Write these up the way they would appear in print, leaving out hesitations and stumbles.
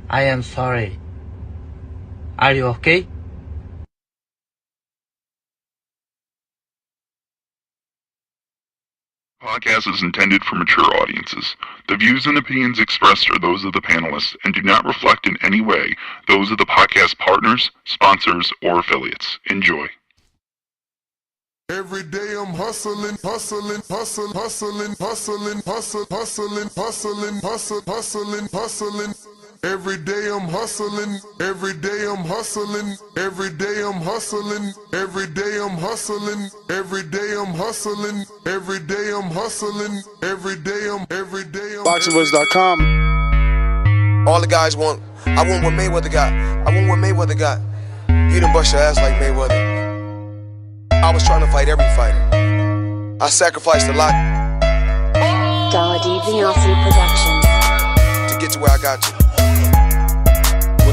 I am sorry. Are you okay? Podcast is intended for mature audiences. The views and opinions expressed are those of the panelists and do not reflect in any way those of the podcast partners, sponsors, or affiliates. Enjoy. Every day I'm hustling, hustling, hustling, hustling, hustling, hustling, hustling, hustling, hustling, hustling, hustling. Every day I'm hustling, every day I'm hustling, every day I'm hustling, every day I'm hustling, every day I'm hustling, every day I'm hustling, every day I'm BoxingVoice.com. All the guys want, I want what Mayweather got. I want what Mayweather got. You done bust your ass like Mayweather. I was trying to fight every fighter. I sacrificed a lot Dollar DiBiase Productions to get to where I got to.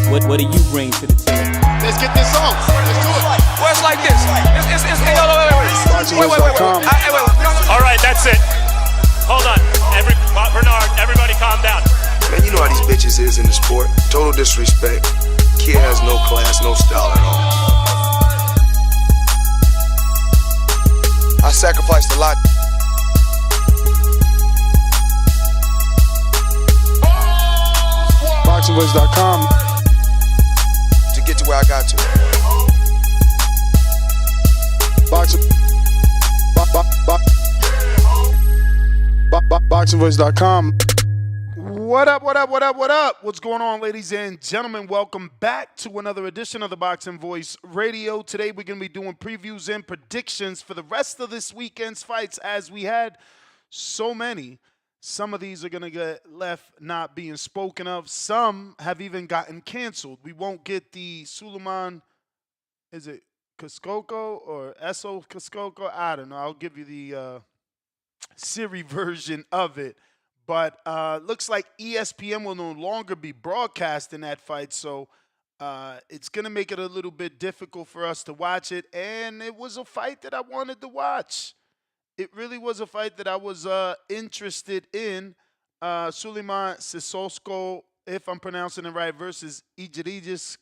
What do you bring to the table? Let's get this on. Let's do it. Well, it's like this. It's hey, wait. All right, that's it. Hold on. Bernard, everybody calm down. Man, you know how these bitches is in the sport. Total disrespect. Kid has no class, no style at all. I sacrificed a lot. BoxingVoice.com. To get to where I got to. BoxingVoice.com. What up? What's going on, ladies and gentlemen? Welcome back to another edition of the Boxing Voice Radio. Today we're going to be doing previews and predictions for the rest of this weekend's fights, as we had so many. Some of these are going to get left not being spoken of. Some have even gotten canceled. We won't get the Suleiman, is it Kaskoko or Eso Kaskoko? I don't know. I'll give you the Siri version of it. But looks like ESPN will no longer be broadcasting that fight, so it's going to make it a little bit difficult for us to watch it. And it was a fight that I wanted to watch. It really was a fight that I was interested in. Suleiman Sissoko, if I'm pronouncing it right, versus Ijadidis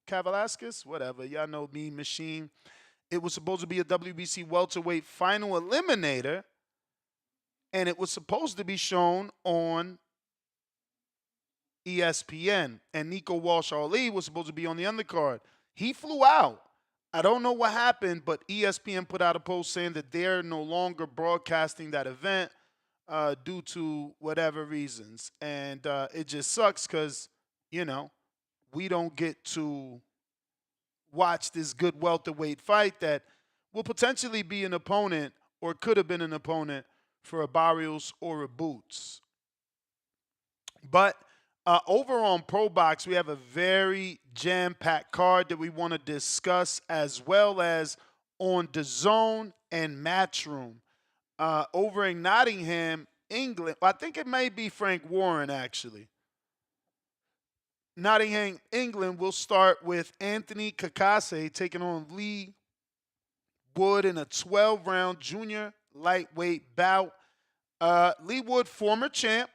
Kavalaskis, whatever. Y'all know me, Machine. It was supposed to be a WBC welterweight final eliminator, and it was supposed to be shown on ESPN. And Nico Walsh-Ali was supposed to be on the undercard. He flew out. I don't know what happened, but ESPN put out a post saying that they're no longer broadcasting that event due to whatever reasons. And it just sucks because, we don't get to watch this good welterweight fight that will potentially be an opponent or could have been an opponent for a Barrios or a Boots. But over on ProBox, we have a very jam-packed card that we want to discuss, as well as on DAZN and Matchroom. Over in Nottingham, England, I think it may be Frank Warren, actually. Nottingham, England, will start with Anthony Cacace taking on Leigh Wood in a 12-round junior lightweight bout. Leigh Wood, former champ,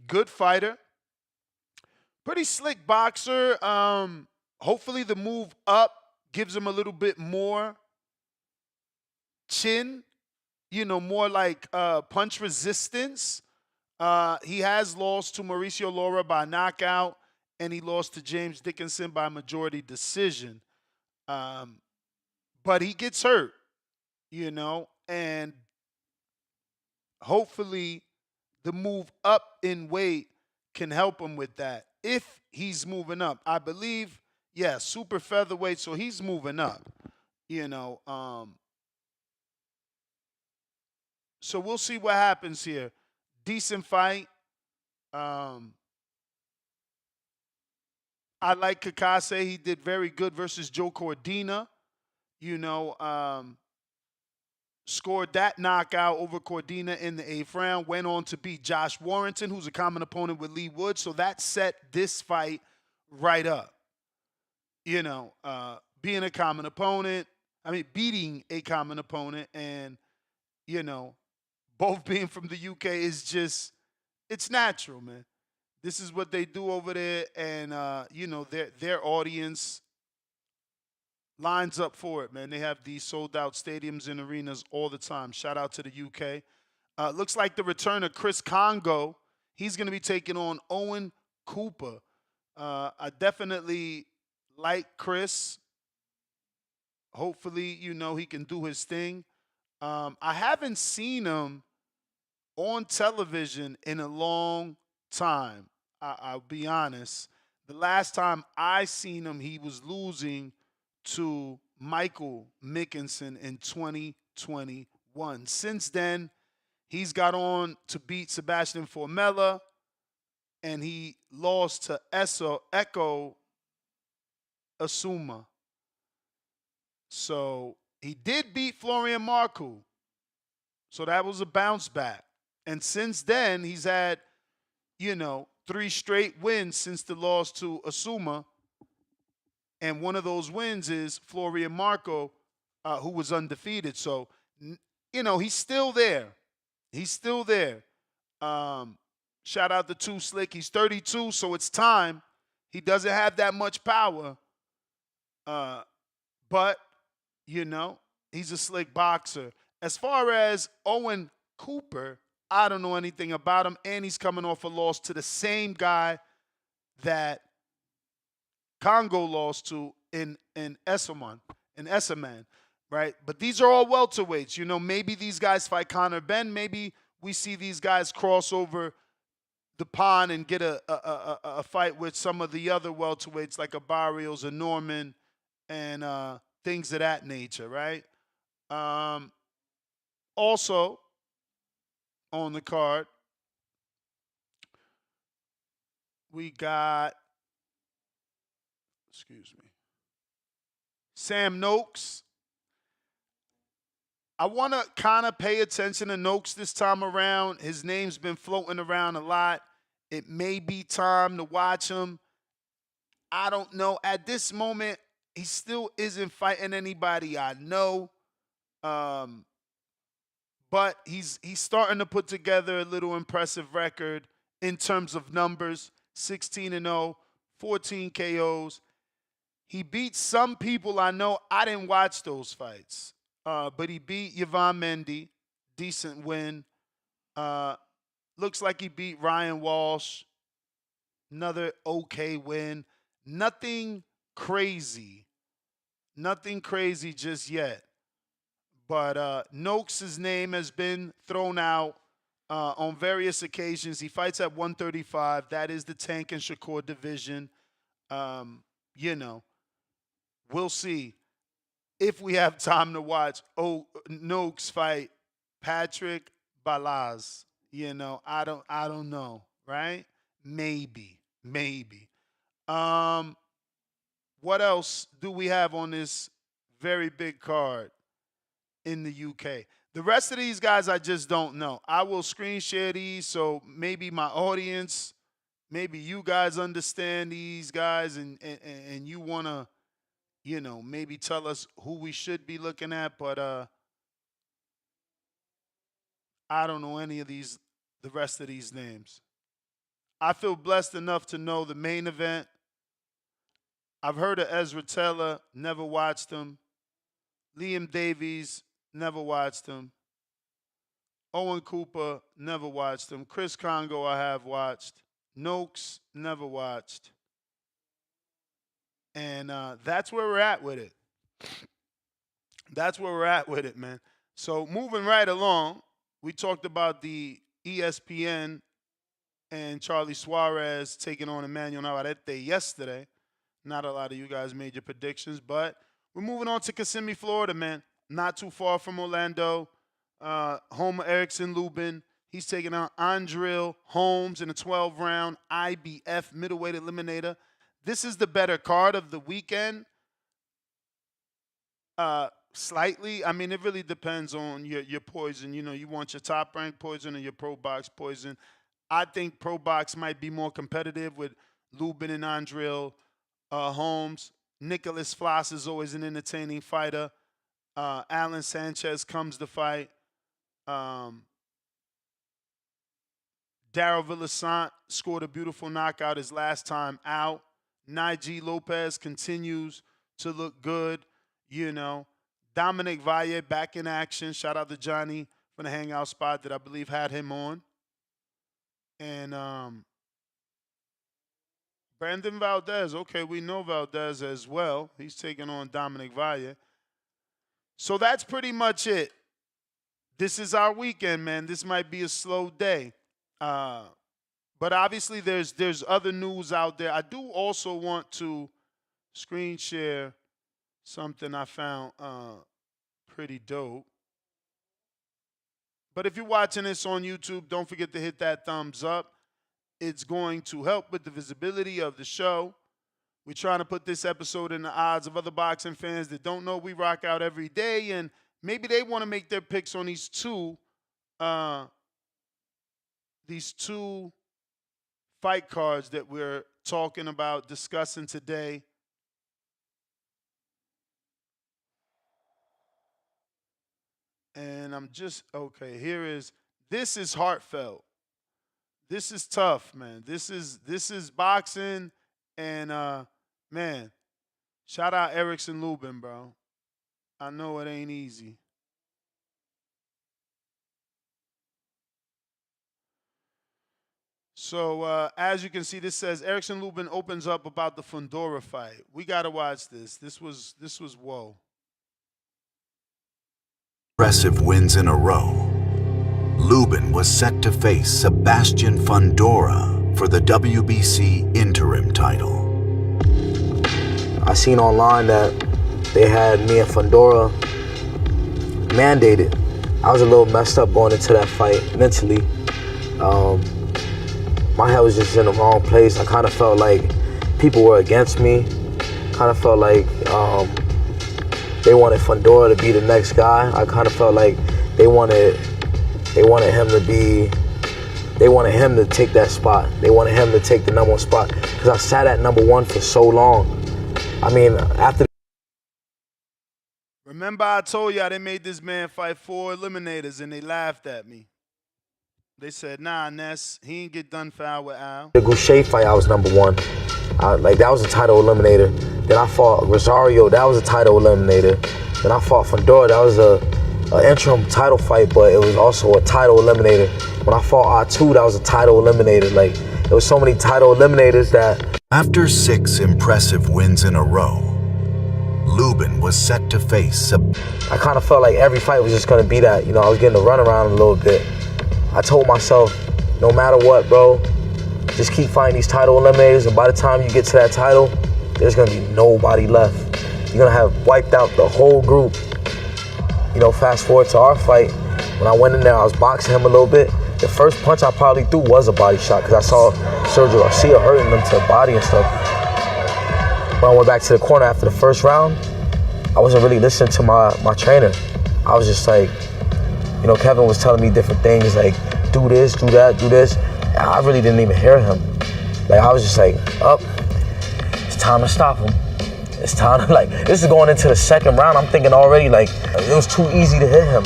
good fighter, pretty slick boxer. Hopefully the move up gives him a little bit more chin, more like punch resistance. He has lost to Mauricio Lara by knockout, and he lost to James Dickinson by majority decision. But he gets hurt, and hopefully the move up in weight can help him with that. If he's moving up, I believe, super featherweight, so he's moving up, So we'll see what happens here. Decent fight. I like Cacace. He did very good versus Joe Cordina. Scored that knockout over Cordina in the 8th round. Went on to beat Josh Warrington, who's a common opponent with Leigh Wood. So that set this fight right up. Being a common opponent. Beating a common opponent and, both being from the UK is just it's natural, man. This is what they do over there, and their audience lines up for it, man. They have these sold out stadiums and arenas all the time. Shout out to the UK. Looks like the return of Chris Congo. He's going to be taking on Owen Cooper. I definitely like Chris. Hopefully, he can do his thing. I haven't seen him on television in a long time. I'll be honest. The last time I seen him, he was losing to Michael Mickinson in 2021. Since then, he's got on to beat Sebastian Formella, and he lost to Echo Asuma. So he did beat Florian Marku. So that was a bounce back. And since then, he's had, 3 straight wins since the loss to Asuma. And one of those wins is Florian Marco, who was undefeated. So, he's still there. He's still there. Shout out to Too Slick. He's 32, so it's time. He doesn't have that much power. But, he's a slick boxer. As far as Owen Cooper, I don't know anything about him, and he's coming off a loss to the same guy that Congo lost to in Esselman, right? But these are all welterweights. Maybe these guys fight Conor Benn. Maybe we see these guys cross over the pond and get a fight with some of the other welterweights like a Barrios, a Norman, and things of that nature, right? Also, on the card, we got, Sam Noakes. I want to kind of pay attention to Noakes this time around. His name's been floating around a lot. It may be time to watch him. I don't know. At this moment, he still isn't fighting anybody I know. But he's starting to put together a little impressive record in terms of numbers. 16-0, 14 KOs. He beat some people I know. I didn't watch those fights. But he beat Yvonne Mendy. Decent win. Looks like he beat Ryan Walsh. Another okay win. Nothing crazy. Nothing crazy just yet. But Noakes' name has been thrown out on various occasions. He fights at 135. That is the Tank and Shakur division. We'll see if we have time to watch Noakes fight Patrick Balaz. I don't know, right? Maybe. What else do we have on this very big card in the UK? The rest of these guys I just don't know. I will screen share these so maybe my audience, maybe you guys understand these guys and you want to, maybe tell us who we should be looking at. But I don't know any of the rest of these names. I feel blessed enough to know the main event. I've heard of Ezra Taylor, never watched him. Liam Davies, never watched him. Owen Cooper, never watched him. Chris Congo, I have watched. Noakes, never watched. And that's where we're at with it. That's where we're at with it, man. So moving right along, we talked about the ESPN and Charlie Suarez taking on Emmanuel Navarrete yesterday. Not a lot of you guys made your predictions, but we're moving on to Kissimmee, Florida, man. Not too far from Orlando. Home of Erickson Lubin. He's taking on Ardreal Holmes in a 12-round IBF middleweight eliminator. This is the better card of the weekend. Slightly. I mean, it really depends on your poison. You want your top-ranked poison or your pro box poison. I think pro box might be more competitive with Lubin and Ardreal Holmes. Nicholas Floss is always an entertaining fighter. Alan Sanchez comes to fight. Darryl Villasant scored a beautiful knockout his last time out. Nige Lopez continues to look good, you know. Dominic Valle back in action. Shout out to Johnny from the Hangout spot that I believe had him on. And Brandon Valdez. Okay, we know Valdez as well. He's taking on Dominic Valle. So that's pretty much it. This is our weekend, man. This might be a slow day. But obviously there's other news out there. I do also want to screen share something I found pretty dope. But if you're watching this on YouTube, don't forget to hit that thumbs up. It's going to help with the visibility of the show. We're trying to put this episode in the odds of other boxing fans that don't know we rock out every day, and maybe they want to make their picks on these two fight cards that we're talking about, discussing today. And I'm just, okay, this is heartfelt. This is tough, man. This is boxing, and man, shout out Erickson Lubin, bro. I know it ain't easy. So as you can see, this says Erickson Lubin opens up about the Fundora fight. We gotta watch this. This was whoa. Impressive wins in a row. Lubin was set to face Sebastian Fundora for the WBC interim title. I seen online that they had me and Fundora mandated. I was a little messed up going into that fight mentally. My head was just in the wrong place. I kind of felt like people were against me. Kind of felt like they wanted Fundora to be the next guy. I kind of felt like they wanted him to take that spot. They wanted him to take the number one spot because I sat at number one for so long. I mean, after. Remember I told y'all they made this man fight 4 eliminators and they laughed at me. They said, nah, Ness, he ain't get done foul with Al. The Goucher fight, I was number one. That was a title eliminator. Then I fought Rosario, that was a title eliminator. Then I fought Fundora, that was an interim title fight, but it was also a title eliminator. When I fought R2, that was a title eliminator. Like, there was so many title eliminators that... After 6 impressive wins in a row, Lubin was set to face I kind of felt like every fight was just going to be that. You know, I was getting to run around a little bit. I told myself, no matter what, bro, just keep fighting these title eliminators, and by the time you get to that title, there's going to be nobody left. You're going to have wiped out the whole group. You know, fast forward to our fight. When I went in there, I was boxing him a little bit. The first punch I probably threw was a body shot because I saw Sergio Garcia hurting him to the body and stuff. When I went back to the corner after the first round, I wasn't really listening to my trainer. I was just like, you know, Kevin was telling me different things like, do this, do that, do this. And I really didn't even hear him. Like, I was just like, it's time to stop him. It's time to, like, this is going into the second round. I'm thinking already, like, it was too easy to hit him.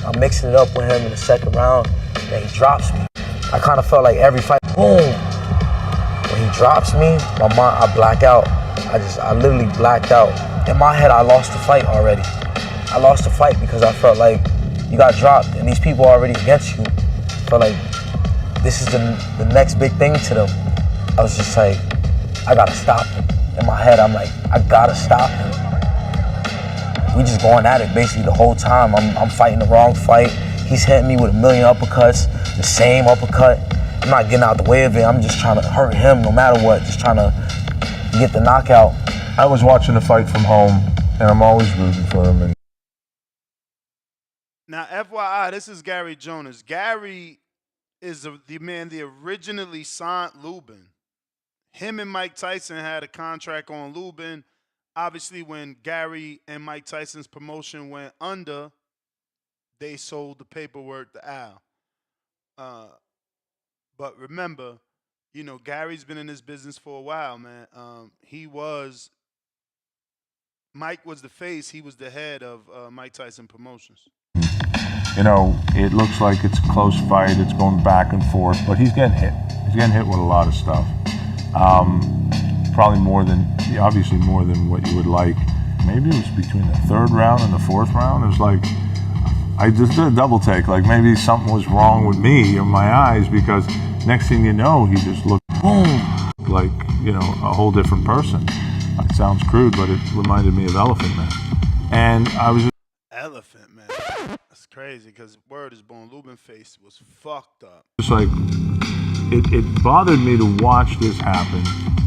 I'm mixing it up with him in the second round, and he drops me. I kind of felt like every fight, boom. When he drops me, my mind, I black out. I literally blacked out. In my head, I lost the fight already. I lost the fight because I felt like you got dropped and these people are already against you. I felt like this is the next big thing to them. I was just like, I gotta stop him. In my head, I'm like, I gotta stop him. We just going at it basically the whole time. I'm fighting the wrong fight. He's hitting me with a million uppercuts, the same uppercut. I'm not getting out the way of it. I'm just trying to hurt him no matter what, just trying to get the knockout. I was watching the fight from home, and I'm always rooting for him. Now, FYI, this is Gary Jonas. Gary is the man that originally signed Lubin. Him and Mike Tyson had a contract on Lubin. Obviously, when Gary and Mike Tyson's promotion went under, they sold the paperwork to Al. But remember, you know, Gary's been in this business for a while, man. Mike was the face. He was the head of Mike Tyson Promotions. You know, it looks like it's a close fight. It's going back and forth, but he's getting hit. He's getting hit with a lot of stuff. Probably obviously more than what you would like. Maybe it was between the third round and the fourth round. It was like, I just did a double take. Like maybe something was wrong with me in my eyes, because next thing you know, he just looked boom, like, you know, a whole different person. It sounds crude, but it reminded me of Elephant Man. And I was just Elephant Man. That's crazy, because word is born. Lubin face was fucked up. just like, it bothered me to watch this happen.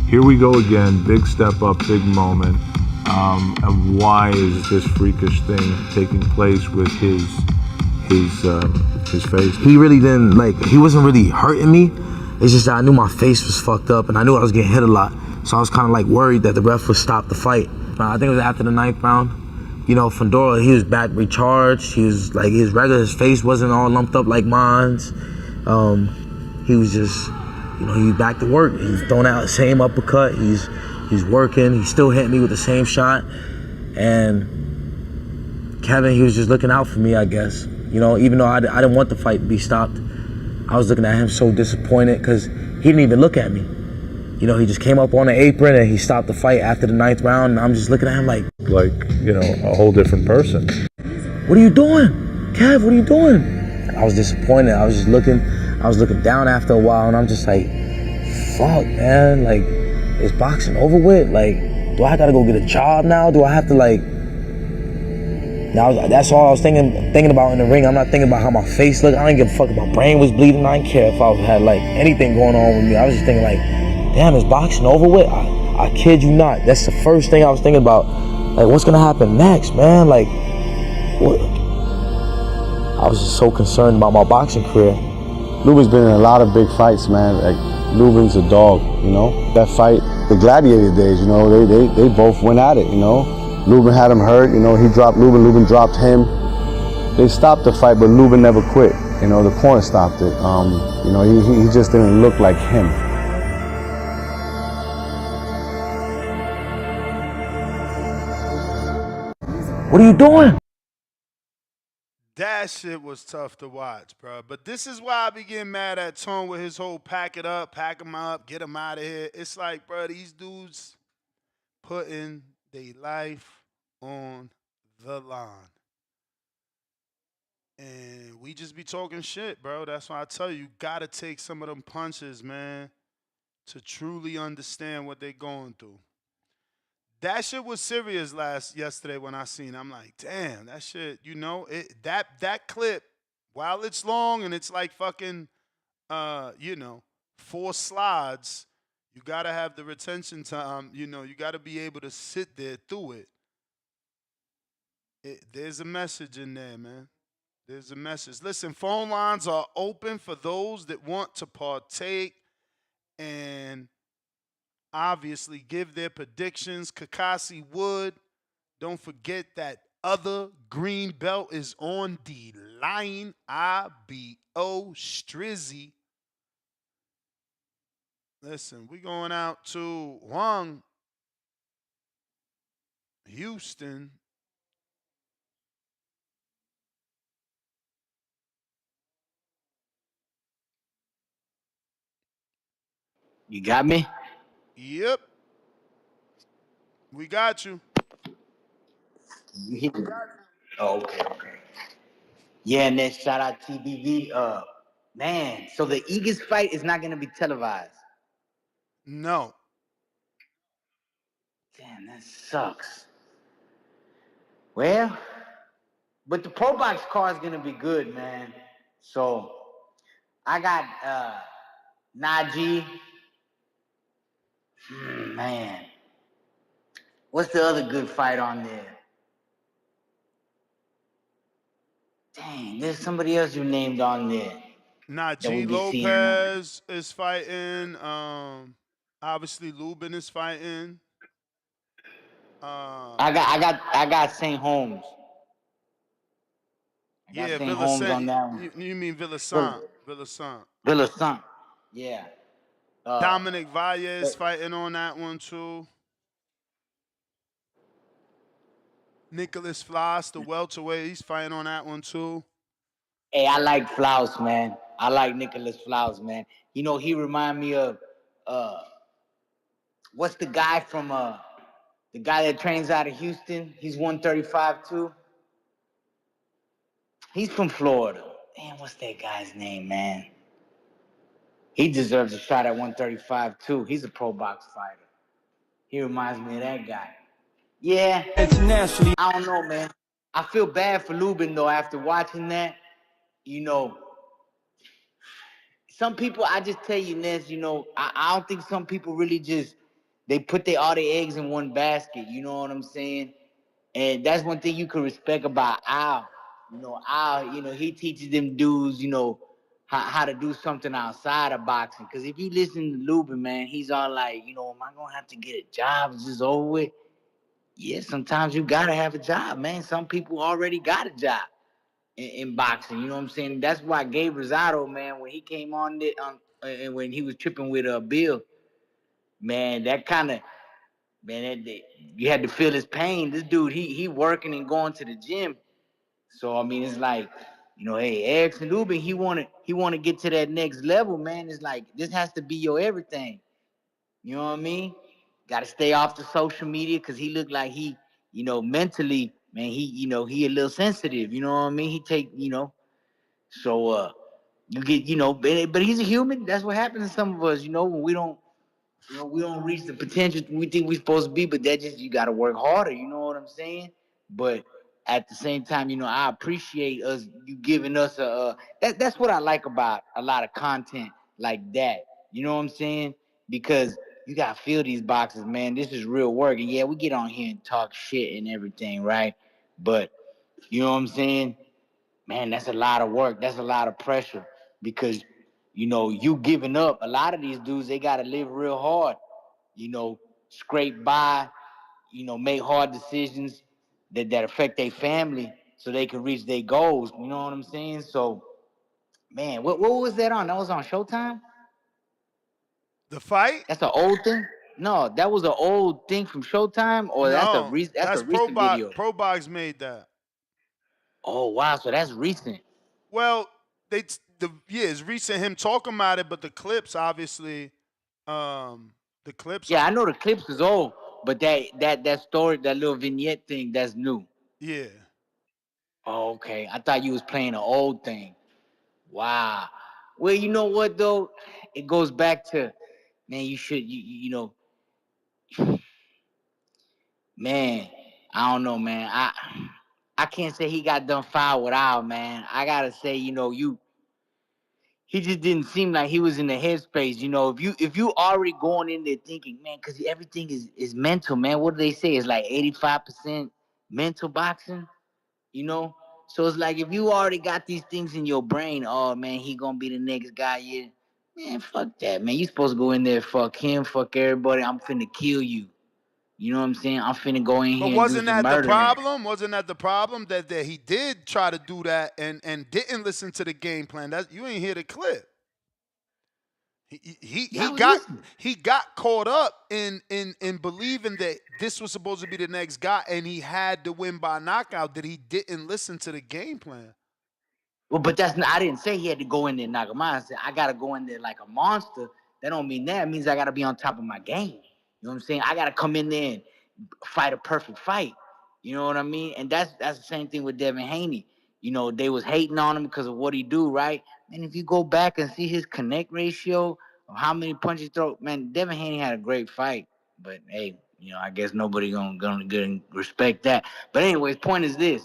Here we go again, big step up, big moment. And why is this freakish thing taking place with his face? He really didn't, like, he wasn't really hurting me. It's just that I knew my face was fucked up and I knew I was getting hit a lot. So I was kind of like worried that the ref would stop the fight. I think it was after the 9th round. You know, Fundora, he was back recharged. He was regular, his face wasn't all lumped up like mine's. He was just, you know, he was back to work. He's throwing out the same uppercut. He's working. He still hit me with the same shot. And Kevin, he was just looking out for me, I guess. You know, even though I didn't want the fight to be stopped, I was looking at him so disappointed because he didn't even look at me. You know, he just came up on the apron and he stopped the fight after the 9th round, and I'm just looking at him like, you know, a whole different person. What are you doing? Kev, what are you doing? I was disappointed. I was looking down after a while, and I'm just like, fuck, man, like, is boxing over with? Like, do I gotta go get a job now? Do I have to, like... Now, that's all I was thinking about in the ring. I'm not thinking about how my face looked. I didn't give a fuck if my brain was bleeding. I didn't care if I had, like, anything going on with me. I was just thinking, like, damn, is boxing over with? I kid you not. That's the first thing I was thinking about. Like, what's gonna happen next, man? Like, what? I was just so concerned about my boxing career. Lubin's been in a lot of big fights, man. Like, Lubin's a dog, you know? That fight, the Gladiator days, you know, they both went at it, you know? Lubin had him hurt, you know, he dropped Lubin, Lubin dropped him. They stopped the fight, but Lubin never quit. You know, the corner stopped it. You know, he just didn't look like him. What are you doing? That shit was tough to watch, bro. But this is why I be getting mad at Tone with his whole pack it up, pack him up, get him out of here. It's like, bro, these dudes putting their life on the line. And we just be talking shit, bro. That's why I tell you, you gotta take some of them punches, man, to truly understand what they're going through. That shit was serious yesterday when I seen it. I'm like, damn, that shit, you know, that clip, while it's long and it's like fucking, you know, 4 slides, you gotta have the retention time, you know, you gotta be able to sit there through it. There's a message in there, man. There's a message. Listen, phone lines are open for those that want to partake and obviously give their predictions. Cacace Wood. Don't forget that other green belt is on the line. IBO Strizzy. Listen, we going out to Juan, Houston. You got me? Yep. We got you. You hit me. Oh, okay. Yeah, and then shout out TBV. Man, so the Eagles fight is not gonna be televised. No. Damn, that sucks. Well, but the Pro Box card is gonna be good, man. So I got Najee. Man. What's the other good fight on there? Dang, there's somebody else you named on there. Najee Lopez is fighting. Obviously Lubin is fighting. I got St. Holmes. Yeah, St. Holmes on that one. You mean Villasant. Yeah. Dominic Valle is fighting on that one too. Nicholas Floss, the welterweight, he's fighting on that one too. Hey, I like Flaus, man. I like Nicholas Flaus, man. You know, he remind me of what's the guy from the guy that trains out of Houston? He's 135 too. He's from Florida. Damn, what's that guy's name, man? He deserves a shot at 135 too. He's a pro box fighter. He reminds me of that guy. Yeah. Internationally, I don't know, man. I feel bad for Lubin though after watching that. You know, some people, I just tell you, Ness, you know, I don't think some people really just, they put all their eggs in one basket. You know what I'm saying? And that's one thing you can respect about Al. Al, he teaches them dudes, how to do something outside of boxing. Because if you listen to Lubin, man, he's all like, am I going to have to get a job? Is this over with? Yeah, sometimes you got to have a job, man. Some people already got a job in boxing. You know what I'm saying? That's why Gabe Rosado, man, when he came on it, and when he was tripping with Bill, man, that kind of, man, you had to feel his pain. This dude, he working and going to the gym. So I mean, it's like, hey, Erickson Lubin, he wanna get to that next level, man. It's like this has to be your everything. You know what I mean? Got to stay off the social media because he looked like he, mentally, man, he a little sensitive. You know what I mean? He take, so you get, but he's a human. That's what happens to some of us, when we don't reach the potential we think we're supposed to be, but that just, you got to work harder. You know what I'm saying? But at the same time, I appreciate you giving us that's what I like about a lot of content like that. You know what I'm saying? Because you got to feel these boxes, man. This is real work. And yeah, we get on here and talk shit and everything, right? But you know what I'm saying? Man, that's a lot of work. That's a lot of pressure because, you giving up. A lot of these dudes, they got to live real hard, scrape by, make hard decisions that affect their family so they can reach their goals. You know what I'm saying? So, man, what was that on? That was on Showtime? The fight? That's an old thing? No, that was an old thing from Showtime, or that's a recent video? Pro Box made that. Oh, wow, so that's recent. Well, it's recent him talking about it, but the clips obviously, the clips. Yeah, I know the clips is old, but that story, that little vignette thing, that's new. Yeah. Oh, okay. I thought you was playing an old thing. Wow. Well, you know what though? It goes back to, man, man, I don't know, man. I can't say he got done foul with Al, man. I gotta say, he just didn't seem like he was in the headspace. If you already going in there thinking, man, because everything is mental, man. What do they say? It's like 85% mental boxing, So it's like if you already got these things in your brain, oh man, he gonna be the next guy. Yeah, man, fuck that, man. You supposed to go in there, fuck him, fuck everybody. I'm finna kill you. You know what I'm saying? I'm finna go in here and do some murder. But wasn't that the problem? Wasn't that the problem that he did try to do that and didn't listen to the game plan? That you ain't hear the clip. He got caught up in believing that this was supposed to be the next guy and he had to win by knockout, that he didn't listen to the game plan. Well, but I didn't say he had to go in there and knock him out. I said I gotta go in there like a monster. That don't mean that. It means I gotta be on top of my game. You know what I'm saying? I gotta come in there and fight a perfect fight. You know what I mean? And that's the same thing with Devin Haney. They was hating on him because of what he do, right? And if you go back and see his connect ratio of how many punches he throw, man, Devin Haney had a great fight. But hey, I guess nobody gonna respect that. But anyways, point is this.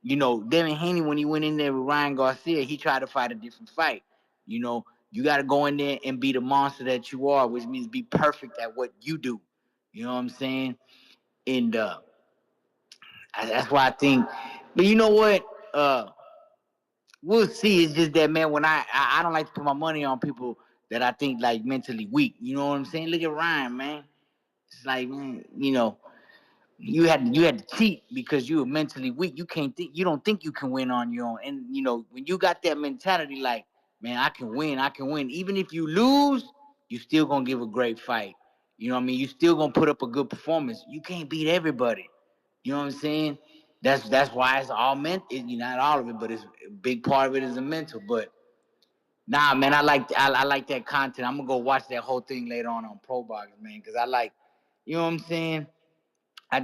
Devin Haney, when he went in there with Rohan Garcia, he tried to fight a different fight. You got to go in there and be the monster that you are, which means be perfect at what you do. You know what I'm saying? And that's why I think. But you know what? We'll see. It's just that, man, when I don't like to put my money on people that I think like mentally weak. You know what I'm saying? Look at Ryan, man. It's like, man, you had to cheat because you were mentally weak. You don't think you can win on your own. And when you got that mentality, like, man, I can win. Even if you lose, you still gonna give a great fight. You know what I mean? You still gonna put up a good performance. You can't beat everybody. You know what I'm saying? That's why it's all mental. Not all of it, but it's a big part of it is the mental. But nah, man, I like that content. I'm gonna go watch that whole thing later on Pro Box, man, because I like, you know what I'm saying. I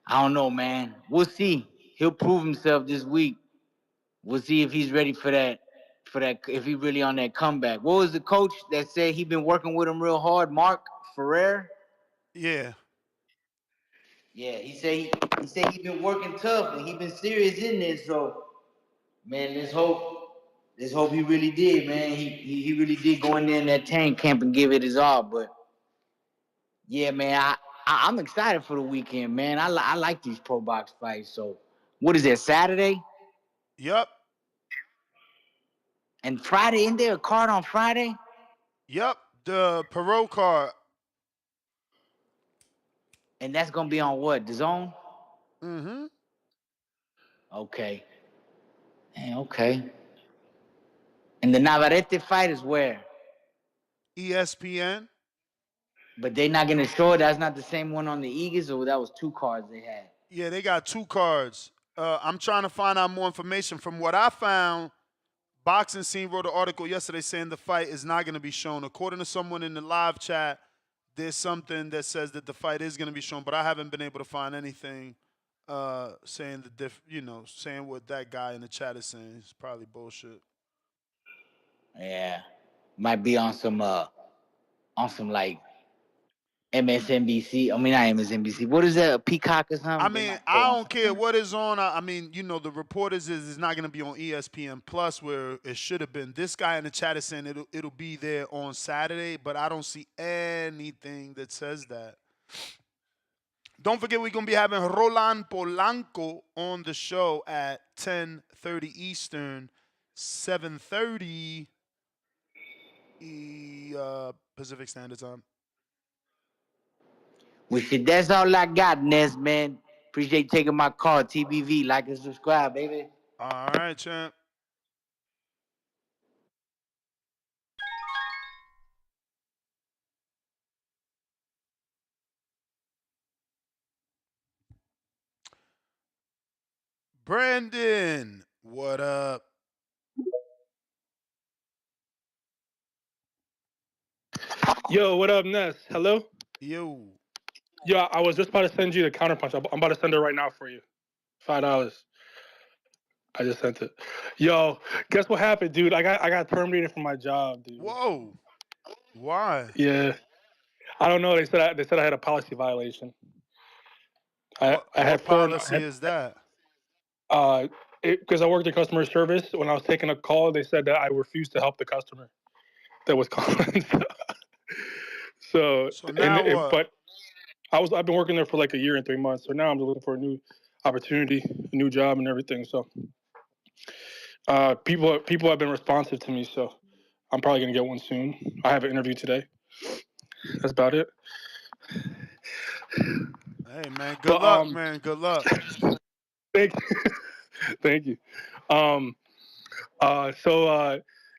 don't know, man. We'll see. He'll prove himself this week. We'll see if he's ready for that. If he really on that comeback. What was the coach that said he been working with him real hard? Mark Ferrer. Yeah. Yeah, he said he been working tough and he been serious in this. So, man, let's hope he really did, man. He really did go in there in that tank camp and give it his all. But yeah, man, I'm excited for the weekend, man. I like these pro box fights. So, what is that, Saturday? Yep. And Friday, isn't there a card on Friday? Yep, the Perot card. And that's gonna be on what? The Zone? Mm-hmm. Okay. Man, okay. And the Navarrete fight is where? ESPN. But they're not gonna show it. That's not the same one on the Eagles, or that was two cards they had. Yeah, they got two cards. I'm trying to find out more information. From what I found, Boxing Scene wrote an article yesterday saying the fight is not going to be shown. According to someone in the live chat, there's something that says that the fight is going to be shown, but I haven't been able to find anything saying saying what that guy in the chat is saying. It's probably bullshit. Yeah, might be on some like MSNBC. I mean, not MSNBC. What is that? A Peacock or something? I mean, I don't care what is on. I mean, the reporters is it's not going to be on ESPN Plus where it should have been. This guy in the chat is saying it'll be there on Saturday, but I don't see anything that says that. Don't forget we're going to be having Rohan Polanco on the show at 10:30 Eastern, 7:30 Pacific Standard Time. That's all I got, Ness, man. Appreciate you taking my call. TBV, like and subscribe, baby. All right, champ. Brandon, what up? Yo, what up, Ness? Hello? Yo. Yo, I was just about to send you the counterpunch. I'm about to send it right now for you. $5. I just sent it. Yo, guess what happened, dude? I got terminated from my job, dude. Whoa. Why? Yeah. I don't know. They said I had a policy violation. I had what policy is that? Because I worked in customer service. When I was taking a call, they said that I refused to help the customer that was calling. So now what? But I've been working there for like a year and 3 months. So now I'm looking for a new opportunity, a new job, and everything. So people have been responsive to me. So I'm probably gonna get one soon. I have an interview today. That's about it. Hey man, good luck, man. Good luck. Thank you. Thank you.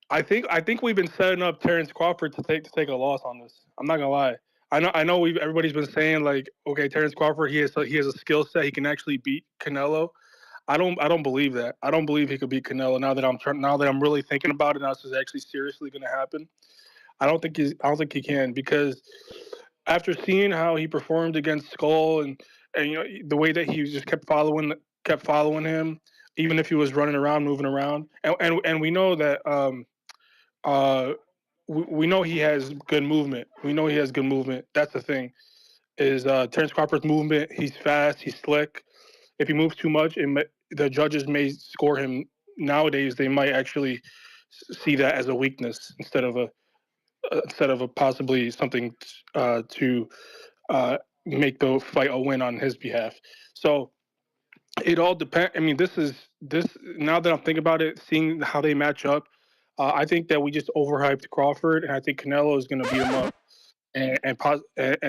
I think we've been setting up Terrence Crawford to take a loss on this. I'm not gonna lie. I know everybody's been saying like, okay, Terrence Crawford, he has a skill set, he can actually beat Canelo. I don't believe that. I don't believe he could beat Canelo now that I'm really thinking about it. Now this is actually seriously gonna happen. I don't think he can, because after seeing how he performed against Skull and the way that he just kept following him, even if he was running around, moving around, and we know that we know he has good movement. We know he has good movement. That's the thing. Is Terrence Crawford's movement? He's fast. He's slick. If he moves too much, the judges may score him. Nowadays, they might actually see that as a weakness instead of a possibly something to make the fight a win on his behalf. So it all depends. I mean, this. Now that I'm thinking about it, seeing how they match up, I think that we just overhyped Crawford, and I think Canelo is going to beat him up, and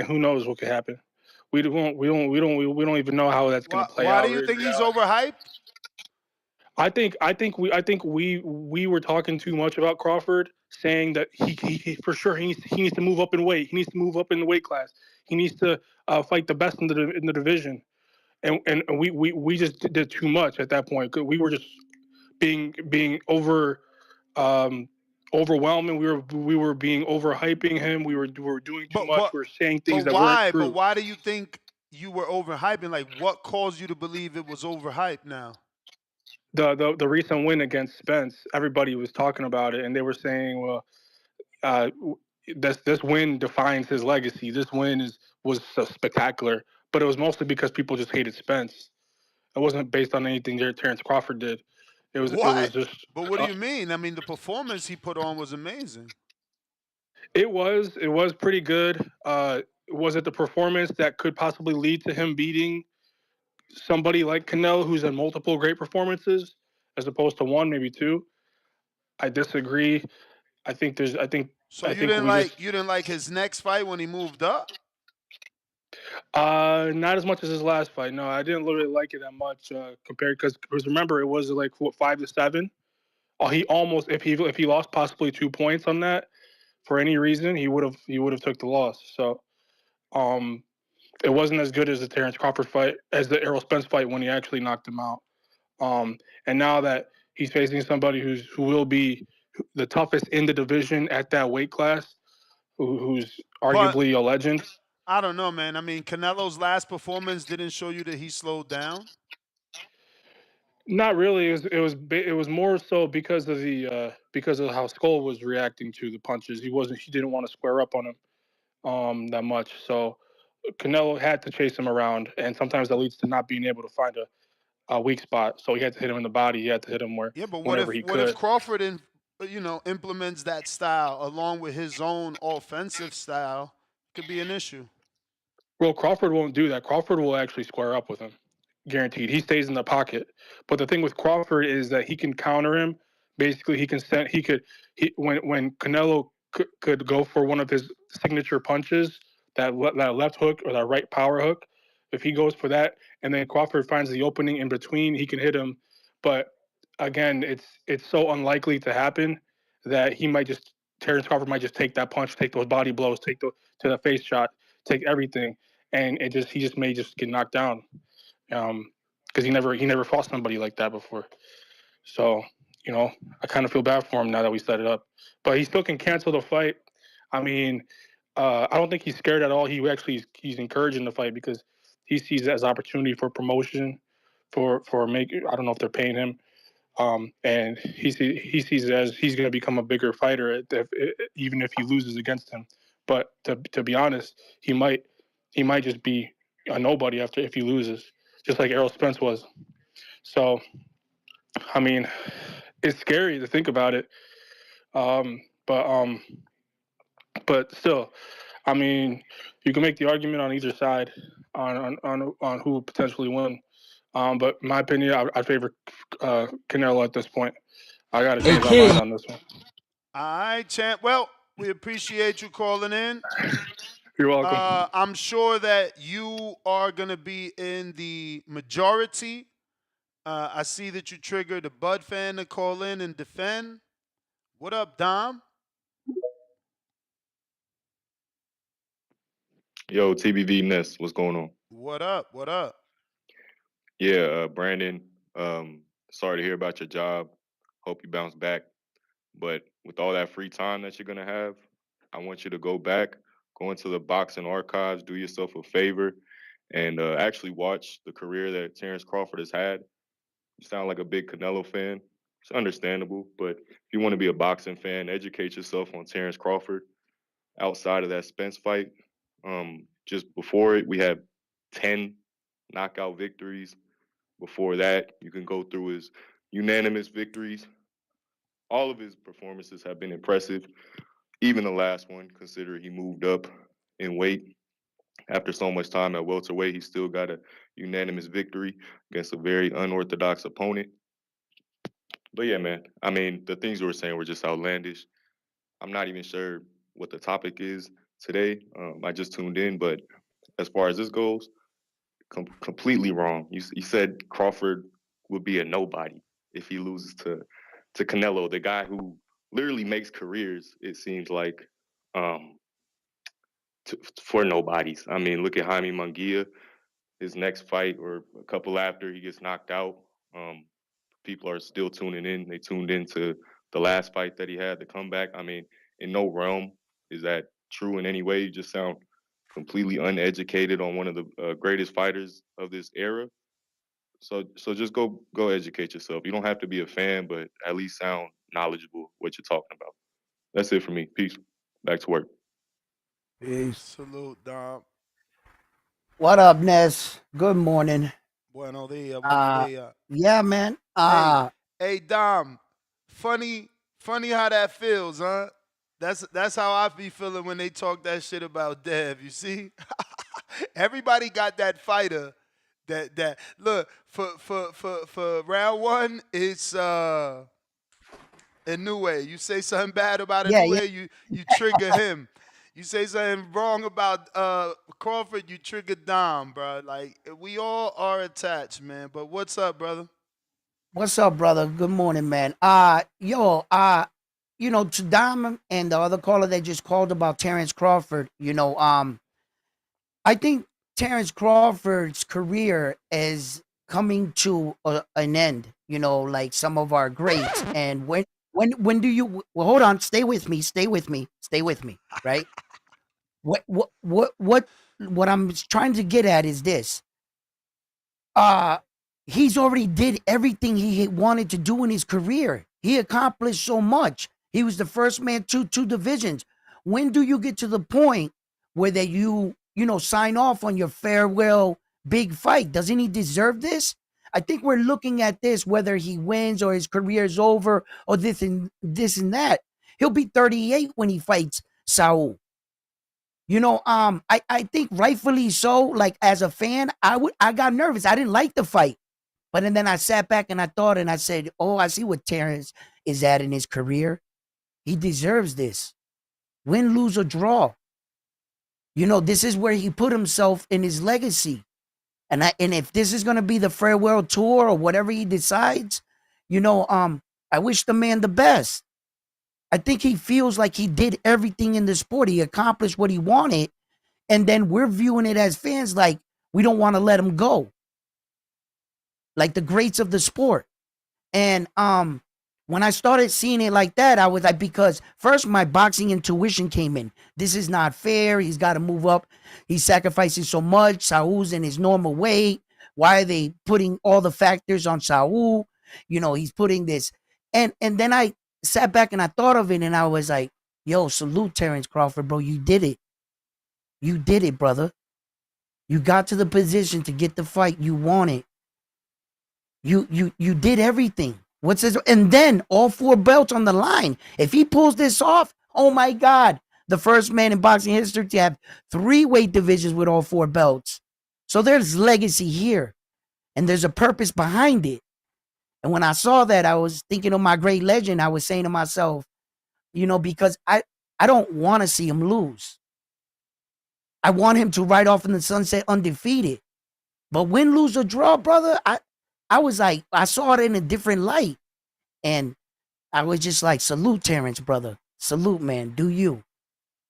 who knows what could happen. We don't even know how that's going to play out. Why do you think he's overhyped? I think we were talking too much about Crawford, saying that he for sure he needs to move up in weight. He needs to move up in the weight class. He needs to fight the best in the division. and we just did too much at that point. We were just being overwhelming. We were being overhyping him. We were doing too much. We were saying things that weren't true. But why do you think you were overhyping? Like, what caused you to believe it was overhyped now? The recent win against Spence, everybody was talking about it, and they were saying, well, this win defines his legacy. This win was so spectacular, but it was mostly because people just hated Spence. It wasn't based on anything that Terrence Crawford did. It was just. But what do you mean? I mean, the performance he put on was amazing. It was pretty good. Was it the performance that could possibly lead to him beating somebody like Canelo, who's had multiple great performances, as opposed to one, maybe two? I disagree. I think. So you didn't like his next fight when he moved up? Not as much as his last fight. No, I didn't really like it that much compared because remember it was like 5-7. He almost if he lost possibly 2 points on that for any reason he would have took the loss. So it wasn't as good as the Terrence Crawford fight as the Errol Spence fight when he actually knocked him out. And now that he's facing somebody who will be the toughest in the division at that weight class, who's arguably a legend. I don't know, man. I mean, Canelo's last performance didn't show you that he slowed down. Not really. It was more so because of how Skull was reacting to the punches. He didn't want to square up on him that much. So Canelo had to chase him around, and sometimes that leads to not being able to find a weak spot. So he had to hit him in the body. He had to hit him where what if Crawford implements that style along with his own offensive style? Could be an issue. Well, Crawford won't do that. Crawford will actually square up with him, guaranteed. He stays in the pocket. But the thing with Crawford is that he can counter him. Basically, when Canelo could go for one of his signature punches, that left hook or that right power hook, if he goes for that, and then Crawford finds the opening in between, he can hit him. But again, it's so unlikely to happen that Terrence Crawford might just take that punch, take those body blows, take to the face shot, take everything. And he just may just get knocked down, because he never fought somebody like that before. So I kind of feel bad for him now that we set it up, but he still can cancel the fight. I mean, I don't think he's scared at all. He's encouraging the fight because he sees it as opportunity for promotion, for I don't know if they're paying him, and he sees it as he's going to become a bigger fighter even if he loses against him. But to be honest, he might just be a nobody if he loses, just like Errol Spence was. So, I mean, it's scary to think about it. But still, I mean, you can make the argument on either side on who would potentially win. But in my opinion, I favor Canelo at this point. I got to change my mind on this one. All right, champ. Well, we appreciate you calling in. You're welcome. I'm sure that you are going to be in the majority. I see that you triggered a Bud fan to call in and defend. What up, Dom? Yo, TBV Ness, what's going on? What up? What up? Yeah, Brandon, sorry to hear about your job. Hope you bounce back. But with all that free time that you're going to have, I want you to go back, go into the boxing archives, do yourself a favor, and actually watch the career that Terrence Crawford has had. You sound like a big Canelo fan. It's understandable, but if you want to be a boxing fan, educate yourself on Terrence Crawford. Outside of that Spence fight, just before it, we had 10 knockout victories. Before that, you can go through his unanimous victories. All of his performances have been impressive. Even the last one, considering he moved up in weight. After so much time at welterweight, he still got a unanimous victory against a very unorthodox opponent. But yeah, man, I mean, the things you were saying were just outlandish. I'm not even sure what the topic is today. I just tuned in, but as far as this goes, completely wrong. You said Crawford would be a nobody if he loses to Canelo, the guy who literally makes careers, it seems like, for nobodies. I mean, look at Jaime Munguia. his next fight or a couple after he gets knocked out. People are still tuning in. They tuned into the last fight that he had, the comeback. I mean, in no realm is that true in any way. You just sound completely uneducated on one of the greatest fighters of this era. So just go educate yourself. You don't have to be a fan, but at least sound knowledgeable what you're talking about. That's it for me. Peace. Back to work. Peace. Salute, Dom. What up, Ness? Good morning. Bueno dia, bueno dia. Yeah, man. Hey, Dom. Funny how that feels, huh? That's how I be feeling when they talk that shit about Dev. You see, everybody got that fighter. That look for round one, it's Inoue. You say something bad about Inoue, you trigger him. You say something wrong about Crawford, you trigger Dom, bro. Like we all are attached, man. But what's up, brother? What's up, brother? Good morning, man. To Dom and the other caller that just called about Terrence Crawford, I think Terrence Crawford's career is coming to an end, like some of our greats. And when do you, well, hold on, stay with me, right? What I'm trying to get at is this. He's already did everything he wanted to do in his career. He accomplished so much. He was the first man to two divisions. When do you get to the point where that you sign off on your farewell big fight? Doesn't he deserve this? I think we're looking at this, whether he wins or his career is over or this and that. He'll be 38 when he fights Saul. I think rightfully so. Like as a fan, I got nervous. I didn't like the fight, but then I sat back and I thought and I said, "Oh, I see what Terrence is at in his career. He deserves this. Win, lose or draw. This is where he put himself in his legacy. And if this is gonna be the farewell tour or whatever he decides, I wish the man the best. I think he feels like he did everything in the sport. He accomplished what he wanted. And then we're viewing it as fans like we don't want to let him go. Like the greats of the sport. And when I started seeing it like that, I was like, because first my boxing intuition came in. This is not fair. He's got to move up. He's sacrificing so much. Saul's in his normal weight. Why are they putting all the factors on Saul? He's putting this. And then I sat back and I thought of it and I was like, yo, salute Terrence Crawford, bro. You did it. You did it, brother. You got to the position to get the fight you wanted. You did everything. What's this? And then all 4 belts on the line. If he pulls this off, oh my God, the first man in boxing history to have 3 weight divisions with all 4 belts. So there's legacy here and there's a purpose behind it. And when I saw that, I was thinking of my great legend. I was saying to myself, because I don't want to see him lose. I want him to ride off in the sunset undefeated. But win, lose, or draw, brother, I was like, I saw it in a different light. And I was just like, salute Terrence, brother. Salute, man. Do you.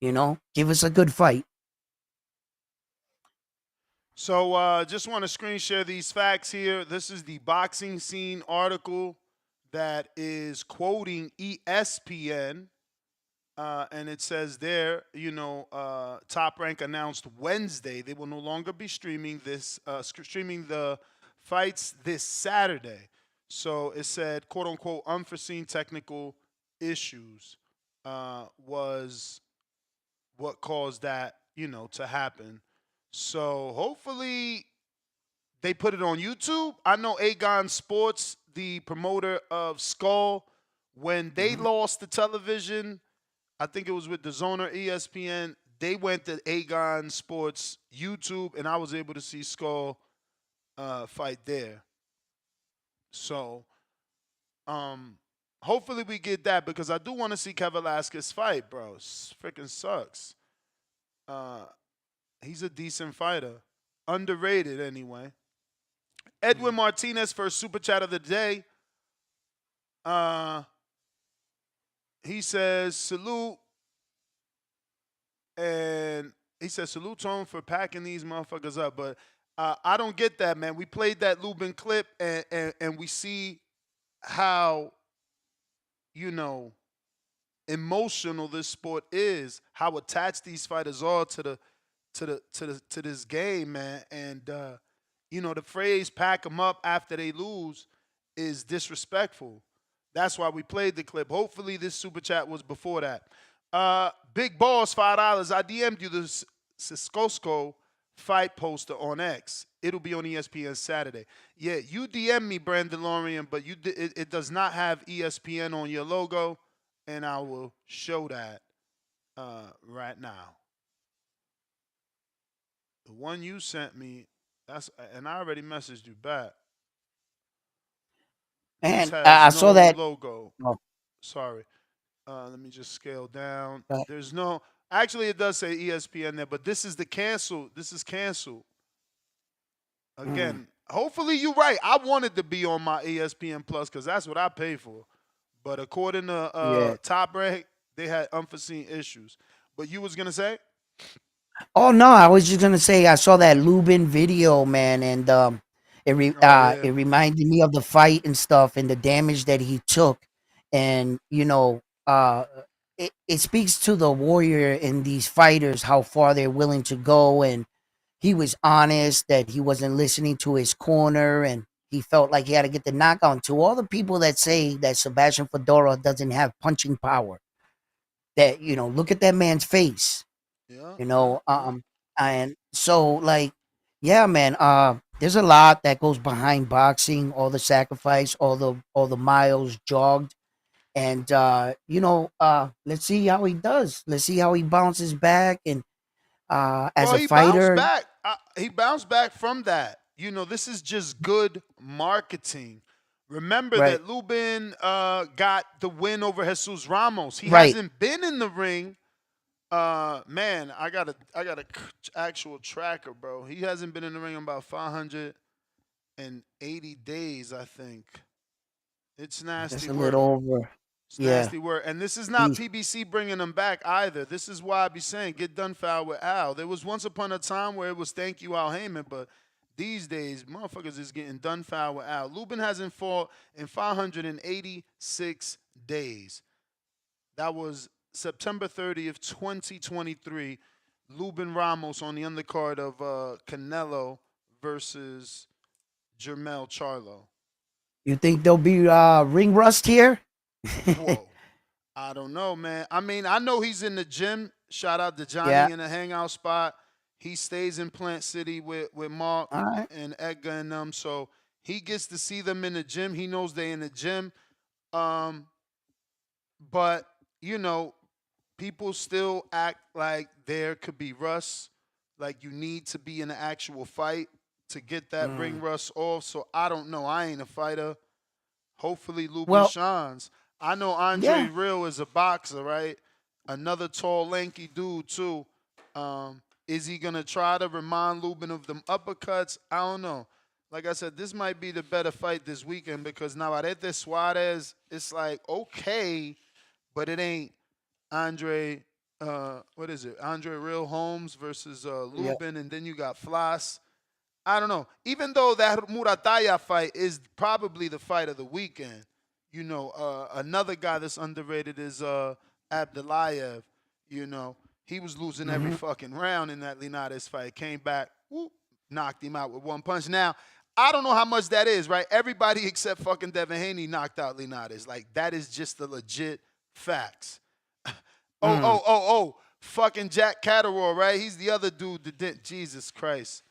Give us a good fight. So just want to screen share these facts here. This is the Boxing Scene article that is quoting ESPN. And it says there, Top Rank announced Wednesday they will no longer be streaming the fights this Saturday. So it said, quote unquote, unforeseen technical issues was what caused that, to happen. So hopefully they put it on YouTube. I know Aegon Sports, the promoter of Skull, when they lost the television, I think it was with the Zone or ESPN, they went to Aegon Sports YouTube, and I was able to see Skull fight there. So hopefully we get that because I do want to see Kev Velasquez fight, bro. It freaking sucks. He's a decent fighter. Underrated, anyway. Edwin Martinez, first super chat of the day. He says, salute. And he says, salute to him for packing these motherfuckers up. But I don't get that, man. We played that Lubin clip, and we see how, you know, emotional this sport is, how attached these fighters are to this game, man. And you know, the phrase "pack them up after they lose" is disrespectful. That's why we played the clip. Hopefully, this super chat was before that. Big Balls, $5. I DM'd you the Cisco fight poster on X. It'll be on ESPN Saturday. Yeah, you DM me, Brandon Lorian, but it does not have ESPN on your logo, and I will show that right now. The one you sent me, and I already messaged you back. And This has I no saw that. logo. Oh, Sorry. Let me just scale down. right. There's no. Actually, it does say ESPN there, but this is the cancel. This is canceled. Again, hopefully you're right. I wanted to be on my ESPN Plus because that's what I pay for. But according to Yeah. Top Rank, they had unforeseen issues. But you was gonna say? Oh no, I was just gonna say I saw that Lubin video, man, and it reminded me of the fight and stuff and the damage that he took, and it speaks to the warrior in these fighters how far they're willing to go, and he was honest that he wasn't listening to his corner, and he felt like he had to get the knockout. And to all the people that say that Sebastian Fedora doesn't have punching power, that look at that man's face. And so like, yeah, man, there's a lot that goes behind boxing, all the sacrifice, all the miles jogged. And let's see how he does. Let's see how he bounces back. And as a fighter, he bounced back from that. This is just good marketing. Remember that Lubin got the win over Jesus Ramos. He hasn't been in the ring. Man, I got a actual tracker, bro. He hasn't been in the ring in about 580 days, I think. It's nasty that's a work. little over. It's nasty work. And this is not PBC bringing him back either. This is why I be saying get done foul with Al. There was once upon a time where it was thank you, Al Heyman, but these days, motherfuckers is getting done foul with Al. Lubin hasn't fought in 586 days. That was September 30th, 2023. Lubin Ramos on the undercard of Canelo versus Jermell Charlo. You think there'll be ring rust here? Whoa. I don't know, man. I mean, I know he's in the gym. Shout out to Johnny in the hangout spot. He stays in Plant City with Mark and Edgar and them. So he gets to see them in the gym. He knows they're in the gym. But, people still act like there could be rust. Like you need to be in an actual fight to get that ring rust off. So I don't know. I ain't a fighter. Hopefully Lubin shines. I know Andre Real is a boxer, right? Another tall, lanky dude, too. Is he going to try to remind Lubin of them uppercuts? I don't know. Like I said, this might be the better fight this weekend because Navarrete Suarez, it's like, okay, but it ain't Andre, Ardreal Holmes versus Lubin, and then you got Flas. I don't know. Even though that Murataya fight is probably the fight of the weekend, another guy that's underrated is Abdulayev. He was losing every fucking round in that Linares fight. Came back, knocked him out with one punch. Now, I don't know how much that is, right? Everybody except fucking Devin Haney knocked out Linares. Like, that is just the legit facts. Fucking Jack Catterall, right? He's the other dude that did. Jesus Christ.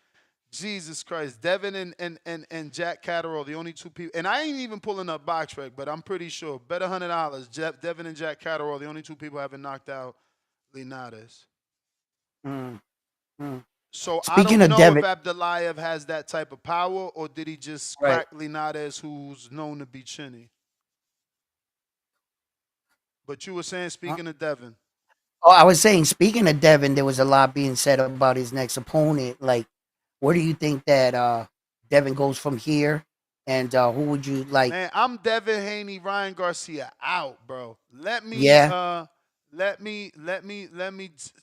Devin and Jack Catterall, the only two people. And I ain't even pulling up BoxRec, but I'm pretty sure. Bet $100. Devin and Jack Catterall, the only two people haven't knocked out Linares. So Speaking I don't of know Devin, if Abdulayev has that type of power or did he just crack Linares, who's known to be chinny. But you were saying, speaking of Devin. Oh, I was saying, speaking of Devin, there was a lot being said about his next opponent. Like, where do you think that Devin goes from here? And who would you like? Man, I'm Devin Haney, Ryan Garcia out, bro. Let me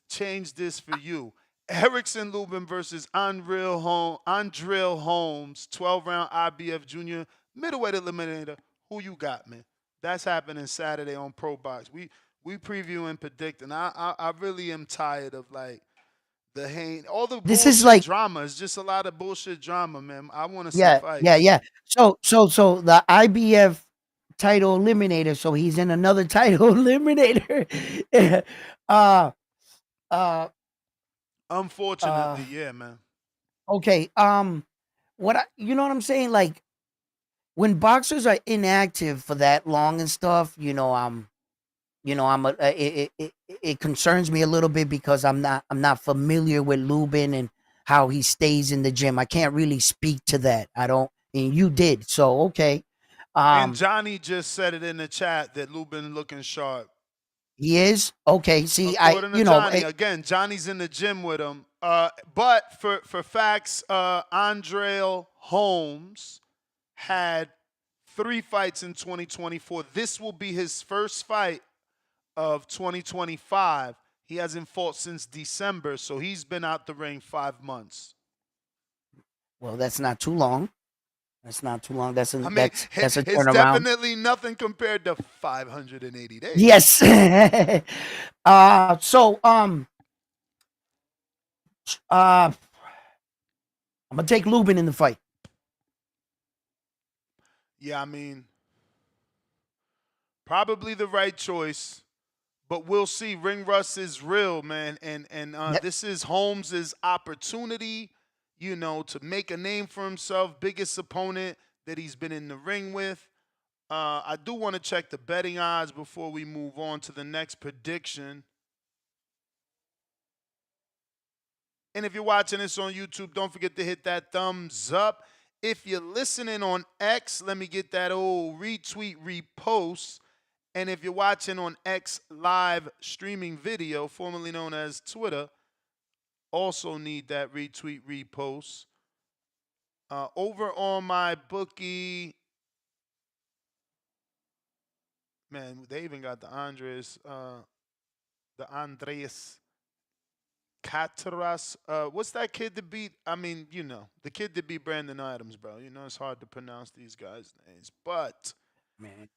change this for you. Erickson Lubin versus Ardreal Holmes, 12-round IBF Junior middleweight eliminator. Who you got, man? That's happening Saturday on Pro Box. We preview and predict, and I really am tired of like all the This is bullshit like, drama. It's just a lot of bullshit drama, man. I want to see yeah, yeah, fights. yeah. So the IBF title eliminator. So he's in another title eliminator. uh, Unfortunately, yeah, man. Okay. You know what I'm saying? Like when boxers are inactive for that long and stuff, it concerns me a little bit because I'm not familiar with Lubin and how he stays in the gym. I can't really speak to that. I don't, and you did. So, okay. And Johnny just said it in the chat that Lubin looking sharp. He is? Okay. See, According to Johnny, again, Johnny's in the gym with him. But for facts, Ardreal Holmes had 3 fights in 2024. This will be his first fight of 2025. He hasn't fought since December, so he's been out the ring 5 months. Well, that's not too long. That's not too long. That's a turnaround. It's definitely nothing compared to 580 days. Yes. I'm gonna take Lubin in the fight. Yeah, I mean, probably the right choice, but we'll see. Ring rust is real, man, and this is Holmes' opportunity, to make a name for himself. Biggest opponent that he's been in the ring with. I do want to check the betting odds before we move on to the next prediction. And if you're watching this on YouTube, don't forget to hit that thumbs up. If you're listening on X, let me get that old retweet, repost. And if you're watching on X live streaming video, formerly known as Twitter, also need that retweet, repost. Over on my bookie, man, they even got the Andres Cacace. What's that kid that beat? I mean, the kid that beat Brandon Adams, bro. It's hard to pronounce these guys' names. But, man,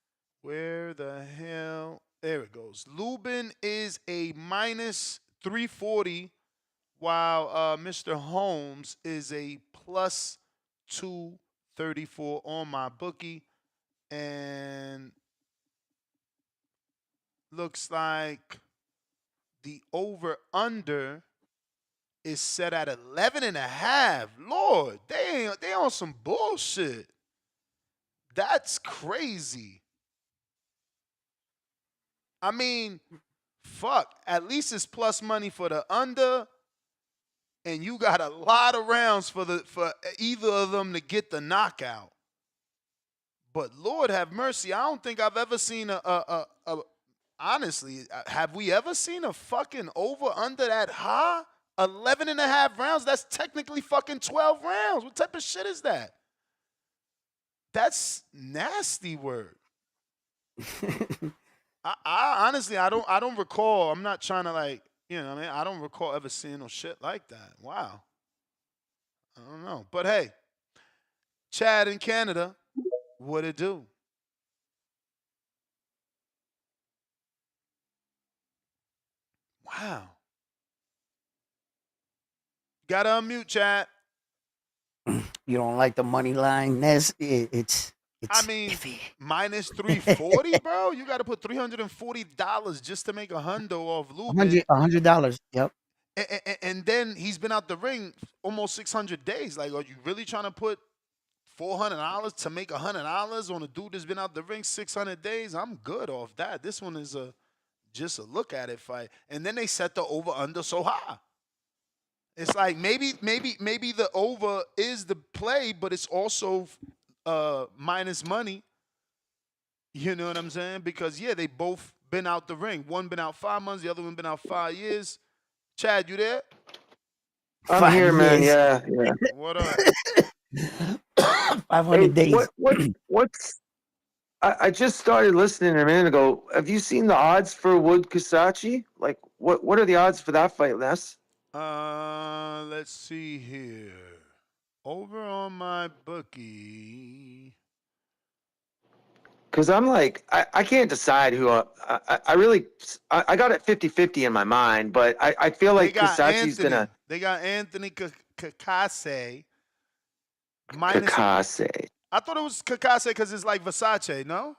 where the hell? There it goes. Lubin is a minus 340, while Mr. Holmes is a plus 234 on my bookie. And looks like the over-under is set at 11.5. Lord, they on some bullshit. That's crazy. I mean, fuck. At least it's plus money for the under, and you got a lot of rounds for either of them to get the knockout. But Lord have mercy, I don't think I've ever seen honestly, have we ever seen a fucking over under that high? 11.5 rounds? That's technically fucking 12 rounds. What type of shit is that? That's nasty word. I honestly, I don't recall. I'm not trying to I don't recall ever seeing no shit like that. Wow. I don't know. But hey, Chad in Canada, what it do? Wow. Gotta unmute, Chad. You don't like the money line? It's I mean, minus 340, bro. You got to put $340 just to make a hundo off Lubin. $100. Yep. And then he's been out the ring almost 600 days. Like, are you really trying to put $400 to make $100 on a dude that's been out the ring 600 days? I'm good off that. This one is just a look at it fight. And then they set the over under so high. It's like maybe the over is the play, but it's also minus money. You know what I'm saying? Because they both been out the ring. One been out 5 months, the other one been out 5 years. Chad, you there? I'm here, man. Yeah. What up? 500 days. What's I just started listening a minute ago. Have you seen the odds for Wood Cacace? Like, what are the odds for that fight, Les? Let's see here. Over on my bookie. Because I'm like, I can't decide who I really, I got it 50-50 in my mind, but I feel They like got Cacace's going to. They got Anthony Cacace. Cacace. I thought it was Cacace because it's like Versace, no?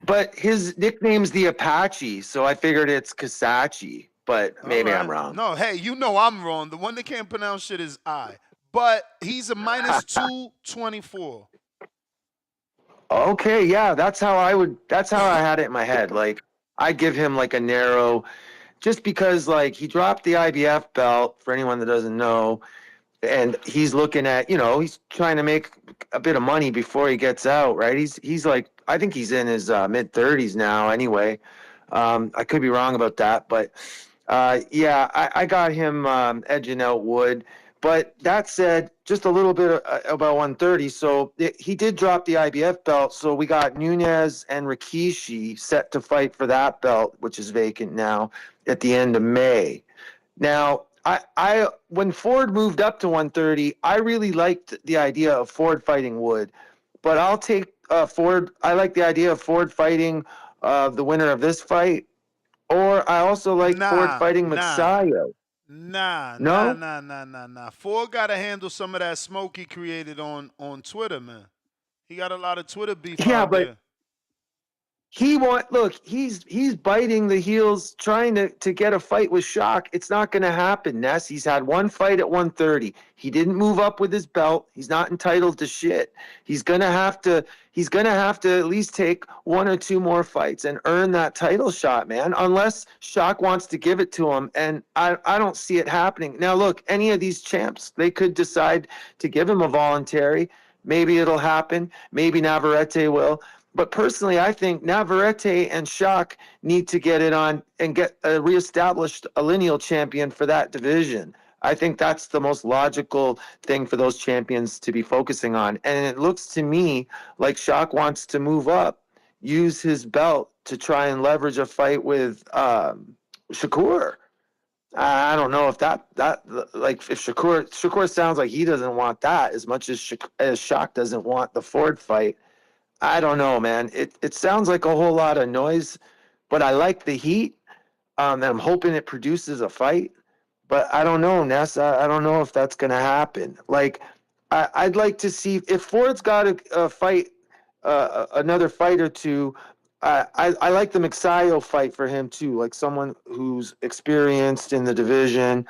But his nickname's the Apache, so I figured it's Cacace, but maybe I'm wrong. No, hey, you know I'm wrong. The one that can't pronounce shit is I. But he's a minus 224. Okay, yeah, that's how I had it in my head. Like, I give him like a narrow, just because like he dropped the IBF belt for anyone that doesn't know, and he's looking at, he's trying to make a bit of money before he gets out, right? He's like, I think he's in his mid 30s now anyway. I could be wrong about that, but yeah, I got him edging out Wood. But that said, just a little bit about 130. So he did drop the IBF belt. So we got Nunes and Rikishi set to fight for that belt, which is vacant now at the end of May. Now, I when Ford moved up to 130, I really liked the idea of Ford fighting Wood. But I'll take Ford. I like the idea of Ford fighting the winner of this fight. Or I also like Ford fighting Magsayo. Nah. Ford got to handle some of that smoke he created on Twitter, man. He got a lot of Twitter beef out there. He's biting the heels trying to get a fight with Shock. It's not going to happen, Ness. He's had one fight at 130. He didn't move up with his belt. He's not entitled to shit. He's going to have to at least take one or two more fights and earn that title shot, man, unless Shock wants to give it to him, and I don't see it happening. Now, look, any of these champs, they could decide to give him a voluntary. Maybe it'll happen. Maybe Navarrete will. But personally, I think Navarrete and Shock need to get it on and get reestablished a lineal champion for that division. I think that's the most logical thing for those champions to be focusing on. And it looks to me like Shock wants to move up, use his belt to try and leverage a fight with Shakur. I don't know if that like if Shakur sounds like he doesn't want that as much as Shock doesn't want the Ford fight. I don't know, man. It sounds like a whole lot of noise, but I like the heat. And I'm hoping it produces a fight. But I don't know, Ness. I don't know if that's going to happen. Like, I'd like to see if Ford's got a fight, another fight or two. I like the Magsayo fight for him too, like someone who's experienced in the division.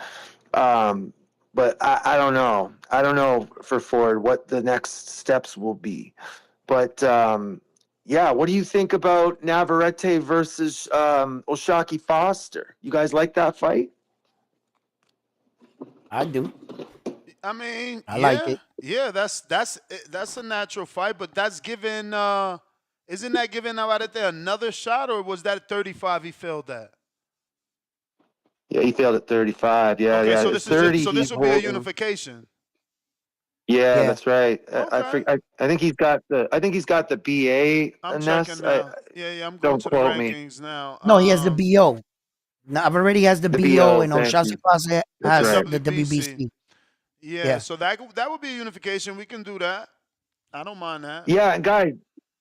But I don't know. I don't know for Ford what the next steps will be. But, yeah, what do you think about Navarrete versus Oshaki Foster? You guys like that fight? I do. I mean, I like it. Yeah, that's a natural fight, but that's giving isn't that giving Navarrete another shot, or was that 35 he failed at? Yeah, he failed at 35. Yeah, okay, yeah. So this will be a unification. Yeah, that's right. Okay. I think he's got the BA. I'm checking now. Yeah, I'm going to the rankings now. No, he has the BO. Navarrete has the BO, and Oshaki Foster has the WBC. Yeah, so that would be a unification. We can do that. I don't mind that. Yeah, guys,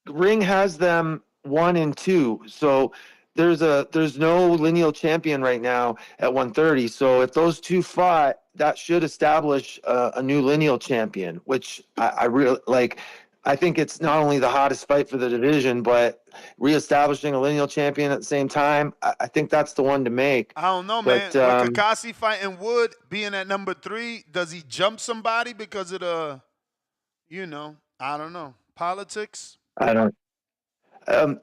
Ring has them 1 and 2. So there's no lineal champion right now at 130. So if those two fought, that should establish a new lineal champion, which I really like. I think it's not only the hottest fight for the division, but reestablishing a lineal champion at the same time. I think that's the one to make. I don't know, man. With Cacace fighting Wood being at number 3, does he jump somebody because of the, I don't know, politics? I don't.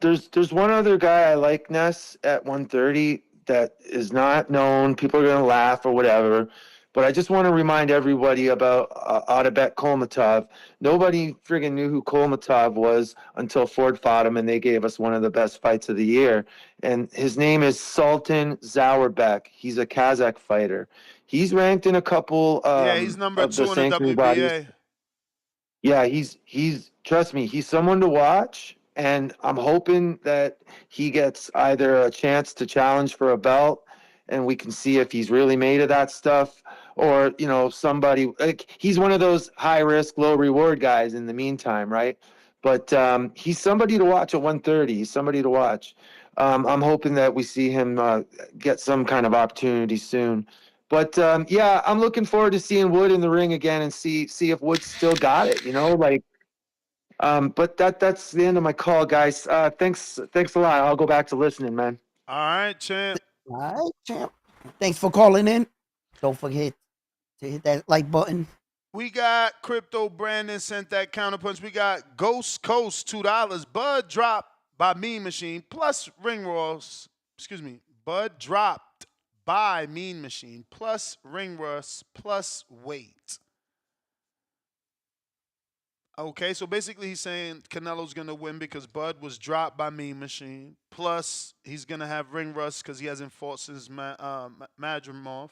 There's one other guy I like, Ness, at 130 that is not known. People are going to laugh or whatever. But I just want to remind everybody about Otabek Kolmatov. Nobody friggin' knew who Kolmatov was until Ford fought him, and they gave us one of the best fights of the year. And his name is Sultan Zauerbek. He's a Kazakh fighter. He's ranked in a couple he's number 2 in the WBA. Bodies. Yeah, he's trust me, he's someone to watch. And I'm hoping that he gets either a chance to challenge for a belt and we can see if he's really made of that stuff, or somebody like he's one of those high risk, low reward guys in the meantime, right? But he's somebody to watch at 130. He's somebody to watch. I'm hoping that we see him get some kind of opportunity soon. But yeah, I'm looking forward to seeing Wood in the ring again and see if Wood's still got it. But that's the end of my call, guys. Thanks a lot. I'll go back to listening, man. All right, champ. All right, champ. Thanks for calling in. Don't forget to hit that like button. We got Crypto Brandon sent that counterpunch. We got Ghost Coast $2. Bud dropped by Mean Machine plus Ring Ross. Excuse me. Bud dropped by Mean Machine plus Ring Ross plus weight. Okay, so basically he's saying Canelo's going to win because Bud was dropped by Mean Machine. Plus, he's going to have ring rust because he hasn't fought since Madrimov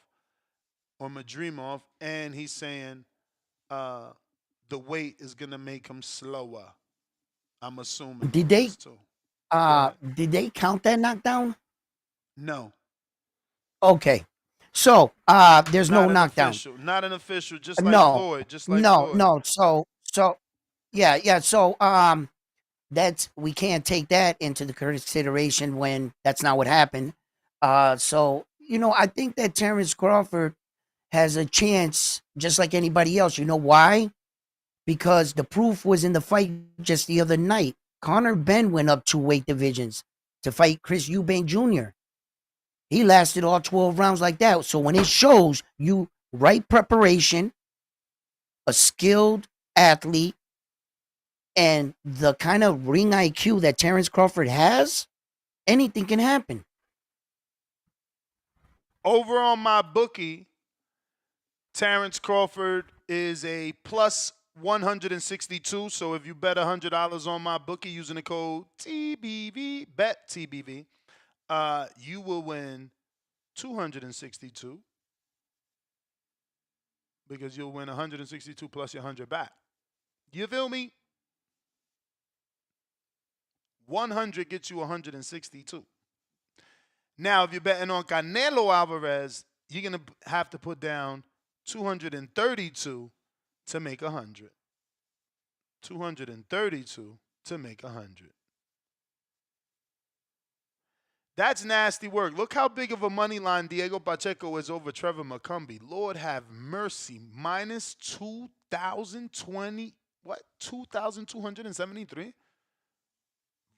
or Madrimov. And he's saying the weight is going to make him slower. I'm assuming. Did they count that knockdown? No. Okay. So, there's no knockdown. Not an official, just like Floyd. Just like Floyd. No. So, yeah. So, we can't take that into the consideration when that's not what happened. So, I think that Terrence Crawford has a chance just like anybody else. You know why? Because the proof was in the fight just the other night. Conor Benn went up 2 weight divisions to fight Chris Eubank Jr. He lasted all 12 rounds like that. So when it shows you right preparation, a skilled athlete, and the kind of ring IQ that Terrence Crawford has, anything can happen. Over on my bookie, Terrence Crawford is a plus 162. So if you bet $100 on my bookie using the code TBV, bet TBV, you will win 262 because you'll win 162 plus your 100 back. You feel me? 100 gets you 162. Now, if you're betting on Canelo Alvarez, you're going to have to put down 232 to make 100. 232 to make 100. That's nasty work. Look how big of a money line Diego Pacheco is over Trevor McCumbee. Lord have mercy. Minus 2,020. What? 2,273?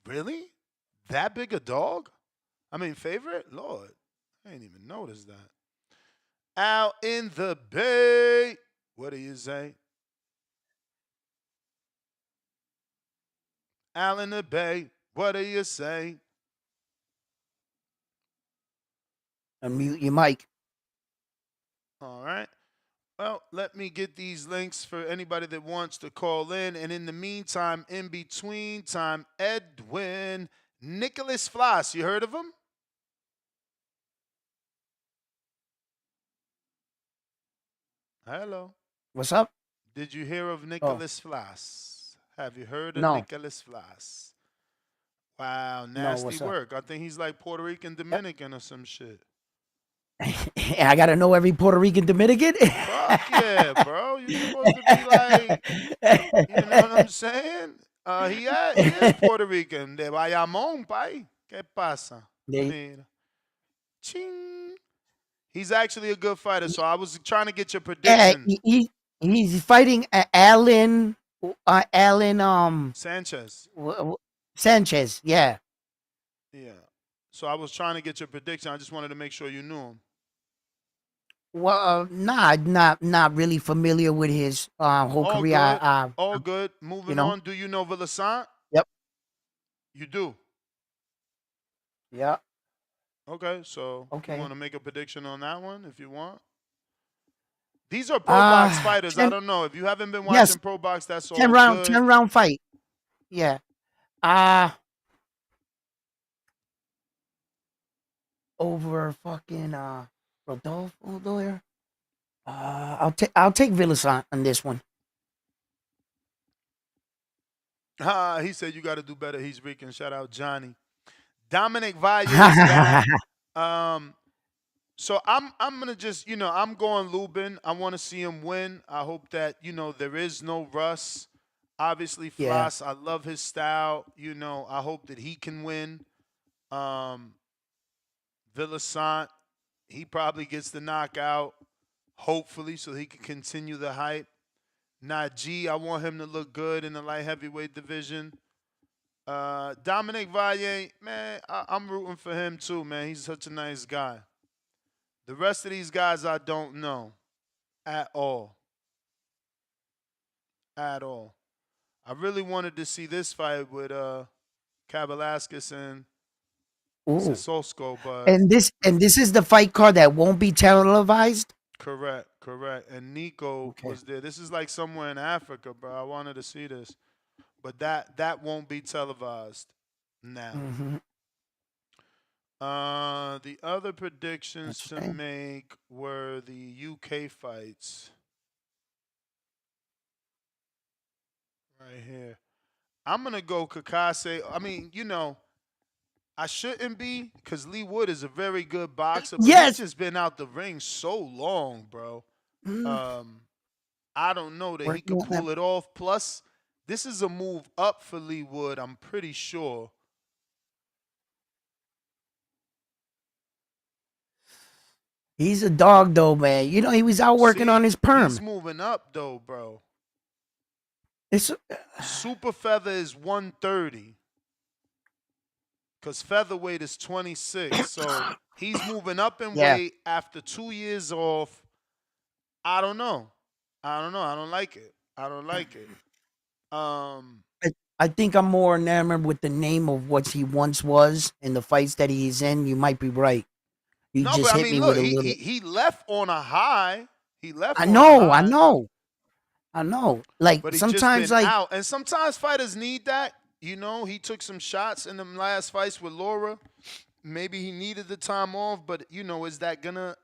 Really? That big a dog? I mean, favorite? Lord, I ain't even noticed that. Out in the Bay. What do you say? Out in the Bay. What do you say? Unmute your mic. All right. Well, let me get these links for anybody that wants to call in. And in the meantime, in between time, Edwin Nicholas Floss. You heard of him? Hello. What's up? Did you hear of Nicholas Floss? Have you heard of No. Nicholas Floss? Wow, nasty work. I think he's like Puerto Rican, Dominican or some shit. I gotta know every Puerto Rican Dominican. Fuck yeah, bro. You're supposed to be like, you know what I'm saying? He is Puerto Rican. De Bayamón, pai. ¿Qué pasa? Mira. Ching. He's actually a good fighter, so I was trying to get your prediction. Yeah, he's fighting Alan Sanchez. Sanchez, yeah. Yeah. So I was trying to get your prediction. I just wanted to make sure you knew him. Well, not really familiar with his whole All career. Good. All good. Moving on. Do you know Villasant? Yep. You do? Yeah. Okay, so Okay. you want to make a prediction on that one if you want? These are pro box fighters. I don't know. If you haven't been watching pro box, that's all 10 round fight. Yeah. Over fucking Rodolfo there. I'll take Villasant on this one. He said you got to do better. He's Rican. Shout out Johnny. Dominic Valle is back. So I'm gonna just I'm going Lubin. I want to see him win. I hope that there is no Russ. Obviously, Yeah. Floss. I love his style. I hope that he can win. Um, Villasant, he probably gets the knockout. Hopefully, so he can continue the hype. Najee, I want him to look good in the light heavyweight division. Dominic Valle, man, I'm rooting for him too, man. He's such a nice guy. The rest of these guys I don't know at all. At all. I really wanted to see this fight with Kabalaskas and Ooh. Sissoko, but And this is the fight card that won't be televised. correct. And Nico was there. This is like somewhere in Africa, bro. I wanted to see this. But that won't be televised now. Mm-hmm. The other predictions to make were the UK fights. Right here. I'm going to go Cacace. I mean, I shouldn't be because Leigh Wood is a very good boxer, but he's just been out the ring so long, bro. I don't know that he could pull it off. Plus, this is a move up for Leigh Wood, I'm pretty sure. He's a dog, though, man. He was out working on his perm. He's moving up, though, bro. It's super feather is 130. Because featherweight is 26. So he's moving up in weight after 2 years off. I don't know. I don't like it. I think I'm more enamored with the name of what he once was in the fights that he's in. You might be right. You no, just but hit I mean, me look, with a little. he left on a high. He left. I know. Like but sometimes, just been out, and sometimes fighters need that. He took some shots in them last fights with Laura. Maybe he needed the time off, but is that gonna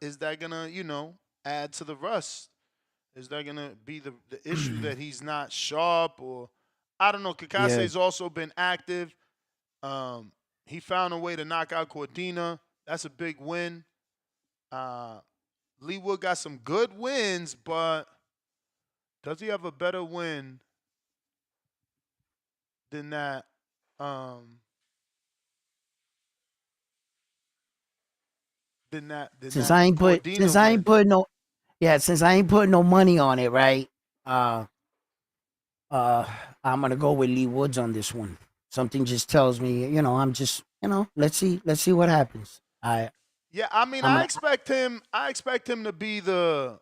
add to the rust? Is that gonna be the issue that he's not sharp, or I don't know? Cacace's also been active. He found a way to knock out Cordina. That's a big win. Leigh Wood got some good wins, but does he have a better win than that? Since I ain't putting no money on it, right? I'm gonna go with Leigh Woods on this one. Something just tells me, I'm just, let's see what happens. I expect him to be the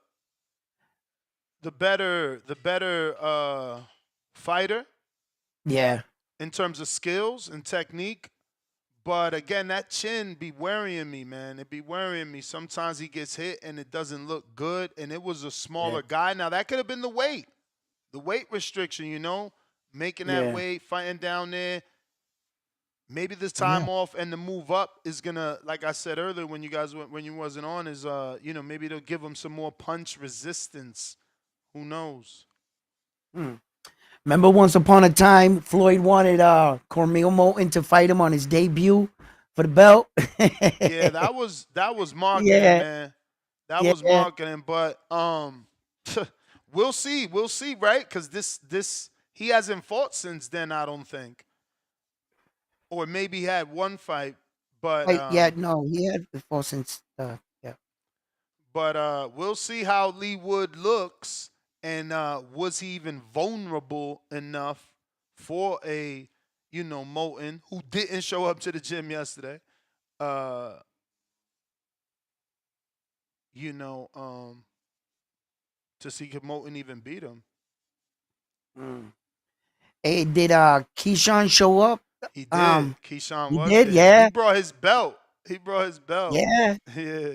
better fighter. Yeah. In terms of skills and technique. But again, that chin be worrying me, man. It be worrying me. Sometimes he gets hit and it doesn't look good. And it was a smaller guy. Now that could have been the weight restriction, making that weight, fighting down there. Maybe this time off and the move up is gonna, like I said earlier when you wasn't on, is maybe it'll give him some more punch resistance. Who knows? Remember once upon a time, Floyd wanted Cormier Moulton to fight him on his debut for the belt? Yeah, that was marketing, man. That was marketing, but we'll see, right? Because this he hasn't fought since then, I don't think. Or maybe he had one fight, but he had fought since But we'll see how Leigh Wood looks. And was he even vulnerable enough for a, Moulton who didn't show up to the gym yesterday? To see could Moulton even beat him? Hey, did Keyshawn show up? He did. Keyshawn was did, there. yeah. He brought his belt. Yeah. Yeah.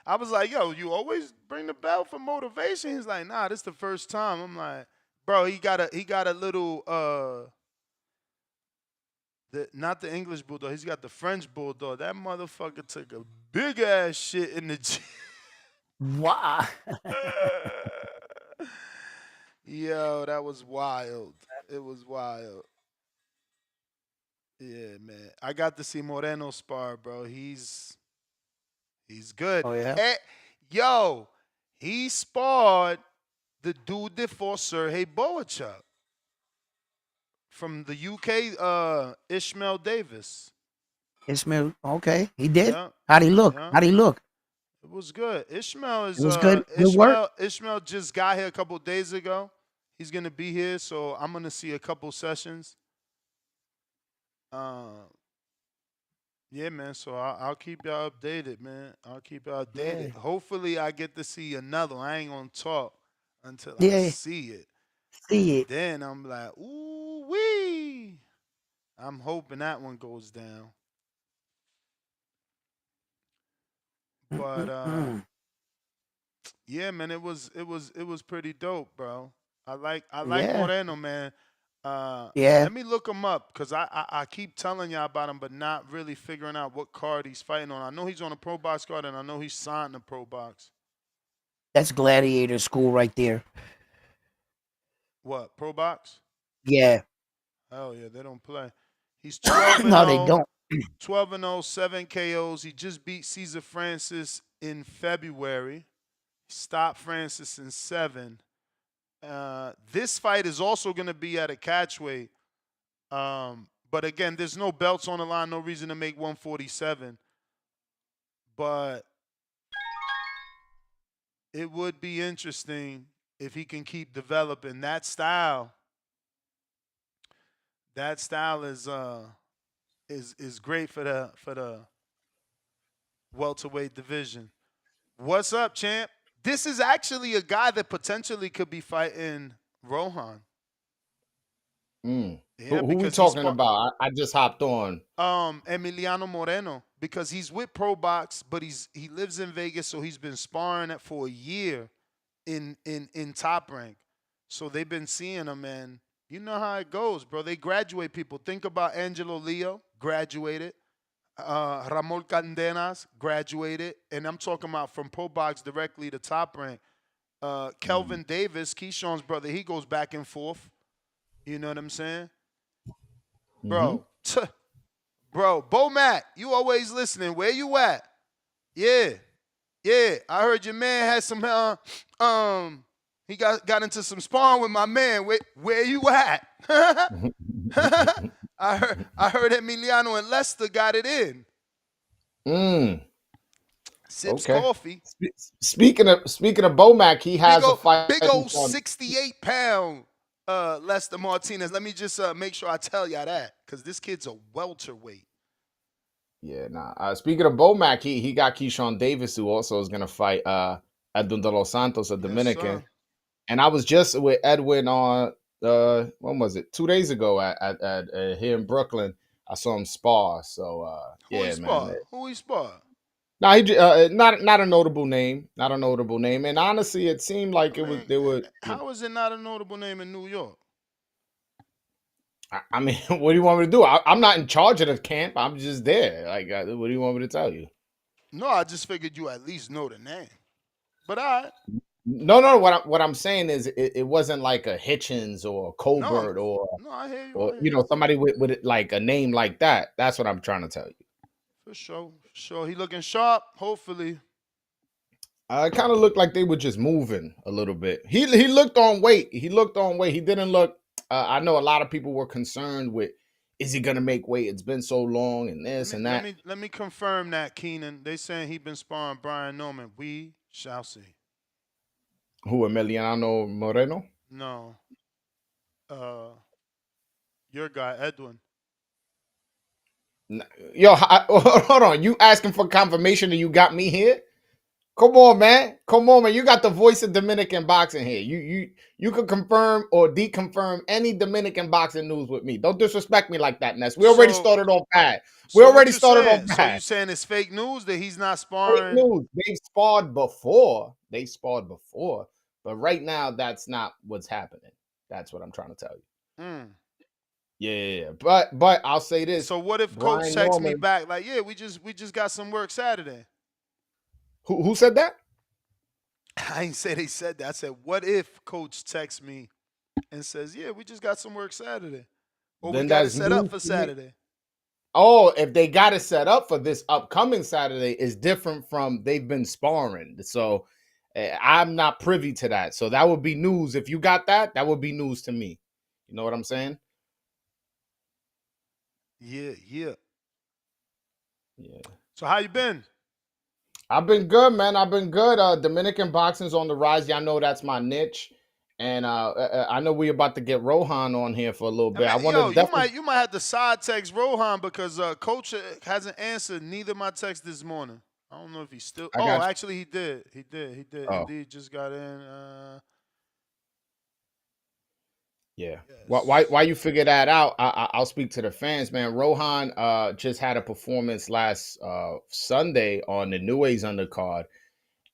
I was like, yo, you always bring the belt for motivation? He's like, nah, this is the first time. I'm like, bro, he got a little not the English bulldog, he's got the French bulldog. That motherfucker took a big ass shit in the gym. Wow. Yo, that was wild. It was wild. Yeah, man. I got to see Moreno spar, bro. He's He's good. Oh yeah. Yo, he sparred the dude that fought Sergey Boachuk from the UK, Ishmael Davis. Ishmael. Okay, he did. Yeah. How'd he look? Yeah. How'd he look? It was good. Ishmael is It was good. Good work. Ishmael just got here a couple days ago. He's gonna be here, so I'm gonna see a couple sessions. Yeah, man. So I'll keep y'all updated, man. I'll keep y'all updated. Yeah. Hopefully, I get to see another one. I ain't gonna talk until I Yeah. see it. See it. Then I'm like, ooh wee. I'm hoping that one goes down. But yeah, man, it was pretty dope, bro. I like Yeah. Moreno, man. Yeah. Let me look him up because I keep telling y'all about him, but not really figuring out what card he's fighting on. I know he's on a pro box card, and I know he's signed a pro box. That's gladiator school right there. What, pro box? Yeah. Oh yeah, they don't play. He's 12 and No, 0. they don't. 12 and 0, 7 KOs. He just beat Cesar Francis in February. Stopped Francis in 7. This fight is also going to be at a catchweight. But again, there's no belts on the line, no reason to make 147. But it would be interesting if he can keep developing that style. That style is great for the welterweight division. What's up, champ? This is actually a guy that potentially could be fighting Rohan. Mm. Yeah, Who we talking about? I just hopped on. Emiliano Moreno, because he's with Pro Box, but he lives in Vegas, so he's been sparring it for a year in Top Rank. So they've been seeing him, and you know how it goes, bro. They graduate people. Think about Angelo Leo, graduated. Ramon Candenas, graduated. And I'm talking about from Pro Box directly to Top Rank. Kelvin Davis, Keyshawn's brother, he goes back and forth. You know what I'm saying? Bro, bro, Bo Mac, you always listening. Where you at? Yeah. I heard your man had some he got into some sparring with my man. Where you at? I heard Emiliano and Lester got it in. Sips coffee. Speaking of Bomac, he has a fight. Big old 68-pound Lester Martinez. Let me just make sure I tell y'all that, because this kid's a welterweight. Yeah, nah. Speaking of Bomac, he got Keyshawn Davis, who also is gonna fight Edwin de los Santos, a Dominican. And I was just with Edwin on when was it? 2 days ago at here in Brooklyn. I saw him spar. So yeah, man. Who he spar? No, he not a notable name. Not a notable name. And honestly, it seemed like they were. How is it not a notable name in New York? I mean, what do you want me to do? I'm not in charge of the camp. I'm just there. Like, what do you want me to tell you? No, I just figured you at least know the name. But all right. No. What I'm saying is, it wasn't like a Hitchens or a Colbert or I hear you. Or somebody with like a name like that. That's what I'm trying to tell you. For sure. He looking sharp. Hopefully. It kind of looked like they were just moving a little bit. He looked on weight. He didn't look. I know a lot of people were concerned with, is he gonna make weight? It's been so long and this and that. Let me confirm that, Keenan. They saying he been sparring Brian Norman. We shall see. Who, Emiliano Moreno? No. Your guy, Edwin. Yo, hold on. You asking for confirmation that you got me here? Come on, man. You got the voice of Dominican boxing here. You can confirm or deconfirm any Dominican boxing news with me. Don't disrespect me like that, Ness. We already started off bad. So you saying it's fake news that he's not sparring? Fake news. They sparred before. But right now, that's not what's happening. That's what I'm trying to tell you. Yeah. But I'll say this. So what if Coach texts me back like, yeah, we just got some work Saturday? Who said that? I ain't say they said that. I said, what if Coach texts me and says, yeah, we just got some work Saturday? Or we got it set up for Saturday. Oh, if they got it set up for this upcoming Saturday, is different from they've been sparring. So I'm not privy to that. So that would be news. If you got that, that would be news to me. You know what I'm saying? Yeah, yeah. Yeah. So how you been? I've been good, man. I've been good. Dominican boxing's on the rise. Y'all know that's my niche. And I know we're about to get Rohan on here for a little bit. Man, I wanted to definitely... you might have to side text Rohan because Coach hasn't answered neither of my texts this morning. I don't know if he's still. Actually, he did. He did. Oh. Indeed, just got in. Yeah. Yes. Why you figure that out? I'll speak to the fans, man. Rohan just had a performance last Sunday on the New Age undercard,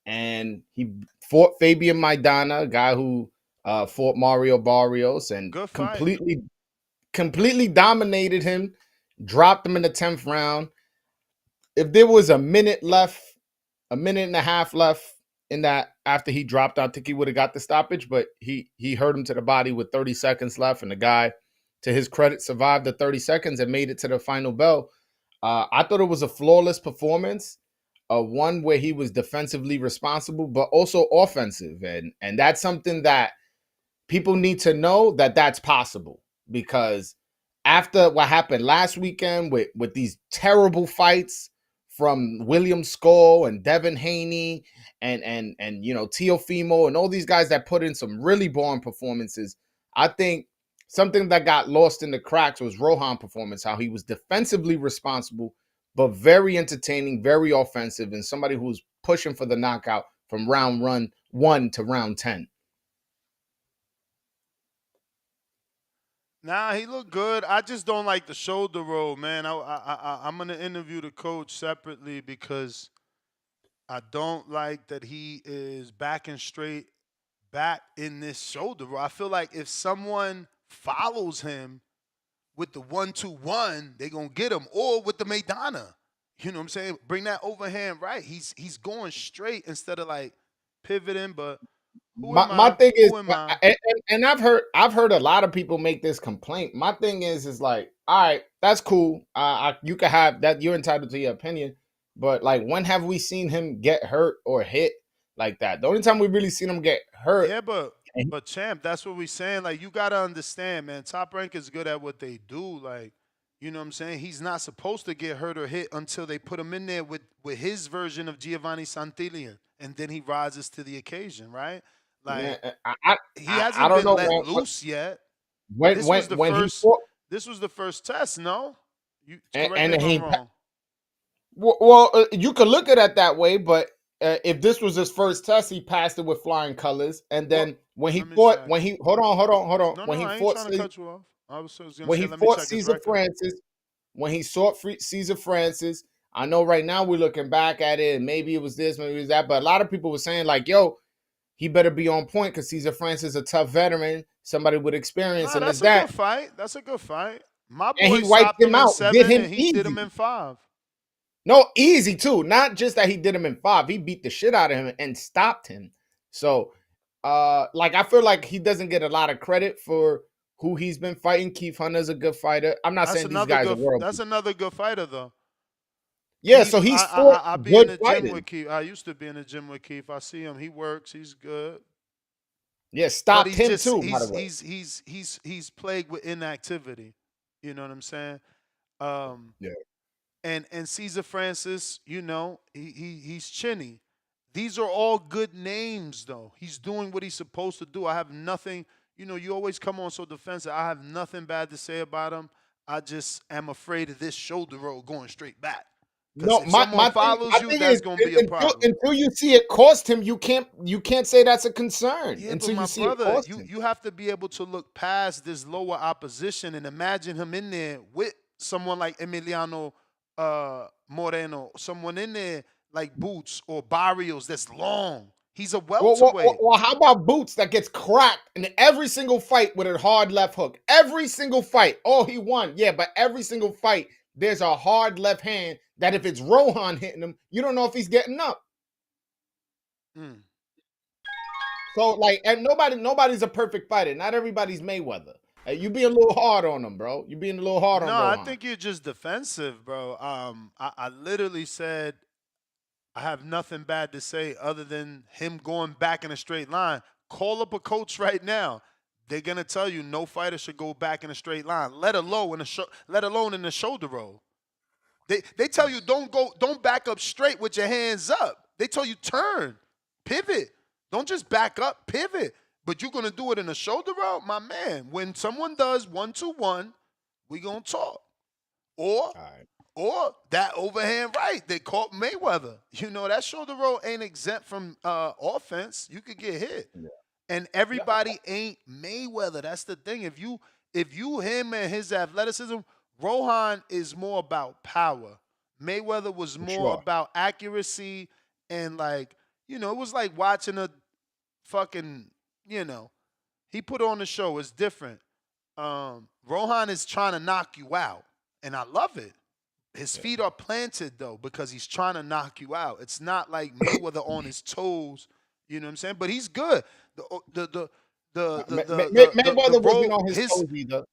and he fought Fabian Maidana, a guy who fought Mario Barrios, and completely dominated him, dropped him in the 10th round. If there was a minute and a half left in that after he dropped, I think he would have got the stoppage, but he hurt him to the body with 30 seconds left, and the guy, to his credit, survived the 30 seconds and made it to the final bell. I thought it was a flawless performance, one where he was defensively responsible, but also offensive, and that's something that people need to know that that's possible, because after what happened last weekend with these terrible fights from William Skull and Devin Haney and you know, Teofimo and all these guys that put in some really boring performances, I think something that got lost in the cracks was Rohan's performance, how he was defensively responsible, but very entertaining, very offensive, and somebody who was pushing for the knockout from round 1 to round 10. Nah, he looked good. I just don't like the shoulder roll, man. I'm gonna interview the coach separately because I don't like that he is backing straight back in this shoulder roll. I feel like if someone follows him with the 1-2-1, they're gonna get him, or with the Maidana. You know what I'm saying? Bring that overhand right. He's going straight instead of like pivoting, but my thing is, and I've heard a lot of people make this complaint. My thing is like, all right, that's cool. You can have that. You're entitled to your opinion, but like, when have we seen him get hurt or hit like that? The only time we really seen him get hurt. Yeah, but champ, that's what we're saying. Like, you gotta understand, man. Top Rank is good at what they do. Like, you know what I'm saying? He's not supposed to get hurt or hit until they put him in there with his version of Giovanni Santillan, and then he rises to the occasion, right? Like, he hasn't been let loose yet. This was the first test, no? Correct me if I'm wrong. Well, you could look at it that way, but if this was his first test, he passed it with flying colors. And then when he fought Cesar Francis, I know right now we're looking back at it, and maybe it was this, maybe it was that, but a lot of people were saying like, yo, he better be on point because Cesar Francis is a tough veteran, somebody with experience, and that's a good fight. That's a good fight. My boy, and he wiped him out. Did him and he did him in 5. No, easy too. Not just that he did him in 5. He beat the shit out of him and stopped him. So, like, I feel like he doesn't get a lot of credit for who he's been fighting. Keith Hunter's a good fighter. I'm not saying these guys are world. That's another good fighter, though. Yeah, so he's I be in the gym with Keith. I used to be in the gym with Keith. I see him. He works. He's good. Yeah, stopped him too. He's plagued with inactivity. You know what I'm saying? Yeah. And Cesar Francis, you know, he's chinny. These are all good names, though. He's doing what he's supposed to do. I have nothing. You know, you always come on so defensive. I have nothing bad to say about him. I just am afraid of this shoulder roll going straight back. No, if someone follows you, that's going to be a problem. Until you see it cost him, you can't say that's a concern. Yeah, until but you see brother, it cost him. You have to be able to look past this lower opposition and imagine him in there with someone like Emiliano Moreno, someone in there like Boots or Barrios that's long. He's a welterweight. Well, how about Boots that gets cracked in every single fight with a hard left hook? Every single fight. Oh, he won. Yeah, but every single fight, there's a hard left hand that if it's Rohan hitting him, you don't know if he's getting up. So, like, and nobody's a perfect fighter. Not everybody's Mayweather. Hey, you being a little hard on him, bro. You being a little hard No, on I Rohan. think you're just defensive, bro. I literally said I have nothing bad to say other than him going back in a straight line. Call up a coach right now. They're gonna tell you no fighter should go back in a straight line, let alone in the shoulder roll. They tell you don't back up straight with your hands up. They tell you turn, pivot. Don't just back up, pivot. But you're gonna do it in a shoulder roll, my man. When someone does 1-2-1, we gonna talk. Or that overhand right they caught Mayweather. You know that shoulder roll ain't exempt from offense. You could get hit, and everybody ain't Mayweather. That's the thing. If you him and his athleticism, Rohan is more about power. Mayweather was more about accuracy and it was like watching a fucking he put on the show. It's different. Rohan is trying to knock you out, and I love it. His feet are planted though because he's trying to knock you out. It's not like Mayweather on his toes. You know what I'm saying? But he's good. Mayweather wasn't on his toes either.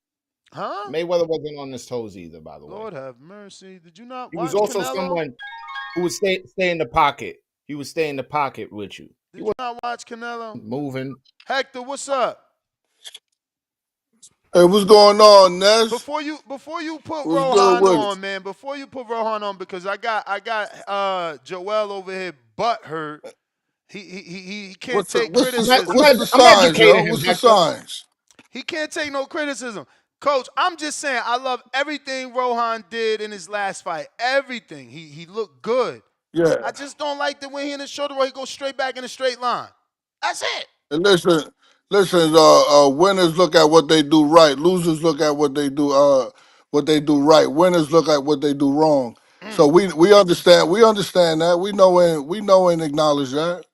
Huh? Mayweather wasn't on his toes either, by the way. Lord have mercy. Did you not He watch was also Canelo? someone who would stay in the pocket. He would stay in the pocket with you. Did you not watch Canelo? Moving. Hector, what's up? Hey, what's going on, Ness? Before you put What's Rohan good with on, man. Before you put Rohan on, because I got Joel over here butt hurt. He can't take criticism. What's the signs, yo? What's the signs? He can't take no criticism. Coach, I'm just saying I love everything Rohan did in his last fight. Everything. He looked good. Yeah. I just don't like the way he in the shoulder roll, he goes straight back in a straight line. That's it. And listen, winners look at what they do right. Losers look at what they do right. Winners look at what they do wrong. So we understand that. We know and acknowledge that.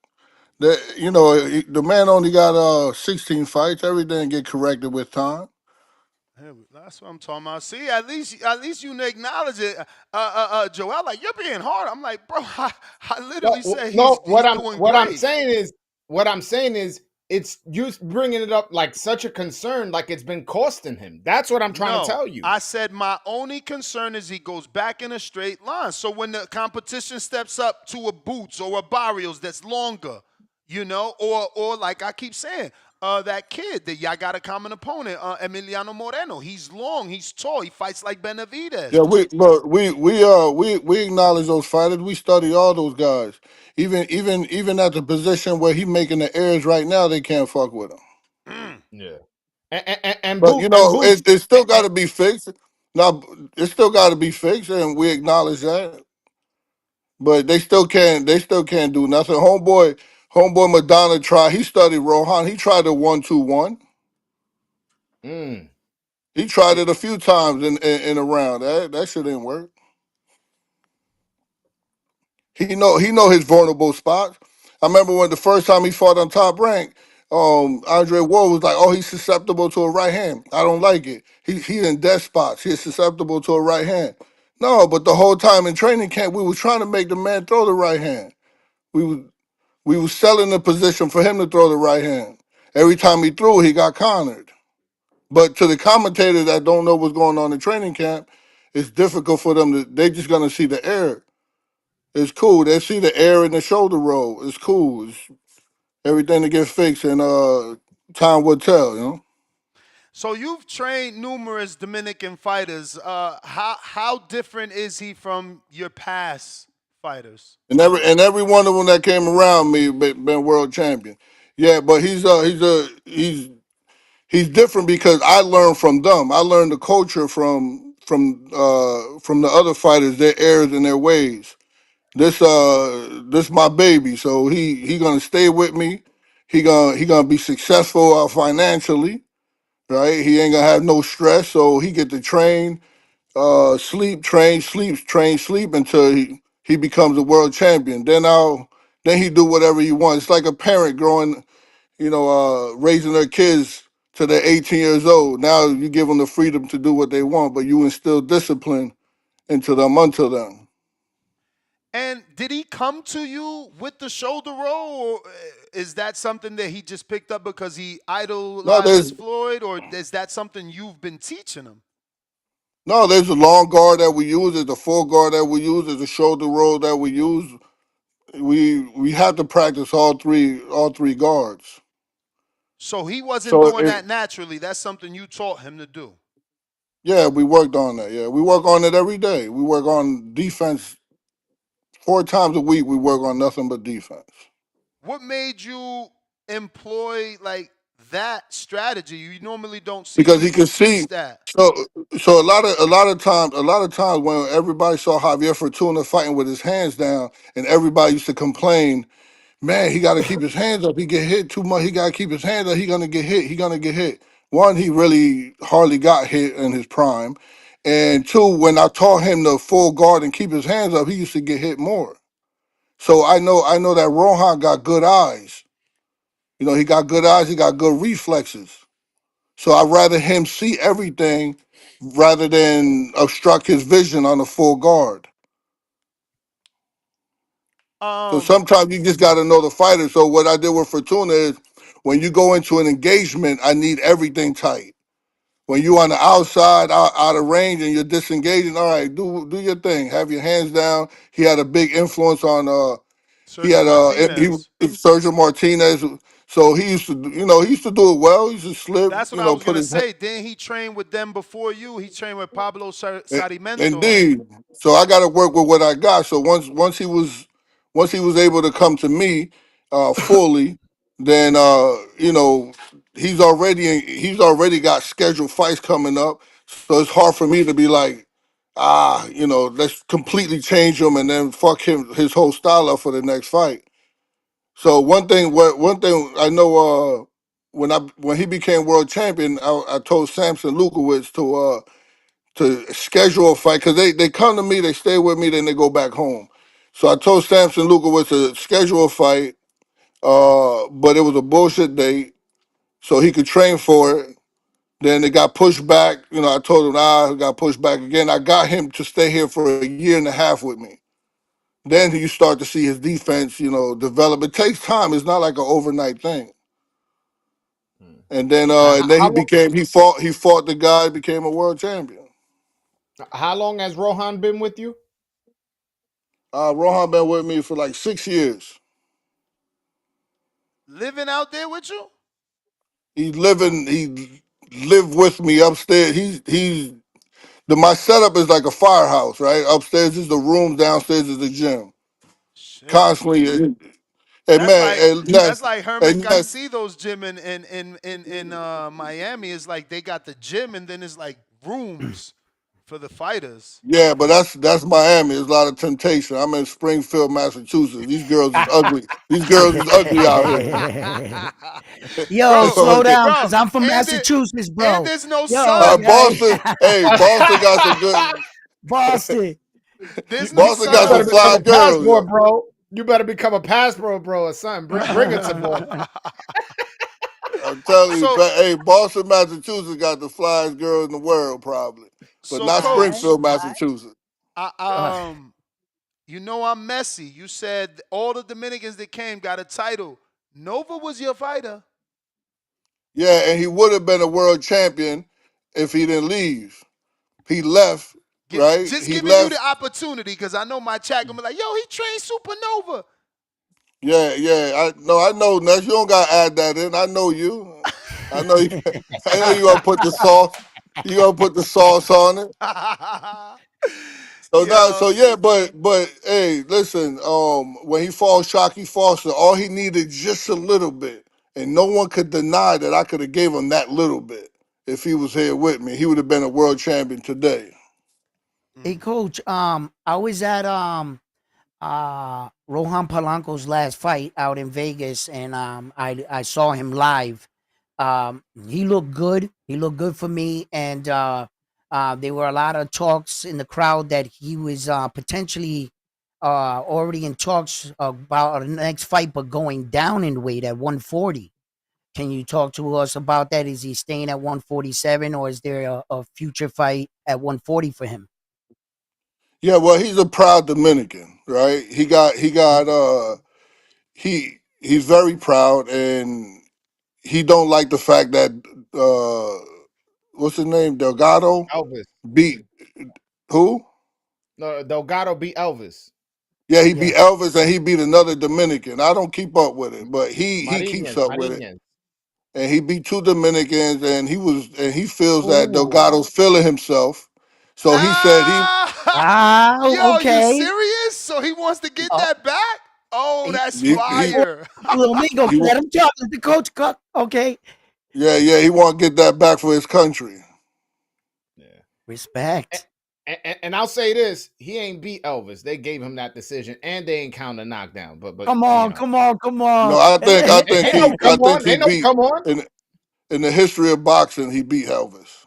That the man only got 16 fights. Everything get corrected with time. That's what I'm talking about. See, at least you acknowledge it, Joel. Like you're being hard. I'm like, bro, I literally say he's doing what great. I'm saying is it's you bringing it up like such a concern, like it's been costing him. That's what I'm trying to tell you. I said my only concern is he goes back in a straight line. So when the competition steps up to a Boots or a Barrios that's longer, or like I keep saying, that kid that y'all got a common opponent, Emiliano Moreno. He's long, he's tall, he fights like Benavidez. Yeah, we acknowledge those fighters. We study all those guys. Even at the position where he making the errors right now, they can't fuck with him. Yeah. And but it still got to be fixed. Now it still got to be fixed, and we acknowledge that. But they still can't do nothing. Homeboy Madonna tried. He studied Rohan. He tried a 1-2-1. He tried it a few times in a round. That shit didn't work. He know his vulnerable spots. I remember when the first time he fought on Top Rank, Andre Ward was like, "Oh, he's susceptible to a right hand. I don't like it. He in death spots. He's susceptible to a right hand." No, but the whole time in training camp, we was trying to make the man throw the right hand. We was selling the position for him to throw the right hand. Every time he threw, he got cornered. But to the commentators that don't know what's going on in training camp, it's difficult for them they just gonna see the error. It's cool. They see the air in the shoulder roll. It's cool. It's everything to get fixed, and time will tell. So you've trained numerous Dominican fighters. How different is he from your past fighters? And every one of them that came around me been world champion. Yeah, but he's different because I learned from them. I learned the culture from the other fighters, their errors and their ways. This my baby, so he gonna stay with me. He gonna be successful financially, right? He ain't gonna have no stress, so he get to train, sleep, train, sleep until he becomes a world champion. Then he do whatever he wants. It's like a parent growing, raising their kids till they're 18 years old. Now you give them the freedom to do what they want, but you instill discipline into them until then. And Did he come to you with the shoulder roll, or is that something that he just picked up because he No, idolizes Floyd, or is that something you've been teaching him? there's a long guard that we use, there's a full guard that we use, there's a shoulder roll that we use. We have to practice all three guards. So he wasn't So doing that naturally. That's something you taught him to do. yeah, we worked on that. Yeah, we work on it every day. We work on defense 4 times a week. We work on nothing but defense. What made you employ like that strategy? You normally don't see Because he people could see. teach that. So a lot of times when everybody saw Javier Fortuna fighting with his hands down, and everybody used to complain, man, he got to keep his hands up. He get hit too much. He got to keep his hands up. He gonna get hit. He gonna get hit. One, he really hardly got hit in his prime, and two, when I taught him to full guard and keep his hands up, he used to get hit more. So I know that Rohan got good eyes. He got good eyes. He got good reflexes. So I'd rather him see everything rather than obstruct his vision on a full guard. So sometimes you just got to know the fighter. So what I did with Fortuna is when you go into an engagement, I need everything tight. When you on the outside, out of range, and you're disengaging, all right, do your thing. Have your hands down. He had a big influence on. He Sergio had Martinez. Sergio Martinez. So he used to, he used to do it well. He used to slip, That's what I was put gonna his say. Didn't he train with them before you? He trained with Pablo Sarimento. Indeed. So I got to work with what I got. So once he was able to come to me fully, then he's already got scheduled fights coming up. So it's hard for me to be like, let's completely change him and then fuck his whole style up for the next fight. So one thing I know when he became world champion, I told Samson Lukowicz to schedule a fight because they come to me, they stay with me, then they go back home. So I told Samson Lukowicz to schedule a fight, but it was a bullshit date, so he could train for it. Then it got pushed back. I told him, it got pushed back again. I got him to stay here for a year and a half with me. Then you start to see his defense, develop. It takes time. It's not like an overnight thing. And then he fought the guy, became a world champion. How long has Rohan been with you? Rohan been with me for like 6 years. Living out there with you? He lived with me upstairs. My setup is like a firehouse, right? Upstairs is the room, downstairs is the gym. Shit. Constantly. Hey man, That's like hey Herman Ness, Garcia's gym in Miami. It's like they got the gym and then it's like rooms for the fighters. yeah, but that's Miami. There's a lot of temptation. I'm in Springfield, Massachusetts. These girls is ugly. These girls is ugly out here. Yo, slow down, because I'm from Massachusetts, bro. And there's no Yo, sun. Boston, Boston got some good. Boston. There's no Boston got some fly girls. Yo. Bro. You better become a passport, bro, or something. Bring it to boy. I'm telling you, hey, Boston, Massachusetts got the flyest girl in the world, probably, but not Springfield, Massachusetts. I'm messy. You said all the Dominicans that came got a title. Nova was your fighter. Yeah, and he would have been a world champion if he didn't leave. He left, right? Just He giving left. you the opportunity because I know my chat gonna be like, yo, he trained Supernova. Yeah. I know, Ness. You don't gotta add that in. I know you. I know you. I know you gonna put the sauce. You gonna put the sauce on it. But hey, listen. When he fought Shockey Foster, all he needed just a little bit, and no one could deny that I could have gave him that little bit if he was here with me. He would have been a world champion today. Hey, coach. I was at Rohan Polanco's last fight out in Vegas, and I saw him live. He looked good. He looked good for me, and there were a lot of talks in the crowd that he was potentially already in talks about the next fight, but going down in weight at 140. Can you talk to us about that? Is he staying at 147, or is there a future fight at 140 for him? Yeah, well, he's a proud Dominican. right? He's very proud, and he don't like the fact that what's his name, Delgado Elvis. beat who? No, Delgado beat Elvis. Yeah, he beat Yeah. Elvis and he beat another Dominican. I don't keep up with it, but he keeps up with it. Mariñez. And he beat two Dominicans, and he feels that Ooh. Delgado's feeling himself. So he said he Ah, Wow. yo, you Okay. serious? So he wants to get Oh, that back? Oh, he, that's he fire. little Mingo, he let him talk. Let the coach cook. Okay. yeah, he want to get that back for his country. Yeah. Respect. And I'll say this: he ain't beat Elvis. They gave him that decision, and they ain't count a knockdown. But Come you on, know, come on, come No, on. come on. he Ain't no beat come on. in the history of boxing he beat Elvis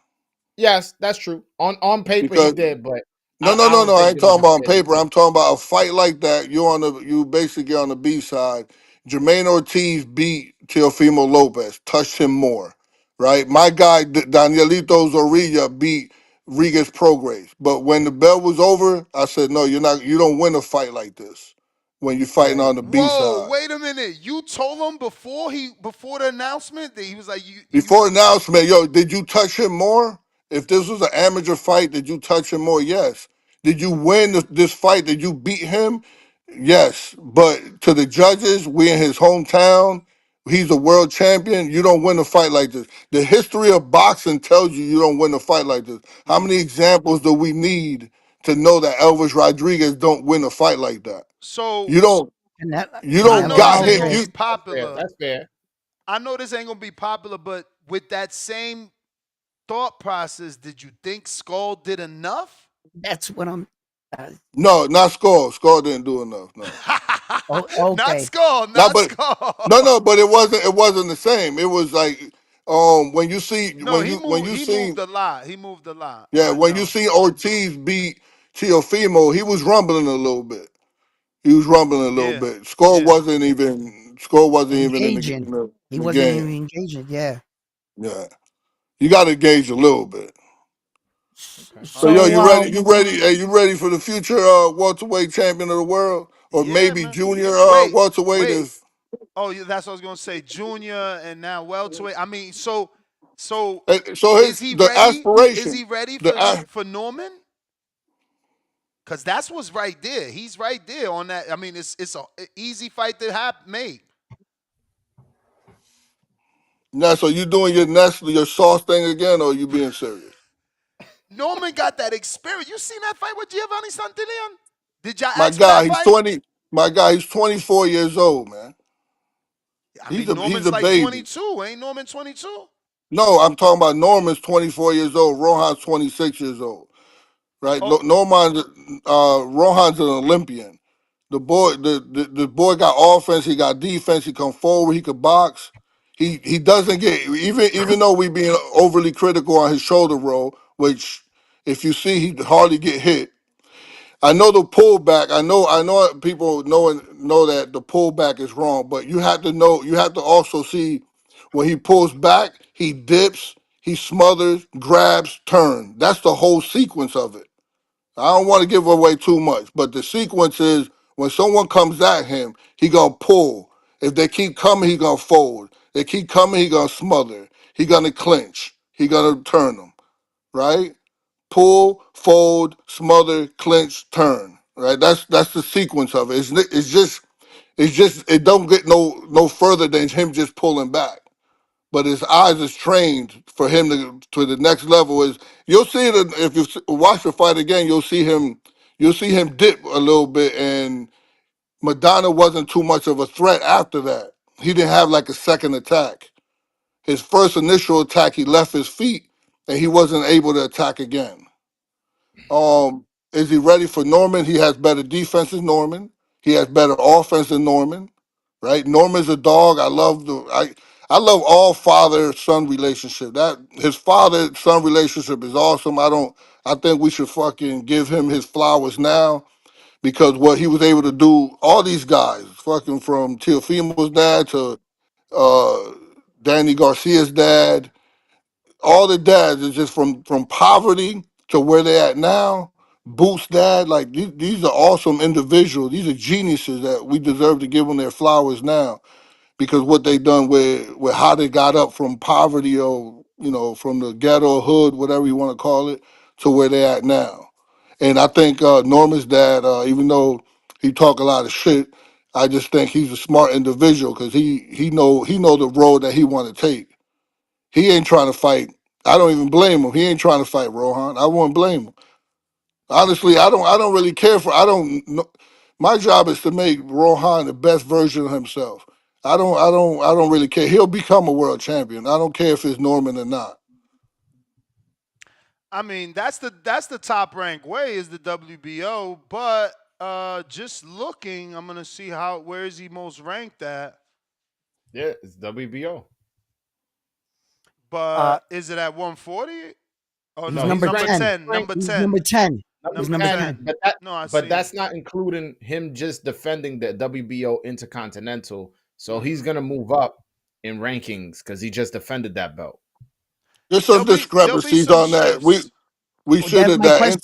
Yes, that's true. On paper he because did, but no, I don't I think ain't it was talking a about on fair paper. decision. I'm talking about a fight like that. You basically on the B side. Jermaine Ortiz beat Teofimo Lopez, touched him more, right? My guy Danielito Zorrilla beat Rigas Prograis. But when the bell was over, I said, no, you don't win a fight like this when you're fighting Right. on the B Whoa, side. wait a minute. You told him before the announcement that he was like you Before announcement, yo, did you touch him more? If this was an amateur fight, did you touch him more? Yes. Did you win this fight? Did you beat him? Yes. But to the judges, we in his hometown. He's a world champion. You don't win a fight like this. The history of boxing tells you you don't win a fight like this. How many examples do we need to know that Elvis Rodriguez don't win a fight like that? so You don't. You I don't know Canelo this got ain't hit. gonna Alvarez. You be popular. That's fair. I know this ain't gonna be popular, but with that same thought process, did you think Skull did enough? That's what I'm. Uh, no, not Skull. Skull didn't do enough. No. Not okay. Skull, No, not but Skull. no, but it wasn't the same. It was like when you see No, when you he see moved a lot. He moved a lot, yeah, but when you no. see Ortiz beat Teofimo, he was rumbling a little bit. He was rumbling a little Yeah. bit. Score wasn't even in the Engaging. He in the wasn't even game. engaging. Yeah. Yeah. You gotta engage a little bit. Okay. All So right. yo, So, you ready? You ready for the future welterweight champion of the world? Or Yeah, maybe man. junior Wait, welterweight wait. if Oh, yeah, that's what I was gonna say. Junior and now welterweight. I mean, so so is his he the ready? Is aspiration. he ready The for Norman? Cause that's what's right there. He's right there on that. I mean, it's a easy fight to have make. Now, so you doing your sauce thing again, or you being serious? Norman got that experience. You seen that fight with Giovanni Santillan? Did y'all My ask for guy, that he's fight? 20. My guy, he's 24 years old, man. I He's mean, a Norman's like baby. 22. Ain't Norman 22? No, I'm talking about Norman's 24 years old. Rohan's 26 years old. Right? Oh, Rohan's an Olympian. The boy got offense. He got defense. He come forward. He could box. He doesn't get even though we being overly critical on his shoulder roll, which if you see he hardly get hit. I know the pullback. I know people know that the pullback is wrong, but you have to know. You have to also see when he pulls back, he dips, he smothers, grabs, turn. That's the whole sequence of it. I don't want to give away too much, but the sequence is when someone comes at him, he gonna pull. If they keep coming, he gonna fold. They keep coming, he gonna smother. He gonna clinch. He gonna turn them. Right? Pull, fold, smother, clinch, turn. Right? That's the sequence of it. It's just it don't get no further than him just pulling back. But his eyes is trained for him to the next level. Is you'll see it if you watch the fight again. You'll see him dip a little bit, and Madonna wasn't too much of a threat after that. He didn't have like a second attack. His first initial attack, he left his feet, and he wasn't able to attack again. Is he ready for Norman? He has better defense than Norman. He has better offense than Norman. Right? Norman's a dog. I love all father son relationship. That his father son relationship is awesome. I think we should fucking give him his flowers now because what he was able to do, all these guys, fucking from Teofimo's dad to uh Danny Garcia's dad, all the dads is just from poverty to where they at now. Boot's dad, like these are awesome individuals. These are geniuses that we deserve to give them their flowers now because what they done with how they got up from poverty or from the ghetto hood, whatever you want to call it, to where they're at now. And I think Norman's dad, even though he talk a lot of shit, I just think he's a smart individual because he know the road that he want to take. He ain't trying to fight. I don't even blame him. He ain't trying to fight Rohan. I wouldn't blame him. Honestly, I don't really care for. I don't. Know. My job is to make Rohan the best version of himself. I don't really care. He'll become a world champion. I don't care if it's Norman or not. I mean, that's the top ranked way is the WBO, but just looking, I'm gonna see where is he most ranked at. Yeah, it's WBO. But is it at 140? Oh He's no, he's number number 10. 10. Number He's 10. number 10. He's Number number 10. 10. No, I But see that's him. not including him just defending the WBO Intercontinental. So he's Mhm. gonna move up in rankings because he just defended that belt. There's some There'll be discrepancies some on that. We shifts. we Well, should that's have my question.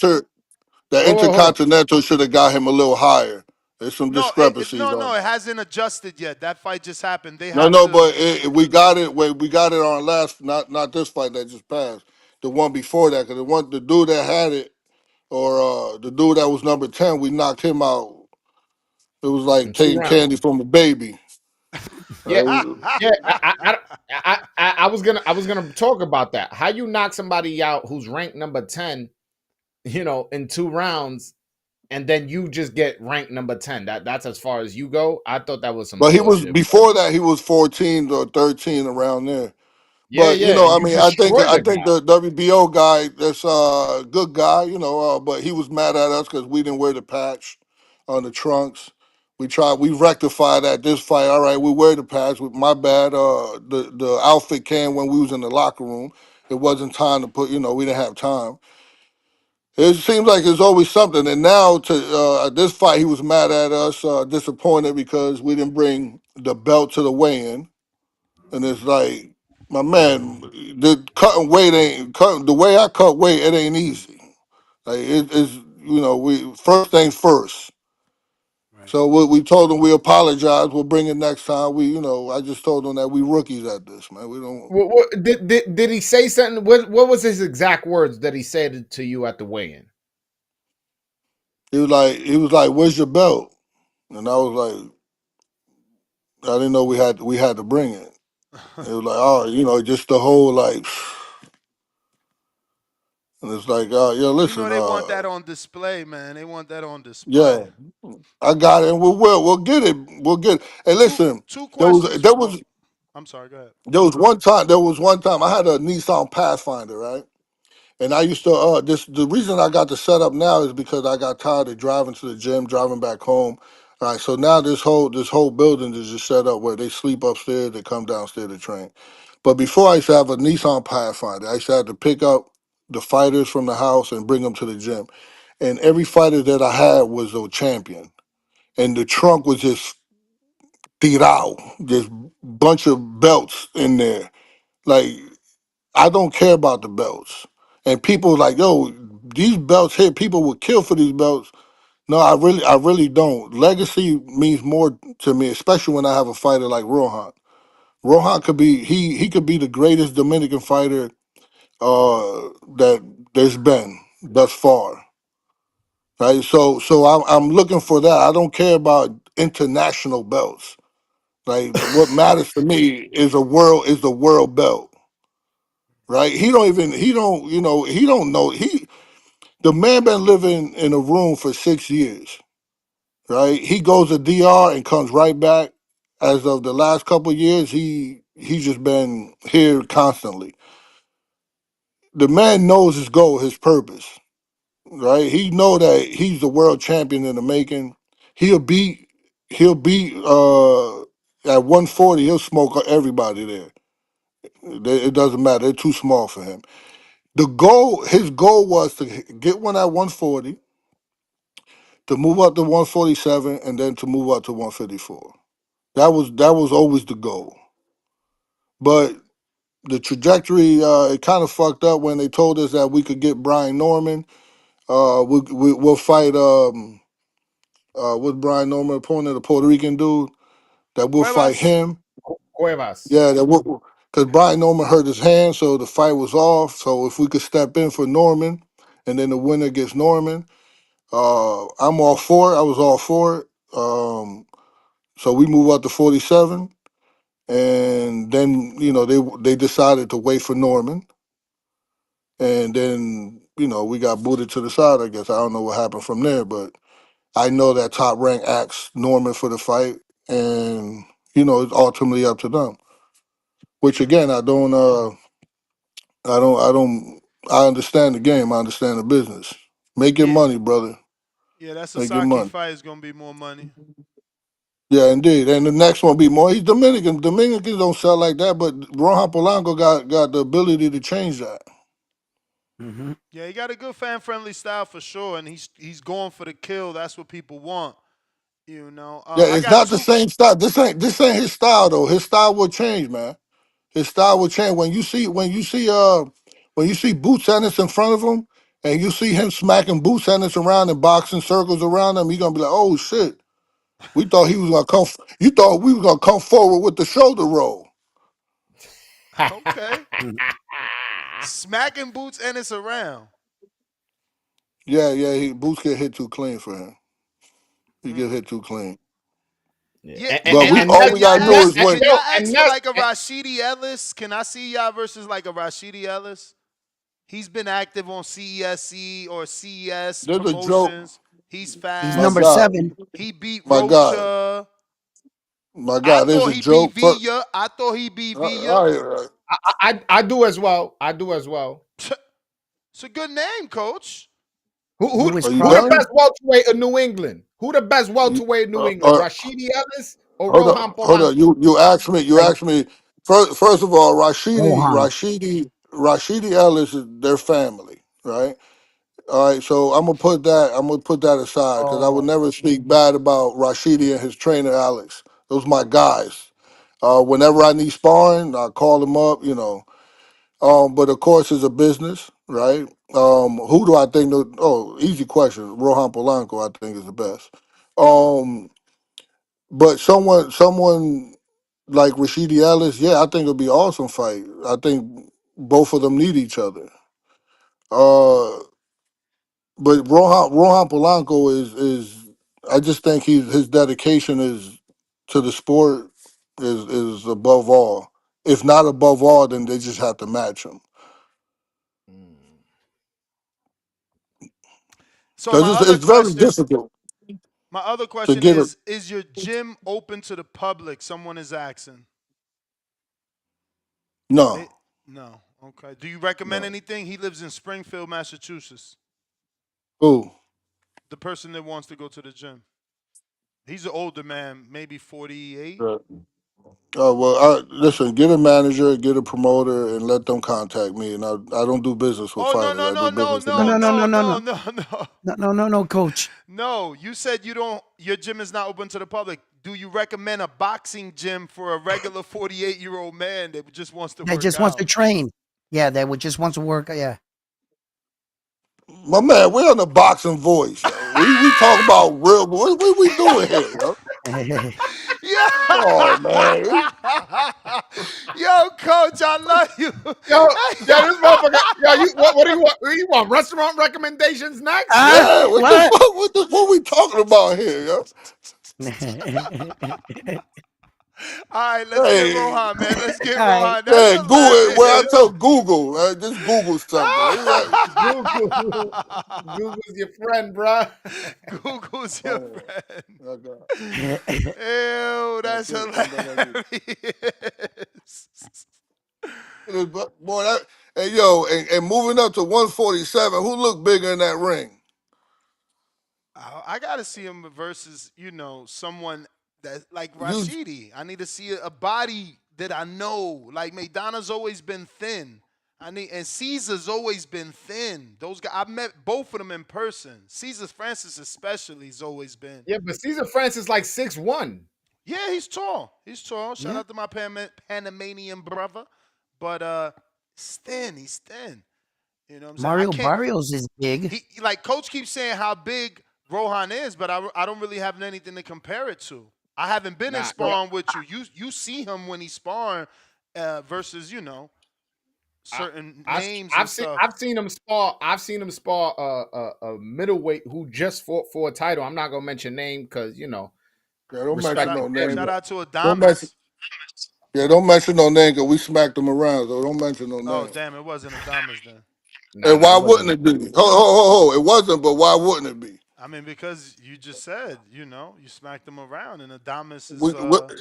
the Whoa, whoa, whoa. Intercontinental should have got him a little higher. There's some No, discrepancies no, on it it. hasn't adjusted yet. That fight just happened. They No, have no, to. but we got it. We got it on last, not this fight that just passed. The one before that, because the dude that had it, or the dude that was number 10, we knocked him out. It was like In 2 taking rounds. candy from a baby. Yeah, Right? yeah. I was gonna talk about that. How you knock somebody out who's ranked number 10, in 2 rounds, and then you just get ranked number 10. That's as far as you go. I thought that was some But he was bullshit. before that. He was 14 or 13 around there. Yeah, But yeah, and I you mean, I think destroyed I the think guy. the WBO guy, that's a good guy. But he was mad at us because we didn't wear the patch on the trunks. We rectified that this fight. All right, we wear the patch. My bad. The outfit came when we was in the locker room. It wasn't time to put. We didn't have time. It seems like there's always something. And now to this fight, he was mad at us, disappointed because we didn't bring the belt to the weigh-in. And it's like, my man, the cutting weight ain't cutting. The way I cut weight, it ain't easy. Like it's we first things first. So we told him we apologize. We'll bring it next time. I just told him that we rookies at this, man. We don't. Did he say something? What was his exact words that he said to you at the weigh-in? He was like, "Where's your belt?" And I was like, "I didn't know we had to bring it." It was like, "Oh, just the whole like," and it's like, listen, They want that on display, man. They want that on yeah, display. I got it, and we'll get it, we'll get it. And listen, Two there was questions. there Oh, was I'm sorry. Go ahead. there was one time I had a Nissan Pathfinder, right? And I used to the reason I got the setup now is because I got tired of driving to the gym, driving back home. All right, so now this whole building is just set up where they sleep upstairs, they come downstairs to train. But before I used to have a Nissan Pathfinder. I used to have to pick up the fighters from the house and bring them to the gym. And every fighter that I had was a champion. And the trunk was just tirao, just bunch of belts in there. Like, I don't care about the belts. And people like, yo, these belts here, people would kill for these belts. No, I really don't. Legacy means more to me, especially when I have a fighter like Rohan. Rohan could be he could be the greatest Dominican fighter that there's been thus far. Right? So I'm looking for that. I don't care about international belts. Like what matters to me is the world belt. Right? He don't know. The man been living in a room for 6 years. Right? He goes to DR and comes right back. As of the last couple of years, he's just been here constantly. The man knows his goal, his purpose. Right? He know that he's the world champion in the making. He'll beat at 140. He'll smoke everybody there. It doesn't matter. They're too small for him. His goal was to get one at 140, to move up to 147, and then to move up to 154. That was always the goal. But the trajectory, it kind of fucked up when they told us that we could get Brian Norman. We'll fight with Brian Norman opponent, a Puerto Rican dude. That we'll fight Cuevas. him. Cuevas. Yeah, that will because Brian Norman hurt his hand, so the fight was off. So if we could step in for Norman, and then the winner gets Norman, I'm all for it. I was all for it. So we move up to 47, and then they decided to wait for Norman, and then we got booted to the side. I guess I don't know what happened from there, but I know that Top Rank asked Norman for the fight, and it's ultimately up to them. Which again, I understand the game. I understand the business. Make your Yeah, money, brother. yeah, that Make your Sasaki money. fight is gonna be more money. Yeah, indeed. And the next one be more. He's Dominican. Dominicans don't sell like that, but Rohan Polanco got the ability to change that. Mm-hmm. Yeah, he got a good fan friendly style for sure, and he's going for the kill. That's what people want. Yeah, I it's got not the two. same style. This ain't his style though. His style will change, man. His style will change when you see Boots Ennis in front of him, and you see him smacking Boots Ennis around and boxing circles around him. You're gonna be like, oh shit. We thought he was gonna come. You thought we was gonna come forward with the shoulder roll. Okay, smacking Boots Ennis around. Yeah. Boots get hit too clean for him. He get hit too clean. Yeah, But can all we gotta do is win. can y'all ask for like a Rashidi Ellis? Can I see y'all versus like a Rashidi Ellis? He's been active on CESC or CES There's a joke. promotions. He's He's My fast. number God, 7. He beat my God, Rocha. my I God. There's thought a he beat joke. Villa. I thought he beat Villa. I do as well. I do as well. It's a good name, coach. Who Who is Are you the Crawford? done? best welterweight in New England? Who the best welterweight in New England? Rashidi Ellis or Rohan Hold up. Polanco? You asked me. You Like asked me. First of all, Rohan. Rashidi Ellis is their family, right? All right. So I'm gonna put that. Aside because I would Oh. never speak bad about Rashidi and his trainer Alex. Those my guys. Whenever I need sparring, I call them up. But of course, it's a business, right? Who do I think? Easy question. Rohan Polanco, I think, is the best. But someone like Rashidi Ellis, yeah, I think it'll be an awesome fight. I think both of them need each other. Uh, but Rohan Polanco is I just think his dedication is to the sport is above all. If not above all, then they just have to match him. So Because it's very difficult my other to question get it. is your gym open to the public? Someone is asking. No, They no. Okay. Do you recommend no. anything? He lives in Springfield, Massachusetts. Who? The person that wants to go to the gym. He's an older man, maybe 48. Right. Listen, get a manager, get a promoter, and let them contact me. And I don't do business with Oh no fighters. no I do no no business with No, no no, no, no no, no, no no. no no. No, coach. No, you said you don't. Your gym is not open to the public. Do you recommend a boxing gym for a regular 48-year-old man that just wants to That work just wants to out? train. Yeah, that would just wants to work. Yeah. My man, we're on the boxing voice, yo. We talk about real. What we doing here, yo? Yeah. Oh man. Yo, coach, I love you. This motherfucker. Yo, what do you want? You want restaurant recommendations next? Yeah, what the What? fuck? What we talking about here, yo? All right, let's get Hey, Rohan, man. Let's get All right. Rohan. That's hey, Google. Well, I hilarious. tell Google, just Google something. Google, Google's your friend, bruh. Google's your Oh, friend. my God. Ew, that's hilarious. Boy, hey, yo, and moving up to 147, who looked bigger in that ring? I got to see him versus, someone that like You, Rashidi. I need to see a body that I know. Like Maidana's always been thin. And Caesar's always been thin. Those guys, I met both of them in person. Caesar Francis especially has always been. Yeah, but Caesar Francis like 6'1". Yeah, he's tall. He's tall. Shout out to my Panamanian brother. But he's thin. He's thin. You know what I'm saying? I Mario can't. Barrios is big. Like Coach keeps saying how big Rohan is, but I don't really have anything to compare it to. I haven't been in sparring with you. You see him when he's sparring versus certain names and stuff. I've seen him spar. I've seen him spar a middleweight who just fought for a title. I'm not gonna mention name because don't respect mention no name. Shout out to Don't mention. Adamas. Yeah, don't mention no name because we smacked them around. So don't mention no Oh name. damn, it wasn't Adamas then. And why wouldn't it be? Ho! It wasn't, but why wouldn't it be? I mean, because you just said, you smacked him around, and Adamas is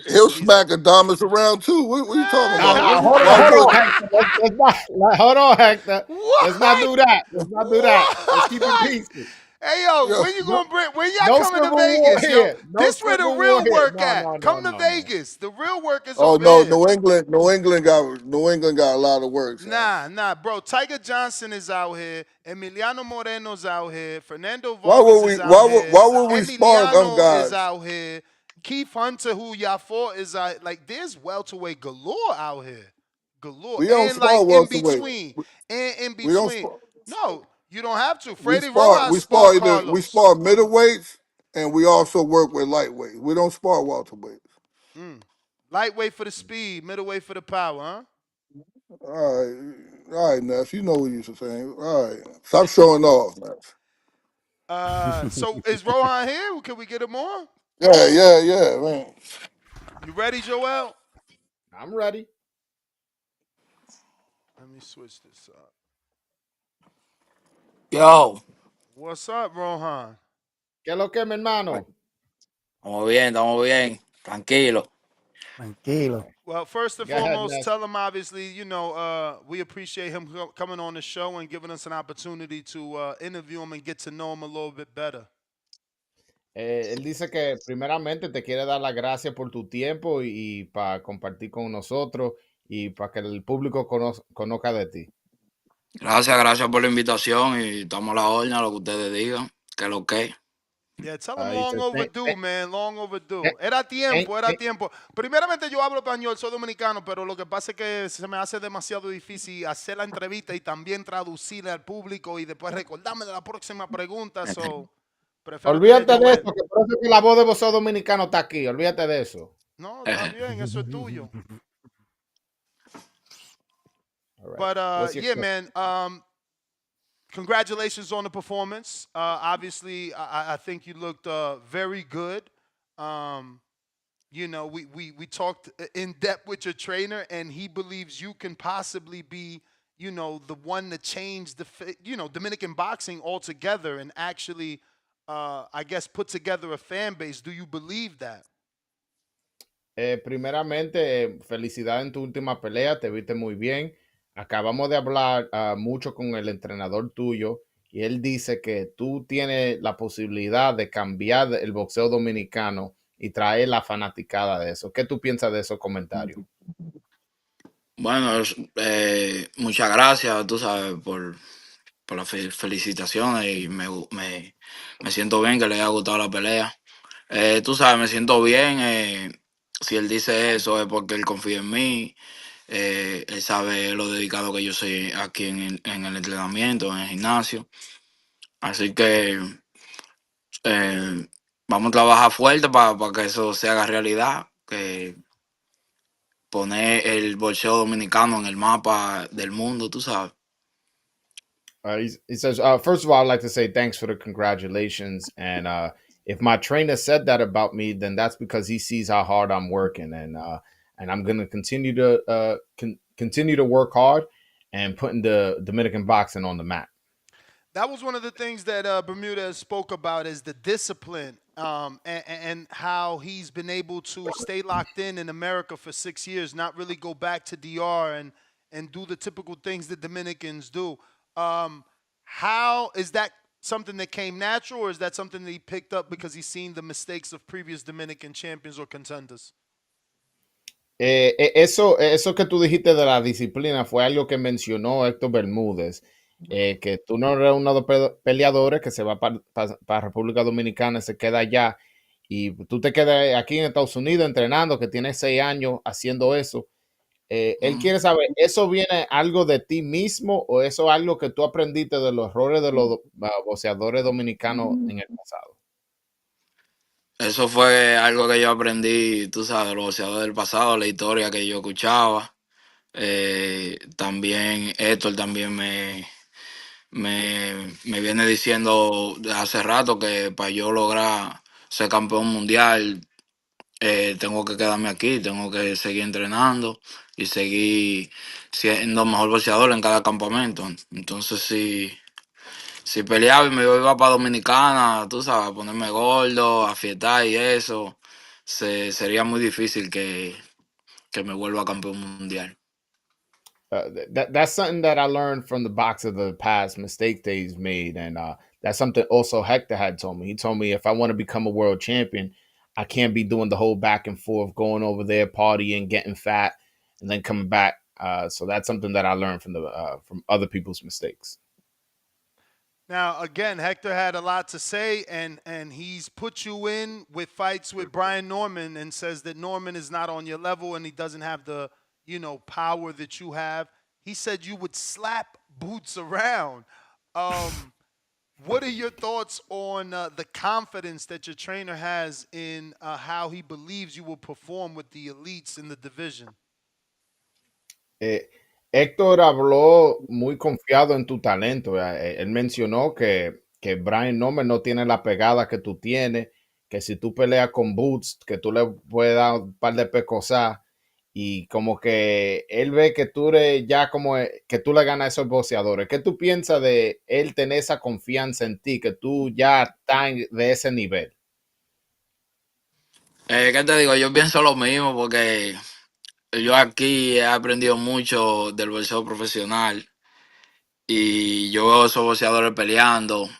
He'll smack Adamas around too. What are you talking about? Hold on, Hector. Hold on, Hector. What? Let's not do that. Let's not do that. Let's keep it peaceful. Hey yo, when you gonna bring? When y'all coming to civil Vegas? war Yo, here. No this where the civil real war here. work No, at. no, Come no, to no. Vegas. The real work is Oh over no, here. New England got a lot of work. Son. Nah, bro. Tiger Johnson is out here. Emiliano Moreno's out here. Fernando Why Vargas would we? is out here. Why would we spar them Emiliano guys? is out here. Keith Hunter, who y'all fought, is out. Like, there's welterweight galore out here. Galore. We don't And spar like in welterweight. between. And in We don't between. spar. No, you don't have to. We Freddie Rojas fought we Carlos. spar middleweights, and we also work with lightweights. We don't spar welterweights. Lightweight for the speed, middleweight for the power, huh? All right, Ness. You know what you're saying. All right, stop showing off, Ness. So is Rohan here? Can we get him on? Yeah, man. You ready, Joel? I'm ready. Let me switch this up. Yo. What's up, Rohan? ¿Qué es lo que, mi hermano? Estamos bien. Tranquilo. Well, first and Go ahead, foremost, Ness. tell him obviously, we appreciate him coming on the show and giving us an opportunity to interview him and get to know him a little bit better. Él dice que primeramente te quiere dar las gracias por tu tiempo y para compartir con nosotros y para que el público conozca de ti. Gracias por la invitación y estamos a la orden a lo que ustedes digan. Que lo que. Yeah, tell him long overdue, man, long overdue. Era tiempo. Primeramente yo hablo español, soy dominicano, pero lo que pasa es que se me hace demasiado difícil hacer la entrevista y también traducirle al público y después recordarme de la próxima pregunta. Olvídate de eso, que por eso que la voz de vos dominicano está aquí. Olvídate de eso. No, está bien, eso es tuyo. Right. But yeah, man. Congratulations on the performance. Obviously, I think you looked very good. We talked in depth with your trainer, and he believes you can possibly be, the one to change Dominican boxing altogether and actually, I guess, put together a fan base. Do you believe that? Primeramente, felicidades en tu última pelea, te viste muy bien. Acabamos de hablar mucho con el entrenador tuyo y él dice que tú tienes la posibilidad de cambiar el boxeo dominicano y traer la fanaticada de eso. ¿Qué tú piensas de esos comentarios? Bueno, muchas gracias, tú sabes, por las felicitaciones y me siento bien que le haya gustado la pelea. Tú sabes, me siento bien. Si él dice eso es porque él confía en mí. Él sabe lo dedicado que yo soy aquí en el entrenamiento, en el gimnasio. Así que vamos a trabajar fuerte para que eso se haga realidad. Que poner el boxeo dominicano en el mapa del mundo, tú sabes. He says, first of all, I'd like to say thanks for the congratulations. And if my trainer said that about me, then that's because he sees how hard I'm working. And I'm going to continue to work hard and putting the Dominican boxing on the map. That was one of the things that Bermuda spoke about is the discipline and how he's been able to stay locked in America for 6 years, not really go back to DR and do the typical things that Dominicans do. How is that something that came natural, or is that something that he picked up because he's seen the mistakes of previous Dominican champions or contenders? Eso que tú dijiste de la disciplina fue algo que mencionó Héctor Bermúdez, que tú no eres uno de los peleadores que se va para República Dominicana, se queda allá y tú te quedas aquí en Estados Unidos entrenando, que tienes 6 años haciendo eso. Él quiere saber, ¿eso viene algo de ti mismo o eso es algo que tú aprendiste de los errores de los boxeadores dominicanos en el pasado? Eso fue algo que yo aprendí, tú sabes, de los boxeadores del pasado, la historia que yo escuchaba. También Héctor también me viene diciendo de hace rato que para yo lograr ser campeón mundial tengo que quedarme aquí, tengo que seguir entrenando y seguir siendo mejor boxeador en cada campamento. Entonces, si peleaba y me iba para Dominicana, tú sabes, a ponerme gordo, a fiestar y eso, sería muy difícil que me vuelva campeón mundial. That's something that I learned from the box of the past mistakes that he's made, and that's something also Hector had told me. He told me if I want to become a world champion, I can't be doing the whole back and forth, going over there, partying, getting fat, and then coming back. So that's something that I learned from other people's mistakes. Now, again, Hector had a lot to say, and he's put you in with fights with Brian Norman and says that Norman is not on your level and he doesn't have the, power that you have. He said you would slap Boots around. What are your thoughts on the confidence that your trainer has in how he believes you will perform with the elites in the division? Héctor habló muy confiado en tu talento. Él mencionó que Brian Norman no tiene la pegada que tú tienes, que si tú peleas con Boots, que tú le puedes dar un par de pecosas y como que él ve que tú eres ya como que tú le ganas a esos boxeadores. ¿Qué tú piensas de él tener esa confianza en ti, que tú ya estás de ese nivel? ¿Qué te digo? Yo pienso lo mismo porque yo aquí he aprendido mucho del boxeo profesional y yo veo a esos boxeadores peleando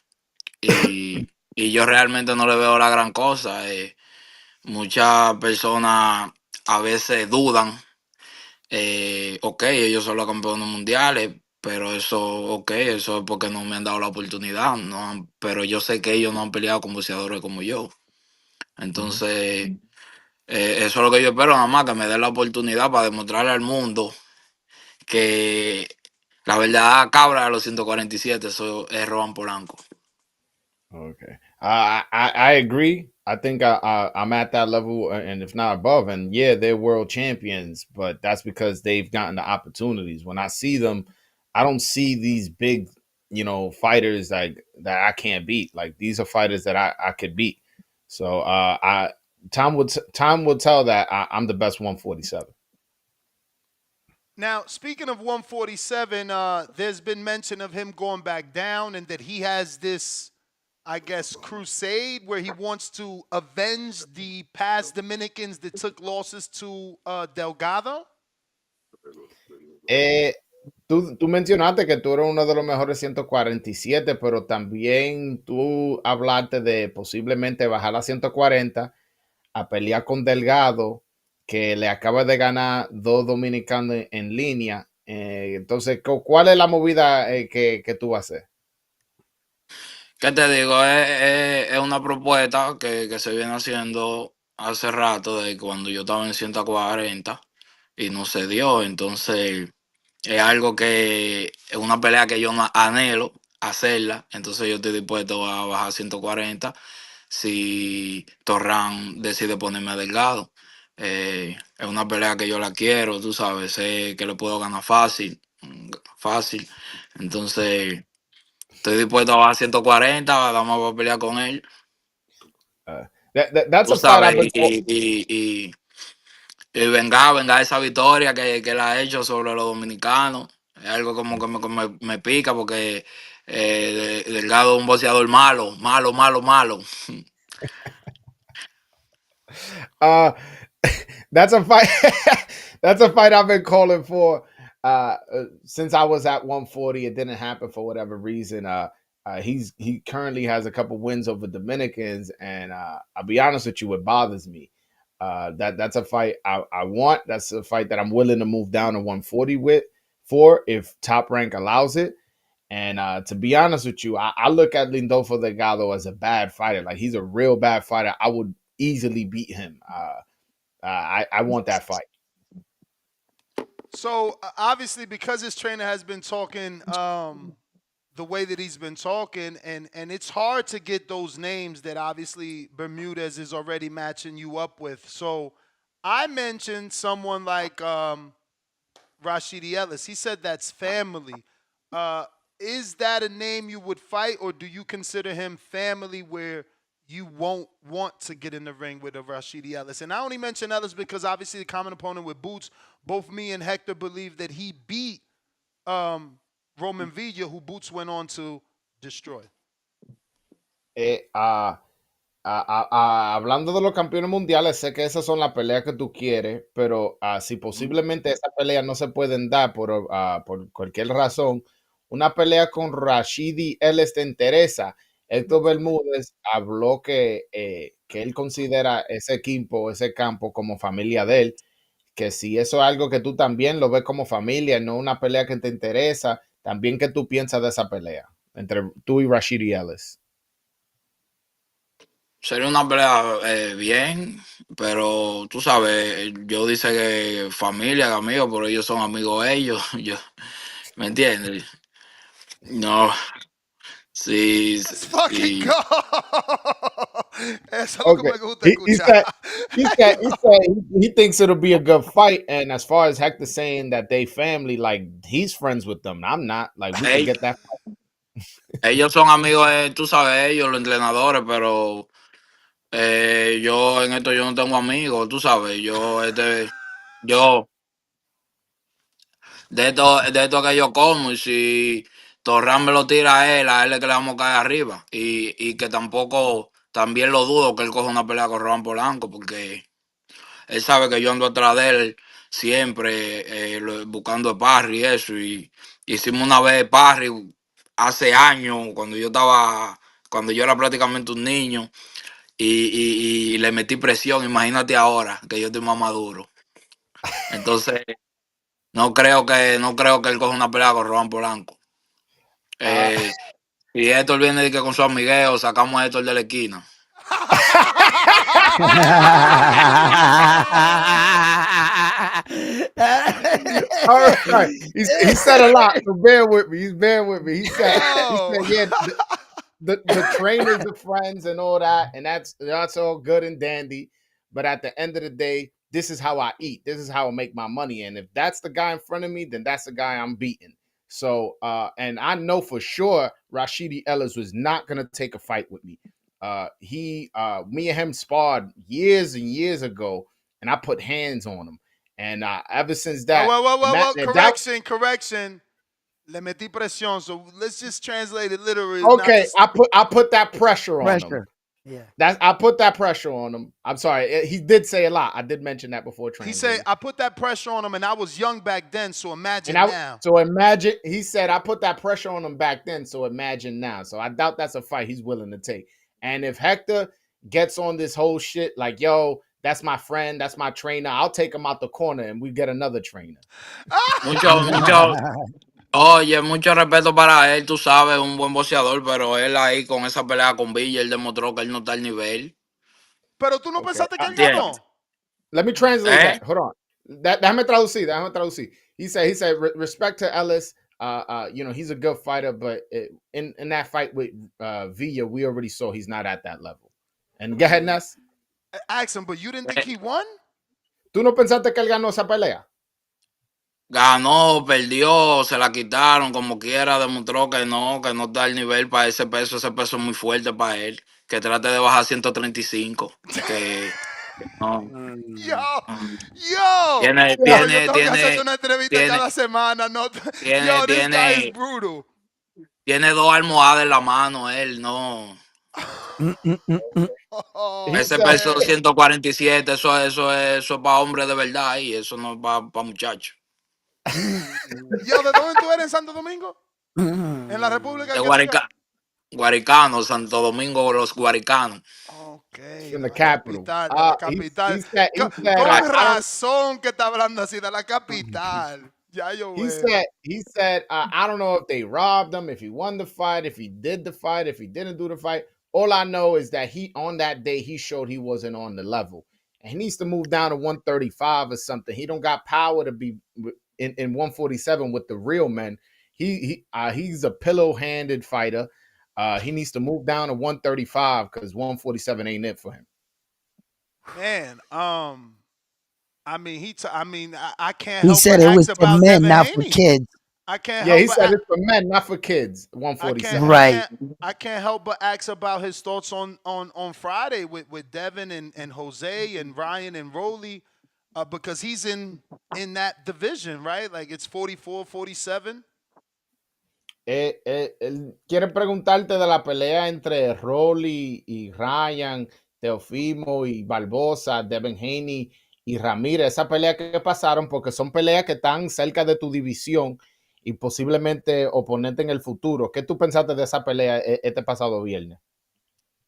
y yo realmente no le veo la gran cosa. Muchas personas a veces dudan. Ok, ellos son los campeones mundiales, pero eso es porque no me han dado la oportunidad. Pero yo sé que ellos no han peleado con boxeadores como yo. Entonces, eso es lo que yo espero, nada más que me den la oportunidad para demostrarle al mundo que la verdad cabra de los 147, eso es Rohan Polanco. Okay. I agree. I think I'm at that level, and if not above. And yeah, they're world champions, but that's because they've gotten the opportunities. When I see them, I don't see these big, fighters like that I can't beat. Like these are fighters that I could beat. So time will tell that I'm the best 147. Now, speaking of 147, there's been mention of him going back down and that he has this, I guess, crusade where he wants to avenge the past Dominicans that took losses to Delgado. Tú mencionaste que tú eres uno de los mejores 147, pero también tú hablaste de posiblemente bajar a 140 a pelear con Delgado, que le acaba de ganar 2 dominicanos en línea. Entonces, ¿cuál es la movida que tú vas a hacer? ¿Qué te digo? Es una propuesta que se viene haciendo hace rato, de cuando yo estaba en 140 y no se dio. Entonces, es algo que es una pelea que yo anhelo hacerla. Entonces, yo estoy dispuesto a bajar a 140 si Torran decide ponerme delgado. Es una pelea que yo la quiero, tú sabes, sé que le puedo ganar fácil, fácil. Entonces, estoy dispuesto a bajar 140, vamos a pelear con él. That's Tú a fight sabes, I've been... y venga esa victoria que él ha hecho sobre los dominicanos. Es algo como que me pica porque Delgado es un boxeador malo, malo, malo, malo. That's a fight. That's a fight I've been calling for since I was at 140. It didn't happen for whatever reason. He currently has a couple wins over Dominicans, and I'll be honest with you, it bothers me. That's a fight I want. That's a fight that I'm willing to move down to 140 for if Top Rank allows it. And to be honest with you, I look at Lindolfo Delgado as a bad fighter. Like he's a real bad fighter. I would easily beat him. I want that fight. So obviously, because his trainer has been talking the way that he's been talking, and it's hard to get those names that obviously Bermudez is already matching you up with. So I mentioned someone like Rashidi Ellis. He said that's family. Uh, is that a name you would fight, or do you consider him family where you won't want to get in the ring with a Rashidi Ellis? And I only mention Ellis because obviously the common opponent with Boots, both me and Hector believe that he beat Roman Villa, who Boots went on to destroy. Hablando de los campeones mundiales, sé que esas son las peleas que tú quieres, pero si posiblemente esas peleas no se pueden dar por cualquier razón, una pelea con Rashidi Ellis te interesa. Héctor Bermúdez habló que él considera ese equipo, ese campo como familia de él, que si eso es algo que tú también lo ves como familia, no una pelea que te interesa, también que tú piensas de esa pelea entre tú y Rashidi Ellis. Sería una pelea bien, pero tú sabes, yo dice que familia, amigos, pero ellos son amigos ellos. Yo, ¿me entiendes? No, sí, Let's fucking sí. go. Eso es lo que me gusta escuchar. He said he thinks it'll be a good fight. And as far as Hector saying that they family, like he's friends with them. I'm not. Like we could get that fight. Ellos son amigos, tú sabes, ellos, los entrenadores, pero yo en esto yo no tengo amigos, tú sabes, yo de esto que yo como, y si Torran me lo tira a él es que le vamos a caer arriba. Y que tampoco, también lo dudo que él coja una pelea con Rohan Polanco, porque él sabe que yo ando atrás de él siempre buscando a Parry y eso. Y hicimos una vez Parry hace años, cuando yo era prácticamente un niño, y le metí presión. Imagínate ahora que yo estoy más maduro. Entonces, no creo que él coja una pelea con Rohan Polanco. Y Héctor viene de que con su amigueo sacamos a Héctor de la esquina. All right. He said a lot, so bear with me. He's bearing with me. He said, yeah, the trainers are friends and all that, and that's all good and dandy. But at the end of the day, this is how I eat. This is how I make my money. And if that's the guy in front of me, then that's the guy I'm beating. So, and I know for sure Rashidi Ellis was not going to take a fight with me. Me and him sparred years and years ago, and I put hands on him. And ever since that, correction. Le metí presión. So let's just translate it literally. Okay, I put that pressure on him. Yeah. I put that pressure on him. I'm sorry. He did say a lot. I did mention that before. He said, I put that pressure on him, and I was young back then, so imagine now. So imagine, he said, I put that pressure on him back then, so imagine now. So I doubt that's a fight he's willing to take. And if Hector gets on this whole shit, like, yo, that's my friend, that's my trainer, I'll take him out the corner and we get another trainer. Oye, mucho respeto para él, tú sabes, un buen boxeador, pero él ahí con esa pelea con Villa, él demostró que él no está al nivel. Pero tú no pensaste que él ganó. Let me translate that. Hold on. Déjame traducir. He said, respect to Ellis. He's a good fighter, but in that fight with Villa, we already saw he's not at that level. And go ahead, Ness. Ask him, but you didn't think he won? ¿Tú no pensaste que él ganó esa pelea? Ganó, perdió, se la quitaron, como quiera, demostró que no está al nivel para ese peso es muy fuerte para él, que trate de bajar 135, que no. Yo tengo que hacerte una entrevista cada semana, no. This guy is brutal. Tiene 2 almohadas en la mano, él no. Ese peso 147, eso es para hombre de verdad, y eso no es para muchachos. Yo, ¿de dónde tú eres en Santo Domingo? En la República de Guaricano, Santo Domingo, los Guaricanos. Okay. In the capital. La capital. Con razón que está hablando así de la capital. Ya yo veo. He said, I don't know if they robbed him, if he won the fight, if he did the fight, if he didn't do the fight. All I know is that on that day, he showed he wasn't on the level. And he needs to move down to 135 or something. He don't got power to be in 147 with the real men. He's a pillow-handed fighter. He needs to move down to 135 because 147 ain't it for him. Man, I mean, I can't He help said but it ask was for about men, Devin not for Haney. kids. I can't Yeah, help he but said it's for men, not for kids. I 147. can't I Right. can't I can't help but ask about his thoughts on Friday with Devin and Jose and Ryan and Rolly, because he's in that division, right? Like it's 44, 47. Él quiere preguntarte de la pelea entre Rolly y Ryan, Teofimo y Barbosa, Devin Haney y Ramirez. Esa pelea que pasaron, porque son peleas que están cerca de tu división y posiblemente oponente en el futuro. ¿Qué tú pensaste de esa pelea este pasado viernes?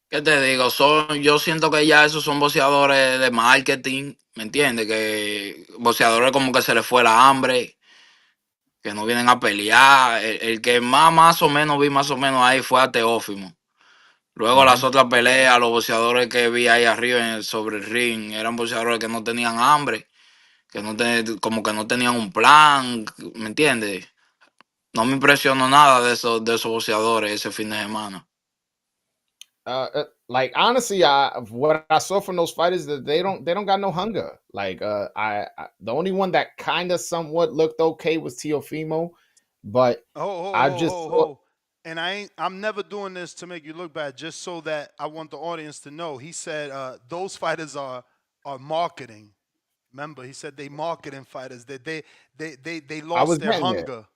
¿Qué te digo? Yo siento que ya esos son boxeadores de marketing, ¿me entiendes? Que boxeadores como que se les fue la hambre, que no vienen a pelear. El que más o menos vi más o menos ahí fue a Teófimo. Luego las otras peleas, los boxeadores que vi ahí arriba sobre el ring, eran boxeadores que no tenían hambre, que como que no tenían un plan, ¿me entiendes? No me impresionó nada de esos boxeadores ese fin de semana. Like honestly, what I saw from those fighters that they don't got no hunger. Like I the only one that kind of somewhat looked okay was Teofimo, but I just saw, And I'm never doing this to make you look bad, just so that I want the audience to know. He said those fighters are marketing. Remember, he said they marketing fighters, that they I was lost their getting there. hunger.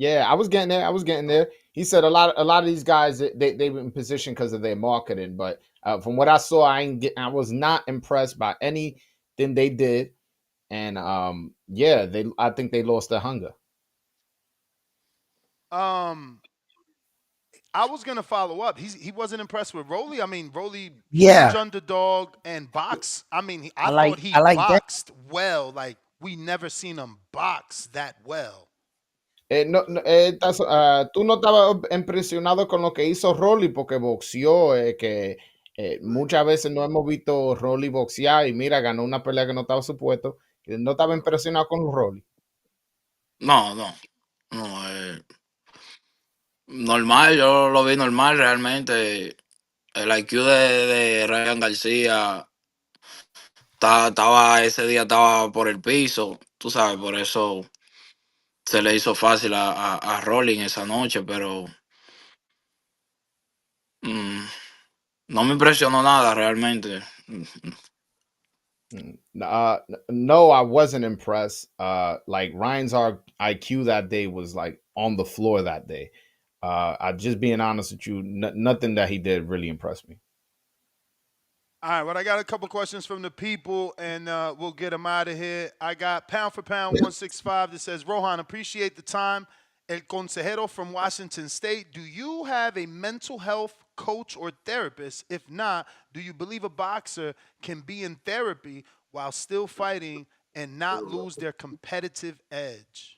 Yeah, I was getting there. I was getting there. He said a lot of these guys they were in position because of their marketing, but from what I saw, I was not impressed by anything they did, and yeah, I think they lost their hunger. I was gonna follow up. He wasn't impressed with Rolly. I mean, Rolly, Yeah. huge underdog and box. I mean, I like thought he I like that. boxed well. Like we never seen him box that well. Tú no estabas impresionado con lo que hizo Rolly porque boxeó, que muchas veces no hemos visto Rolly boxear y mira, ganó una pelea que no estaba supuesto. No estaba impresionado con Rolly. No, normal, yo lo vi normal realmente. El IQ de Ryan García ese día estaba por el piso, tú sabes, por eso se le hizo fácil a Rolling esa noche, pero mm, no me impresionó nada realmente. No, I wasn't impressed. Like Ryan's IQ that day was like on the floor that day. I just being honest with you, nothing that he did really impressed me. All right, well, I got a couple questions from the people, and we'll get them out of here. I got pound for pound 165 that says, Rohan, appreciate the time. El Consejero from Washington State. Do you have a mental health coach or therapist? If not, do you believe a boxer can be in therapy while still fighting and not lose their competitive edge?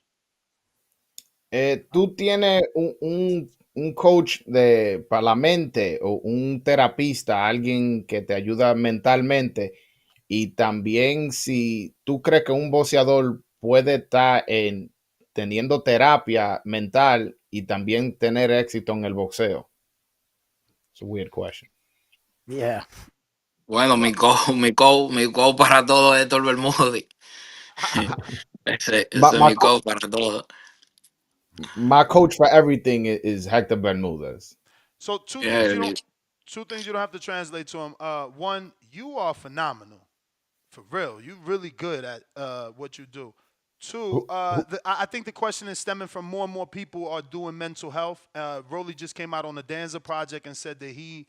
¿Tú tienes un coach para la mente o un terapista, alguien que te ayuda mentalmente? Y también si tú crees que un boxeador puede estar teniendo terapia mental y también tener éxito en el boxeo. It's a weird question. Yeah. Bueno, mi coach para todo es Héctor Bermúdez. Ese es mi coach para todo. My coach for everything is Hector Bermudez. So two things you don't have to translate to him. One, you are phenomenal, for real. You're really good at what you do. Two, I think the question is stemming from more and more people are doing mental health. Rolly just came out on the Danza project and said that he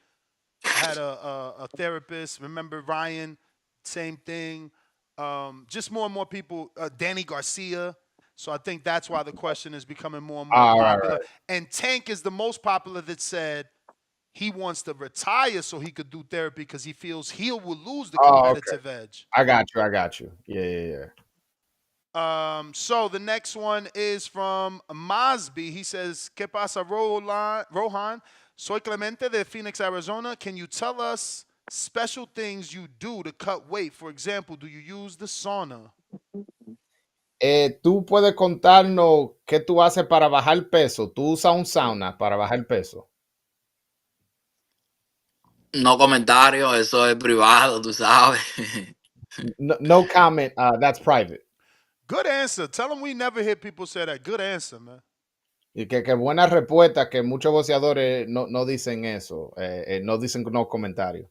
had a therapist. Remember Ryan, same thing. Just more and more people. Danny Garcia. So I think that's why the question is becoming more and more popular. Right. And Tank is the most popular that said he wants to retire so he could do therapy because he feels he will lose the competitive edge. I got you. Yeah. So the next one is from Mosby. He says, ¿Qué pasa, Rohan? Soy Clemente de Phoenix, Arizona. Can you tell us special things you do to cut weight? For example, do you use the sauna? Tú puedes contarnos qué tú haces para bajar peso. ¿Tú usas un sauna para bajar peso? No comentarios, eso es privado, tú sabes. No comment. That's private. Good answer. Tell them we never hear people say that. Good answer, man. Y que buena respuesta, que muchos boxeadores no dicen eso. No dicen no comentarios.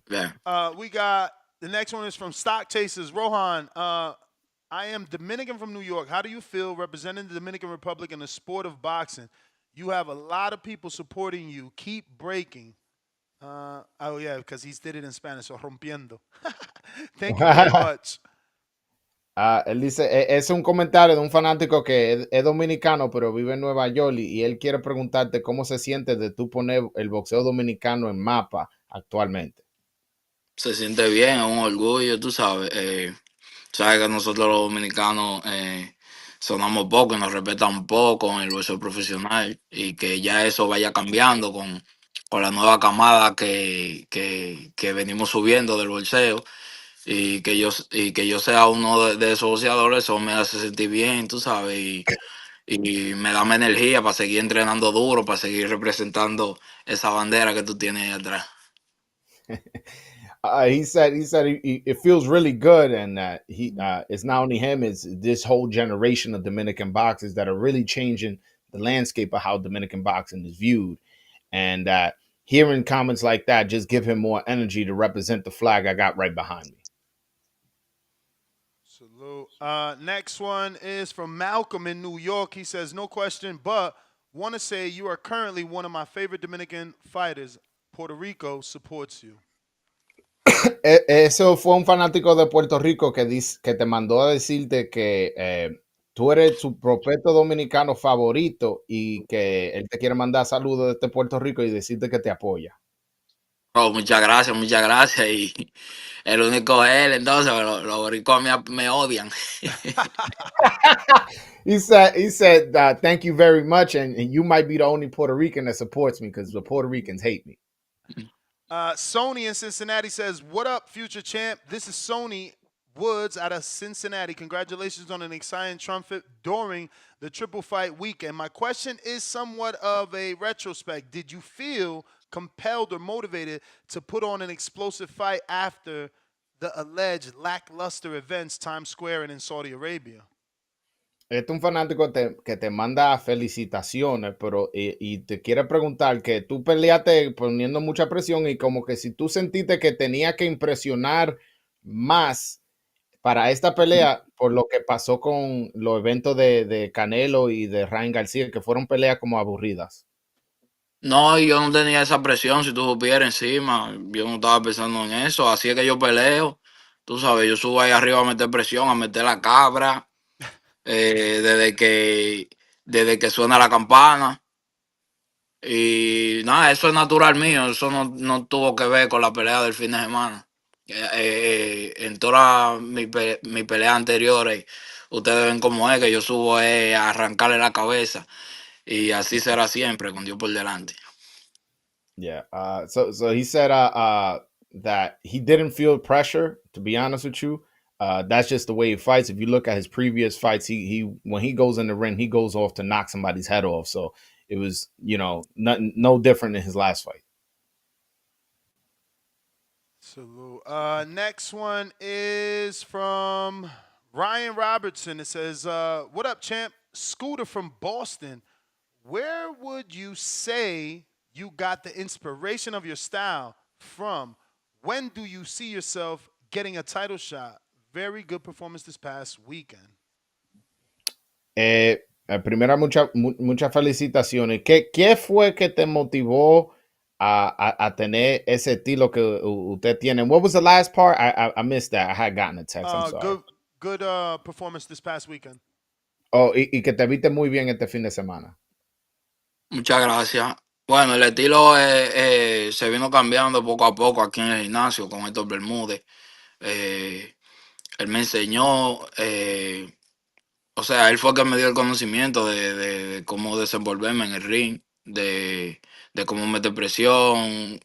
Yeah. We got the next one is from Stock Chasers. Rohan, I am Dominican from New York. How do you feel representing the Dominican Republic in the sport of boxing? You have a lot of people supporting you. Keep breaking. Oh, yeah, because he did it in Spanish, so rompiendo. Thank you very much. Él dice, es un comentario de un fanático que es dominicano, pero vive en Nueva York y él quiere preguntarte cómo se siente de tú poner el boxeo dominicano en mapa actualmente. Se siente bien, es un orgullo, tú sabes. Sabes que nosotros los dominicanos sonamos poco y nos respetan poco en el boxeo profesional y que ya eso vaya cambiando con la nueva camada que venimos subiendo del boxeo y que yo sea uno de esos boxeadores, eso me hace sentir bien, tú sabes, y me da más energía para seguir entrenando duro, para seguir representando esa bandera que tú tienes ahí atrás. He said it feels really good, and it's not only him; it's this whole generation of Dominican boxers that are really changing the landscape of how Dominican boxing is viewed. And hearing comments like that just give him more energy to represent the flag I got right behind me. Salute. Next one is from Malcolm in New York. He says, no question, but want to say you are currently one of my favorite Dominican fighters. Puerto Rico supports you. Eso fue un fanático de Puerto Rico que te mandó a decirte que tú eres su profeto dominicano favorito y que él te quiere mandar saludos desde Puerto Rico y decirte que te apoya. Oh, muchas gracias. Y el único es él, entonces los boricuas me odian. He said thank you very much, and you might be the only Puerto Rican that supports me because the Puerto Ricans hate me. Sony in Cincinnati says, what up, future champ? This is Sony Woods out of Cincinnati. Congratulations on an exciting triumph during the triple fight weekend. My question is somewhat of a retrospect. Did you feel compelled or motivated to put on an explosive fight after the alleged lackluster events Times Square and in Saudi Arabia? Este es un fanático que te manda felicitaciones, pero y te quiere preguntar que tú peleaste poniendo mucha presión y como que si tú sentiste que tenía que impresionar más para esta pelea por lo que pasó con los eventos de Canelo y de Ryan Garcia, que fueron peleas como aburridas. No, yo no tenía esa presión, si tú supieras encima. Yo no estaba pensando en eso. Así es que yo peleo. Tú sabes, yo subo ahí arriba a meter presión, a meter la cabra. Desde que suena la campana. Y nada, eso es natural mío. Eso no tuvo que ver con la pelea del fin de semana. En todas mis peleas anteriores, ustedes ven cómo es que yo subo a arrancarle la cabeza. Y así será siempre, con Dios por delante. Yeah. So he said that he didn't feel pressure, to be honest with you. That's just the way he fights. If you look at his previous fights, he when he goes in the ring, he goes off to knock somebody's head off. So it was, no different in his last fight. Salute. Next one is from Ryan Robertson. It says, what up, champ? Scooter from Boston. Where would you say you got the inspiration of your style from? When do you see yourself getting a title shot? Very good performance this past weekend. Primero, muchas felicitaciones. ¿Qué fue que te motivó a tener ese estilo que usted tiene? What was the last part? I missed that. I had gotten a text. I'm sorry. Good performance this past weekend. Oh, y que te viste muy bien este fin de semana. Muchas gracias. Bueno, el estilo se vino cambiando poco a poco aquí en el gimnasio con estos Bermúdez. Él me enseñó, o sea, él fue el que me dio el conocimiento de cómo desenvolverme en el ring, de cómo meter presión,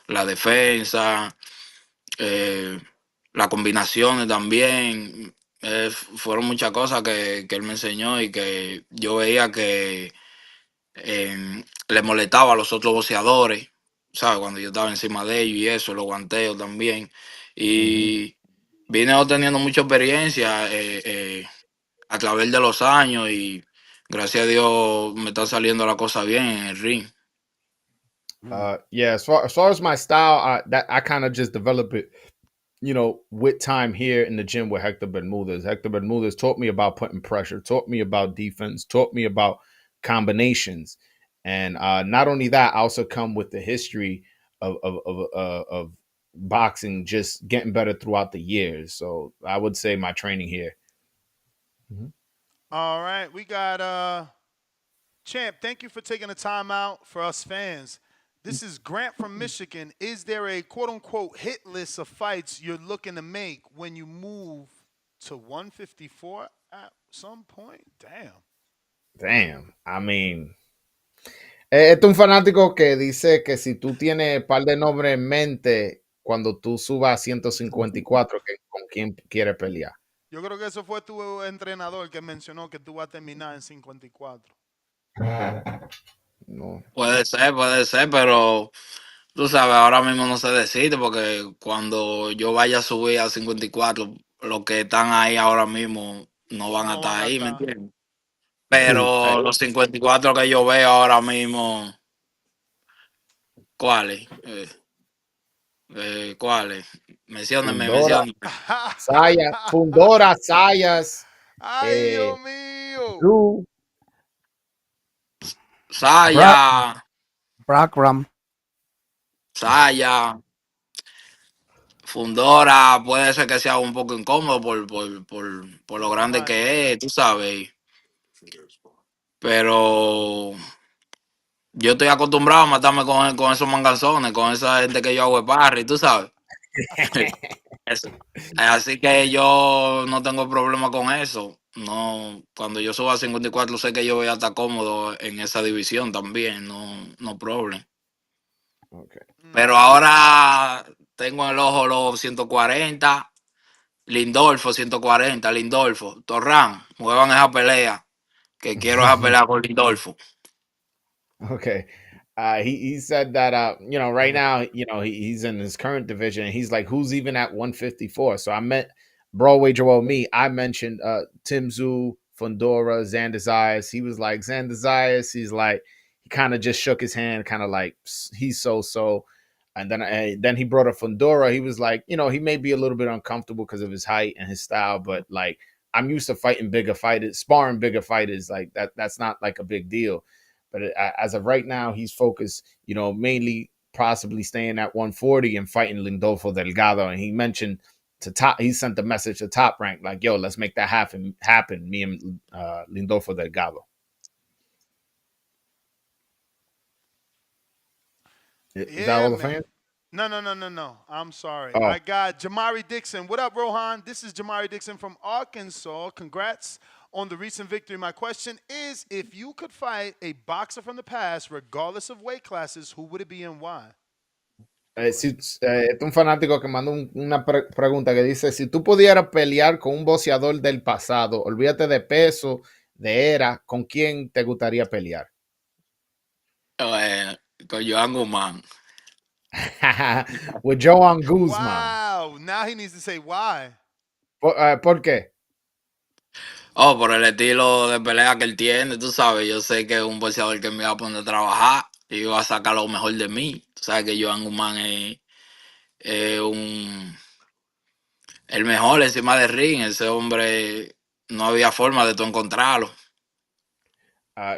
la defensa, las combinaciones también. Fueron muchas cosas que él me enseñó y que yo veía que le molestaba a los otros boxeadores, ¿sabes? Cuando yo estaba encima de ellos y eso, los guanteos también. Y vine obteniendo mucha experiencia a través de los años y gracias a Dios me está saliendo la cosa bien en el ring. Yeah, as far as my style, that I kind of just develop it, you know, with time here in the gym with Hector Bermudez. Hector Bermudez taught me about putting pressure, taught me about defense, taught me about combinations, and not only that, I also come with the history of boxing, just getting better throughout the years. So I would say my training here. All right, we got Champ. Thank you for taking the time out for us fans. This is Grant from Michigan. Is there a quote-unquote hit list of fights you're looking to make when you move to 154 at some point? Damn. I mean, este es un fanático que dice que si tú tienes un par de nombres en mente cuando tú subas a 154, que con quién quiere pelear. Yo creo que eso fue tu entrenador que mencionó que tú vas a terminar en 54. No. Puede ser, pero tú sabes, ahora mismo no se decide porque cuando yo vaya a subir a 54, los que están ahí ahora mismo no van a estar ahí, ¿me entiendes? Pero los 54 que yo veo ahora mismo, ¿cuáles? ¿Cuáles? Menciónenme. Fundora, Sayas. ¡Ay, Dios mío! Drew. Saya. Brockram. Saya. Fundora puede ser que sea un poco incómodo por lo grande que es, tú sabes. Pero yo estoy acostumbrado a matarme con esos manganzones, con esa gente que yo hago de parry, tú sabes. Así que yo no tengo problema con eso. No, cuando yo suba a 54 sé que yo voy a estar cómodo en esa división también, no problema. Okay. Pero ahora tengo en el ojo los 140, Lindolfo 140, Lindolfo, Torran, muevan esa pelea, que quiero esa pelea con Lindolfo. Okay. He said that you know, right now, you know, he's in his current division and he's like, who's even at 154? So I meant Broadway Joel me. I mentioned Tim Tszyu, Fundora, Xander Zayas. He was like Xander Zayas. He's like, he kind of just shook his hand, kind of like he's so. And then he brought up Fundora. He was like, you know, he may be a little bit uncomfortable because of his height and his style, but like I'm used to fighting bigger fighters, sparring bigger fighters. Like that's not like a big deal. But as of right now, he's focused, you know, mainly possibly staying at 140 and fighting Lindolfo Delgado. And he mentioned he sent the message to Top Rank, like, yo, let's make that happen, me and Lindolfo Delgado. Is that all the fans? No. I'm sorry. Oh. I got Jamari Dixon. What up, Rohan? This is Jamari Dixon from Arkansas. Congrats on the recent victory. My question is, if you could fight a boxer from the past, regardless of weight classes, who would it be and why? Es un fanático que mandó una pregunta que dice, si tú pudieras pelear con un boxeador del pasado, olvídate de peso, de era, ¿con quién te gustaría pelear? Con Joan Guzmán. With Joan Guzman. Wow. Now he needs to say why. ¿Por qué? Oh, por el estilo de pelea que él tiene, tú sabes, yo sé que es un boxeador que me va a poner a trabajar y va a sacar lo mejor de mí. Tú sabes que Joan Guzmán es el mejor encima del ring. Ese hombre no había forma de tú encontrarlo.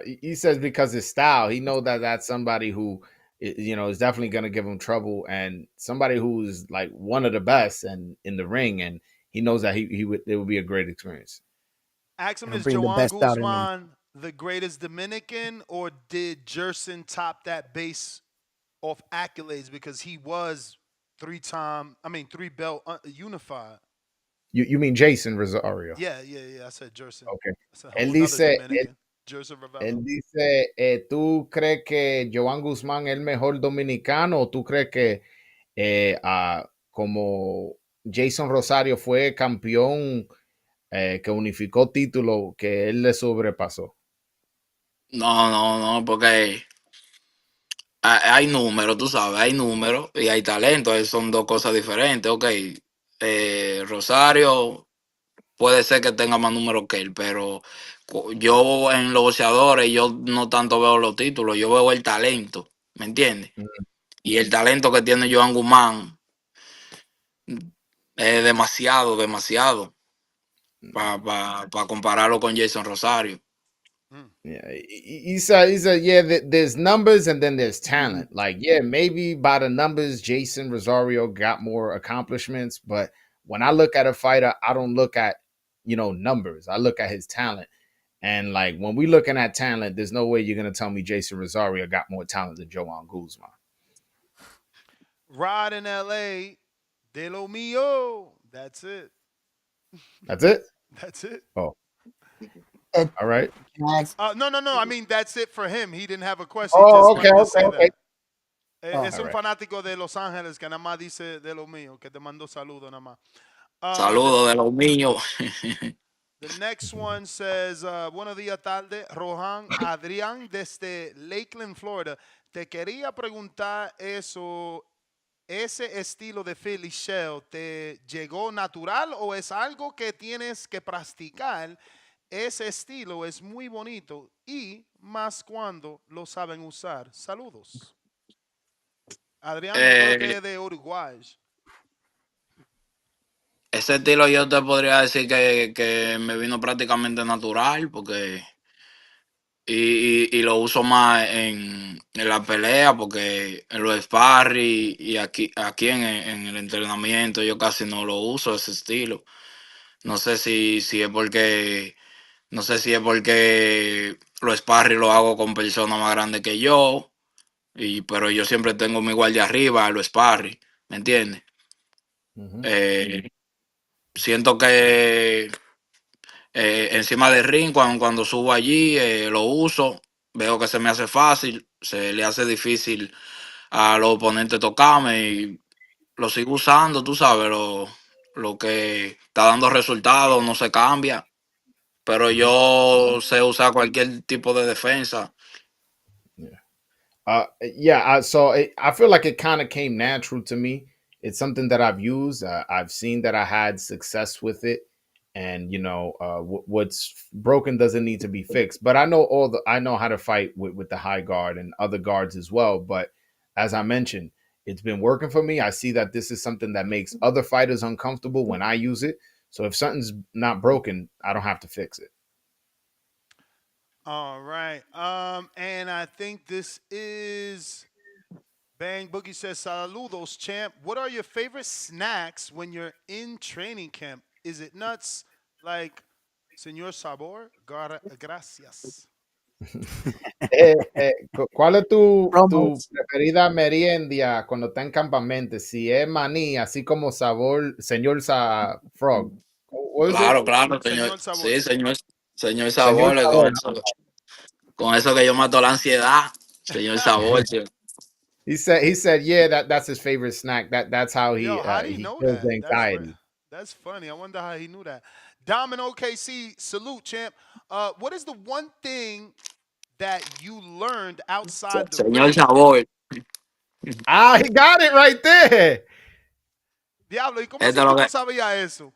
He says because his style, he knows that that's somebody who, you know, is definitely going to give him trouble, and somebody who's like one of the best and in the ring, and he knows that it would be a great experience. Ask him, is Joan Guzman the greatest Dominican, or did Jerson top that base off accolades because he was three belt unified? You mean Jason Rosario? Yeah. I said Jerson. Okay. Él dice, ¿tú crees que Joan Guzmán es el mejor dominicano o tú crees que como Jason Rosario fue campeón que unificó título que él le sobrepasó. No, porque hay números, tú sabes, hay números y hay talento, son dos cosas diferentes. Ok, Rosario puede ser que tenga más números que él, pero yo en los boxeadores, yo no tanto veo los títulos, yo veo el talento, ¿me entiendes? Y el talento que tiene Joan Guzmán es demasiado para compararlo con Jason Rosario. Yeah, he said, yeah, there's numbers and then there's talent. Like, yeah, maybe by the numbers, Jason Rosario got more accomplishments, but when I look at a fighter, I don't look at, numbers. I look at his talent. And like when we looking at talent, there's no way you're gonna tell me Jason Rosario got more talent than Joan Guzman. Rod in LA, de lo mío. That's it. That's it? That's it. Oh. All right. No. I mean, that's it for him. He didn't have a question. He Oh, just wanted to say that. Es All un right. fanático de Los Ángeles que nada más dice de lo mío, que te mando saludos nada más. Saludos de los míos. The next one says, buenos días tarde, Rohan Adrián desde Lakeland, Florida. Te quería preguntar eso, ¿ese estilo de Philly Shell te llegó natural o es algo que tienes que practicar? Ese estilo es muy bonito y más cuando lo saben usar. Saludos. Adrián, yo creo que es de Uruguay. Ese estilo yo te podría decir que me vino prácticamente natural porque y lo uso más en la pelea porque en los sparring y aquí en el entrenamiento yo casi no lo uso ese estilo. No sé si es porque los sparring lo hago con personas más grandes que yo pero yo siempre tengo mi guardia arriba a los sparring, ¿me entiendes? Siento que encima del ring, cuando subo allí, lo uso, veo que se me hace fácil, se le hace difícil a los oponentes tocarme y lo sigo usando, tú sabes, lo que está dando resultados no se cambia, pero yo sé usar cualquier tipo de defensa. So I feel like it kind of came natural to me. It's something that I've used. I've seen that I had success with it, and what's broken doesn't need to be fixed. But I know how to fight with the high guard and other guards as well. But as I mentioned, it's been working for me. I see that this is something that makes other fighters uncomfortable when I use it. So if something's not broken, I don't have to fix it. All right. And I think this is Bang Boogie says, saludos, champ. What are your favorite snacks when you're in training camp? Is it nuts like Señor Sabor? Gracias. ¿Cuál es tu preferida merienda cuando está en campamento? Si es maní, así como sabor, señor Frog. Claro, señor. Sí, señor Sabor, con eso que yo mato la ansiedad. Señor Sabor. He said, yeah, that's his favorite snack. That's how he how do you know kills that? the anxiety. That's funny. I wonder how he knew that. Domino KC, salute, champ. What is the one thing that you learned outside the Señor ring? Sabor. He got it right there. Diablo, ¿y cómo así tú no sabías eso?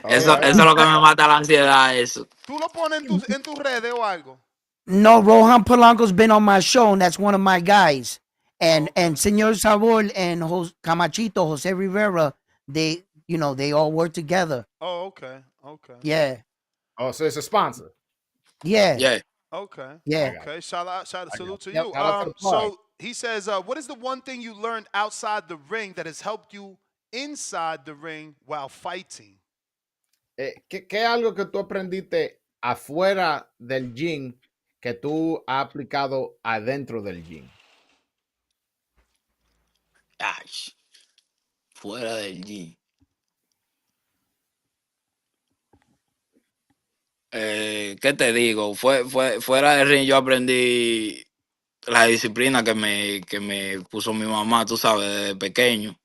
Eso es lo que me mata la ansiedad, eso. ¿Tú lo pones en tus redes o algo? No, Rohan Polanco's been on my show, and that's one of my guys. And Señor Sabor and Camachito, Jose Rivera, they all work together. Oh, okay. Yeah. Oh, so it's a sponsor. Yeah. Yeah. Okay. Yeah. Okay. Salute to you. So he says, what is the one thing you learned outside the ring that has helped you inside the ring while fighting? ¿Qué es algo que tú aprendiste afuera del gym que tú has aplicado adentro del gym? Ay, fuera del gym. ¿Qué te digo? Fuera del ring yo aprendí la disciplina que me puso mi mamá, tú sabes, desde pequeño.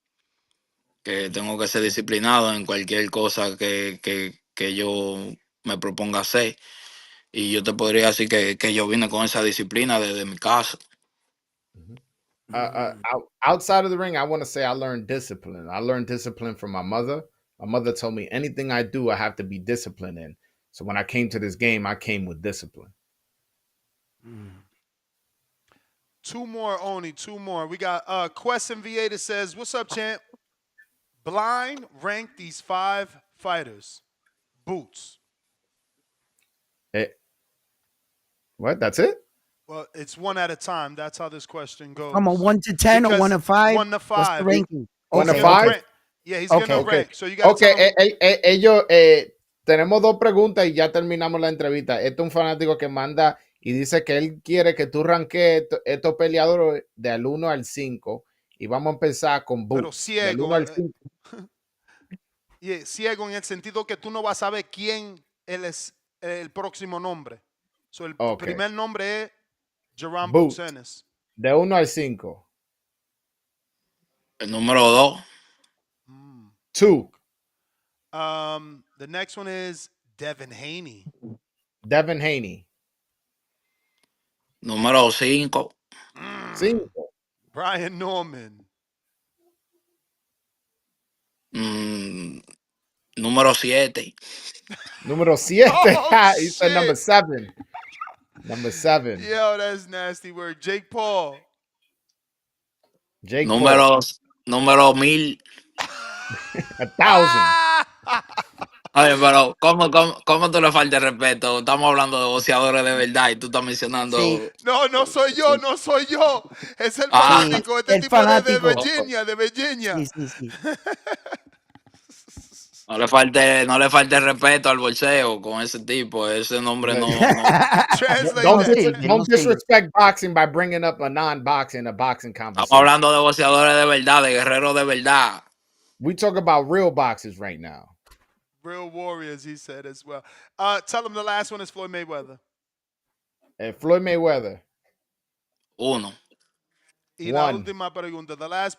Que tengo que ser disciplinado en cualquier cosa que que yo me proponga hacer. Y yo te podría decir que yo vine con esa disciplina desde mi casa. Outside of the ring, I want to say I learned discipline. I learned discipline from my mother. My mother told me anything I do, I have to be disciplined in. So when I came to this game, I came with discipline. Two more, Oni. Two more. We got Quest in VA that says, "What's up, champ? Blind rank these 5 fighters. Boots." What? That's it? Well, it's one at a time. That's how this question goes. From a 1 to 10 or 1 to 5? 1 to 5. What's the ranking? 1 to Okay, 5? okay. Yeah, he's gonna Okay. rank. So you gotta tell him. Ellos, tenemos 2 preguntas y ya terminamos la entrevista. Este es un fanático que manda y dice que él quiere que tú ranques estos peleadores de al 1 al 5 y vamos a empezar con Boots. Pero ciego. Del 1 al 5. Yeah, ciego en el sentido que tú no vas a saber quién es el próximo nombre. So el primer nombre es Jerome Boots. De 1 al 5. El número 2. 2. The next one is Devin Haney. Devin Haney. Número 5. 5. Brian Norman. Número 7. Número 7. Oh, He said number 7. Number 7. Yo, that's nasty word. Jake Paul. Número 1000. 1000. Oye, pero ¿cómo tú le faltas respeto? Estamos hablando de boxeadores de verdad y tú estás mencionando. Sí. No soy yo, no soy yo. Es el fanático, este el tipo fanático. de Virginia. Sí. No le falte respeto al bolseo con ese tipo. Ese nombre no. Don't disrespect boxing by bringing up a non-boxing, a boxing conversation. Estamos hablando de boxeadores de verdad, de guerreros de verdad. We talk about real boxers right now. Real warriors, he said as well. Tell him the last one is Floyd Mayweather. Floyd Mayweather. 1. Y la última pregunta. The last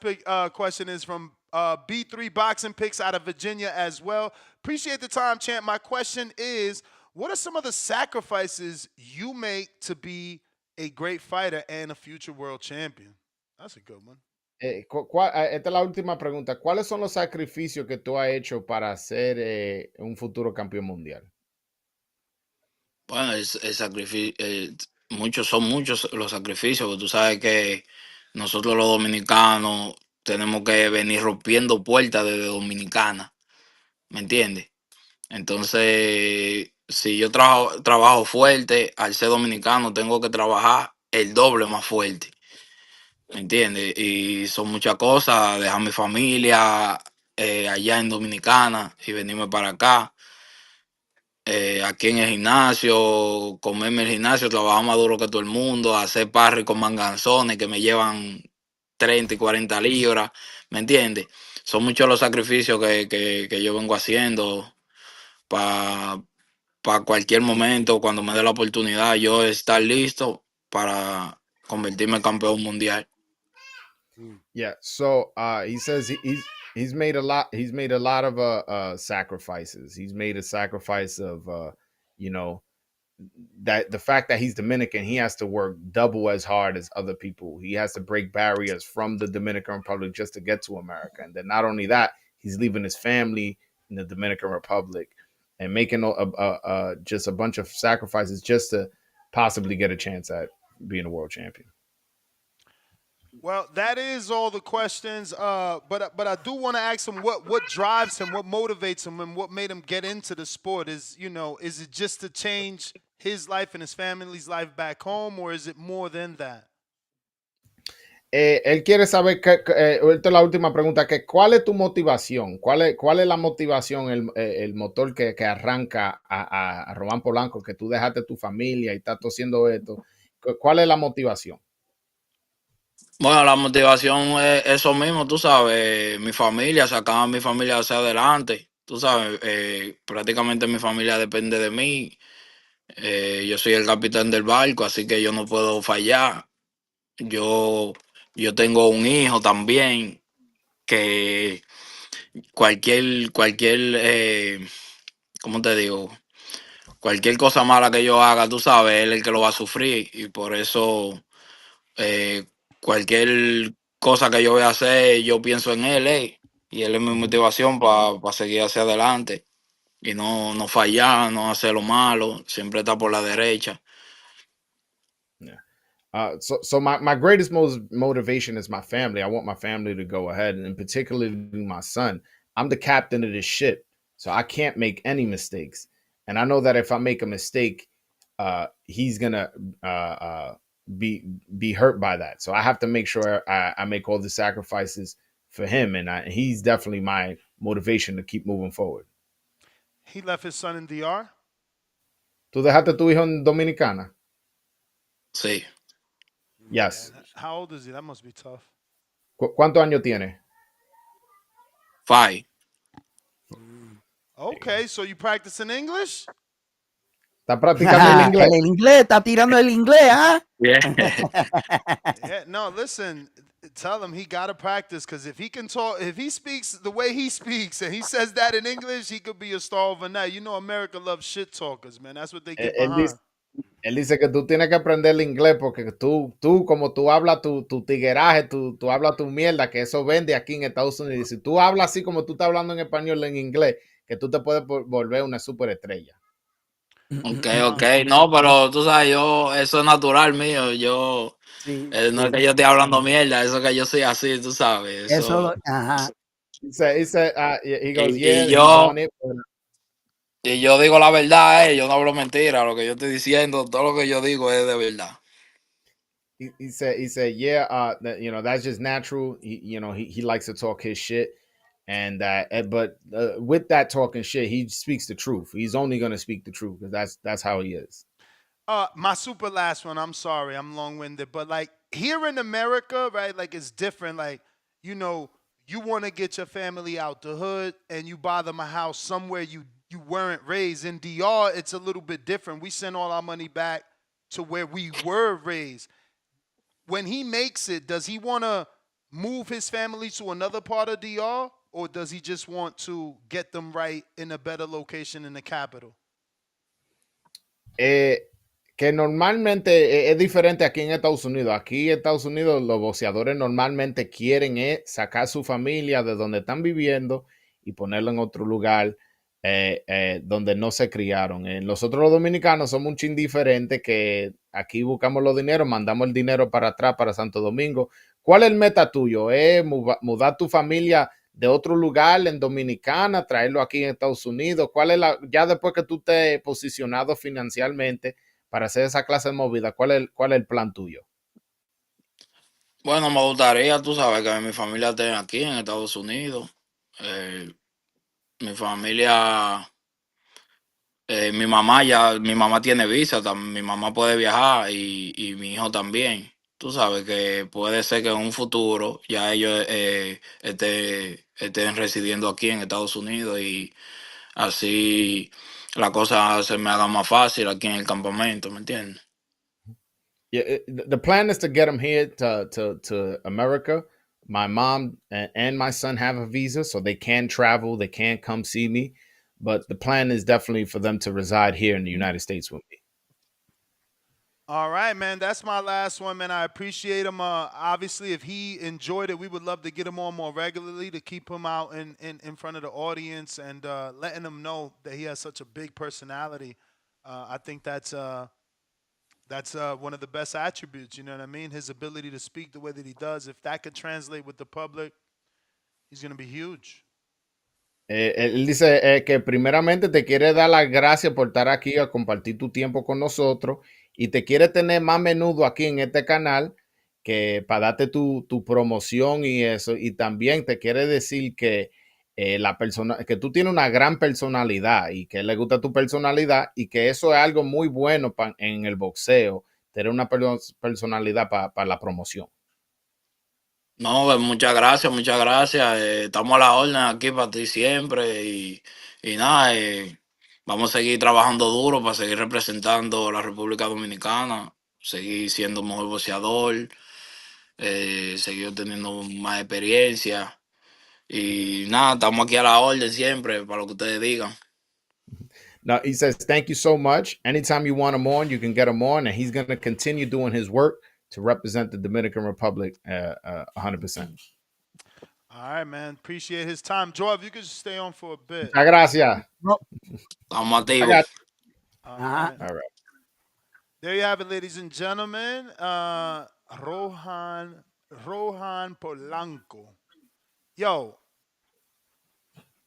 question is from B3 Boxing Picks out of Virginia as well. Appreciate the time, champ. My question is, what are some of the sacrifices you make to be a great fighter and a future world champion? That's a good one. Esta es la última pregunta. ¿Cuáles son los sacrificios que tú has hecho para ser un futuro campeón mundial? Bueno, el sacrificio, son muchos los sacrificios, porque tú sabes que nosotros los dominicanos tenemos que venir rompiendo puertas desde Dominicana, ¿me entiendes? Entonces, si yo trabajo fuerte, al ser dominicano tengo que trabajar el doble más fuerte, ¿me entiendes? Y son muchas cosas, dejar mi familia allá en Dominicana y venirme para acá. Aquí en el gimnasio, comerme el gimnasio, trabajar más duro que todo el mundo, hacer parry con manganzones que me llevan 30 y 40 libras, ¿me entiendes? Son muchos los sacrificios que yo vengo haciendo para cualquier momento, cuando me dé la oportunidad, yo estar listo para convertirme en campeón mundial. Yeah, so he says he's made a lot. He's made a lot of sacrifices. He's made a sacrifice of that the fact that he's Dominican, he has to work double as hard as other people. He has to break barriers from the Dominican Republic just to get to America. And then not only that, he's leaving his family in the Dominican Republic and making just a bunch of sacrifices just to possibly get a chance at being a world champion. Well, that is all the questions. But I do want to ask him what drives him, what motivates him, and what made him get into the sport. Is it just to change his life and his family's life back home, or is it more than that? Él quiere saber, esta es la última pregunta, que ¿cuál es tu motivación? ¿Cuál es la motivación, el motor que arranca a Rohan Polanco, que tú dejaste tu familia y estás haciendo esto? ¿Cuál es la motivación? Bueno, la motivación es eso mismo, tú sabes, mi familia, sacar a mi familia hacia adelante, tú sabes, prácticamente mi familia depende de mí, yo soy el capitán del barco, así que yo no puedo fallar. Yo tengo un hijo también que cualquier ¿cómo te digo? Cualquier cosa mala que yo haga, tú sabes, él es el que lo va a sufrir. Y por eso, eh, cualquier cosa que yo voy a hacer, yo pienso en él, y él es mi motivación para seguir hacia adelante. Y no fallar, no hacer lo malo, siempre está por la derecha. Yeah. So my greatest motivation is my family. I want my family to go ahead, and particularly my son. I'm the captain of this ship, so I can't make any mistakes. And I know that if I make a mistake, he's gonna be hurt by that. So I have to make sure I make all the sacrifices for him, and he's definitely my motivation to keep moving forward. He left his son in DR? ¿Tú dejaste tu hijo en Dominicana? Sí. Yes. Man, how old is he? That must be tough. ¿Cuántos años tiene? 5. Okay, so you practicing English? Está practicando el inglés. El inglés, está tirando el inglés, ¿ah? Yeah. Yeah, no, listen, tell him he got to practice, because if he can talk, if he speaks the way he speaks and he says that in English, he could be a star overnight. You know, America loves shit talkers, man. That's what they get behind. Él dice que tú tienes que aprender el inglés porque tú como tú hablas tu tigueraje, tú hablas tu mierda, que eso vende aquí en Estados Unidos. Si tú hablas así como tú estás hablando en español, en inglés, que tú te puedes volver una superestrella. Ok. No, pero tú sabes, eso es natural mío. No es que yo esté hablando mierda, eso es que yo soy así, tú sabes. Eso, ajá. He goes, Y, yeah, y he's yo, on it. y yo digo la verdad, yo no hablo mentira. Lo que yo estoy diciendo, todo lo que yo digo es de verdad. He said, yeah, that's just natural. He likes to talk his shit. And but with that talking shit, he speaks the truth. He's only going to speak the truth because that's how he is. My super last one. I'm sorry, I'm long-winded, but like here in America, right? Like it's different. Like you want to get your family out the hood, and you buy them a house somewhere you weren't raised. In DR, it's a little bit different. We send all our money back to where we were raised. When he makes it, does he want to move his family to another part of DR, or does he just want to get them right in a better location in the capital? Que normalmente es diferente aquí en Estados Unidos. Aquí en Estados Unidos los boxeadores normalmente quieren sacar su familia de donde están viviendo y ponerlo en otro lugar donde no se criaron. Nosotros los dominicanos somos un chin diferente, que aquí buscamos los dineros, mandamos el dinero para atrás, para Santo Domingo. ¿Cuál es el meta tuyo? ¿Es mudar tu familia de otro lugar en Dominicana, traerlo aquí en Estados Unidos? ¿Cuál es ya después que tú estés posicionado financieramente para hacer esa clase de movida, cuál es el plan tuyo? Bueno, me gustaría, tú sabes, que mi familia esté aquí en Estados Unidos. Mi familia, mi mamá tiene visa, mi mamá puede viajar y mi hijo también. Tú sabes que puede ser que en un futuro ya ellos estén residiendo aquí en Estados Unidos y así la cosa se me haga más fácil aquí en el campamento, ¿me entiendes? Yeah, the plan is to get them here to America. My mom and my son have a visa, so they can travel. They can come see me. But the plan is definitely for them to reside here in the United States with me. All right, man. That's my last one, man. I appreciate him. Obviously, if he enjoyed it, we would love to get him on more regularly to keep him out in front of the audience and letting him know that he has such a big personality. I think that's one of the best attributes. You know what I mean? His ability to speak the way that he does. If that could translate with the public, he's going to be huge. Él dice que primeramente te quiere dar las gracias por estar aquí a compartir tu tiempo con nosotros y te quiere tener más menudo aquí en este canal, que para darte tu promoción y eso. Y también te quiere decir que que tú tienes una gran personalidad y que le gusta tu personalidad y que eso es algo muy bueno en el boxeo, tener una personalidad para la promoción. No, pues muchas gracias, muchas gracias. Estamos a la orden aquí para ti siempre y nada, vamos a seguir trabajando duro para seguir representando a la República Dominicana, seguir siendo un mejor boxeador, seguir teniendo más experiencia y nada, estamos aquí a la orden siempre para lo que ustedes digan. No, he says, thank you so much. Anytime you want him on, you can get him on, and he's going to continue doing his work to represent the Dominican Republic 100%. All right, man. Appreciate his time. Joe, if you could just stay on for a bit. Muchas gracias. Estamos I activos. got All Uh-huh. right. All right. There you have it, ladies and gentlemen. Rohan Polanco. Yo,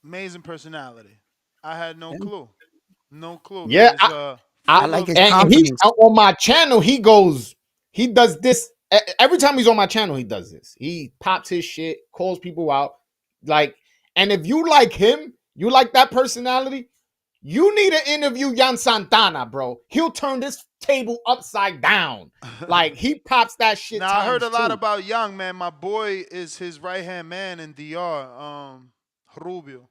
amazing personality. I had no clue. No clue. Yeah, He is I full like of his and he's confidence. on my channel. He does this every time he's on my channel. He does this. He pops his shit, calls people out, like. And if you like him, you like that personality. You need to interview Jan Santana, bro. He'll turn this table upside down. Like he pops that shit. Now I heard a lot two. about Young, man. My boy is his right hand man in DR, Rubio.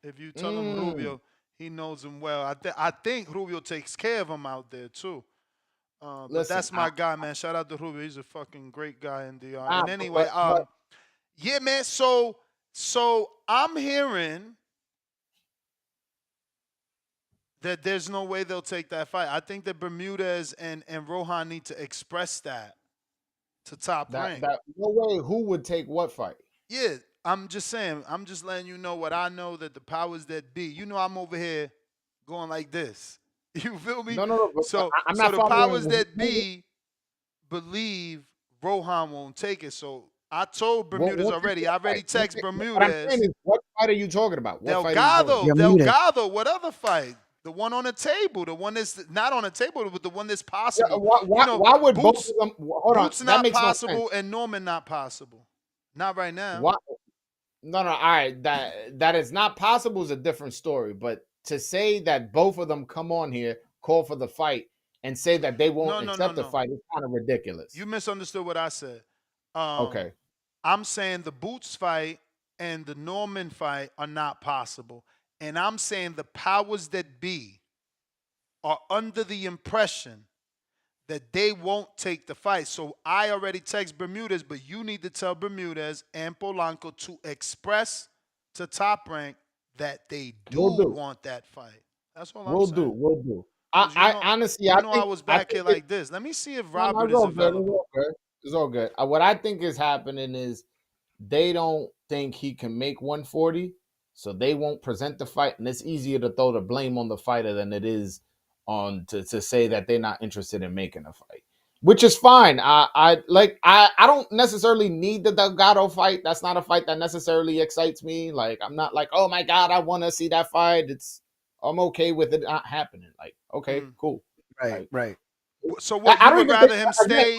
If you tell him Rubio, he knows him well. I think Rubio takes care of him out there too. But Listen, that's my guy, man. Shout out to Rubio. He's a fucking great guy in DR. And anyway, yeah, man. So I'm hearing that there's no way they'll take that fight. I think that Bermudez and Rohan need to express that to Top Rank. No way. Who would take what fight? Yeah, I'm just saying. I'm just letting you know what I know, that the powers that be. You know, I'm over here going like this. You feel me? No. So, I'm so not the powers that be believe Rohan won't take it. So I told Bermudez already. I already texted Bermudez. What I'm saying is, what fight are you talking about? What fight are you talking about? Delgado. What other fight? The one on the table. The one that's not on the table, but the one that's possible. Yeah, why would Boots, both of them? Hold on. Boots That not makes possible no sense. and Norman not possible. Not right now. Why? No. All right. That is not possible is a different story. But to say that both of them come on here, call for the fight, and say that they won't accept the fight is kind of ridiculous. You misunderstood what I said. Okay. I'm saying the Boots fight and the Norman fight are not possible. And I'm saying the powers that be are under the impression that they won't take the fight. So I already text Bermudez, but you need to tell Bermudez and Polanco to express to Top Rank that they do want that fight. That's all I'm saying. We'll do. I honestly, I think I was back here like this. Let me see if Robert is available. It's all good. What I think is happening is they don't think he can make 140, so they won't present the fight, and it's easier to throw the blame on the fighter than it is on to say that they're not interested in making a fight, which is fine. I don't necessarily need the Delgado fight. That's not a fight that necessarily excites me. Like I'm not like, oh my god, I want to see that fight. I'm okay with it not happening. Like, okay, cool. Right. So what, you would rather him stay?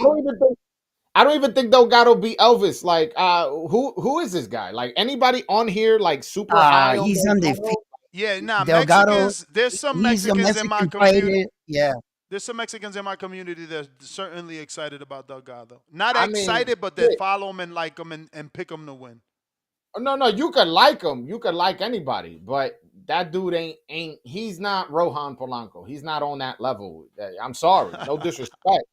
I don't even think Delgado beat Elvis. Like, who is this guy? Like, anybody on here like super high? He's undefeated. Yeah, nah, Delgado, Mexicans. There's some he's a Mexicans in my Mexican community. fighter. Yeah. There's some Mexicans in my community that are certainly excited about Delgado. Not excited, but that follow him and like him and pick him to win. No, you could like him. You could like anybody, but that dude ain't. He's not Rohan Polanco. He's not on that level. I'm sorry, no disrespect.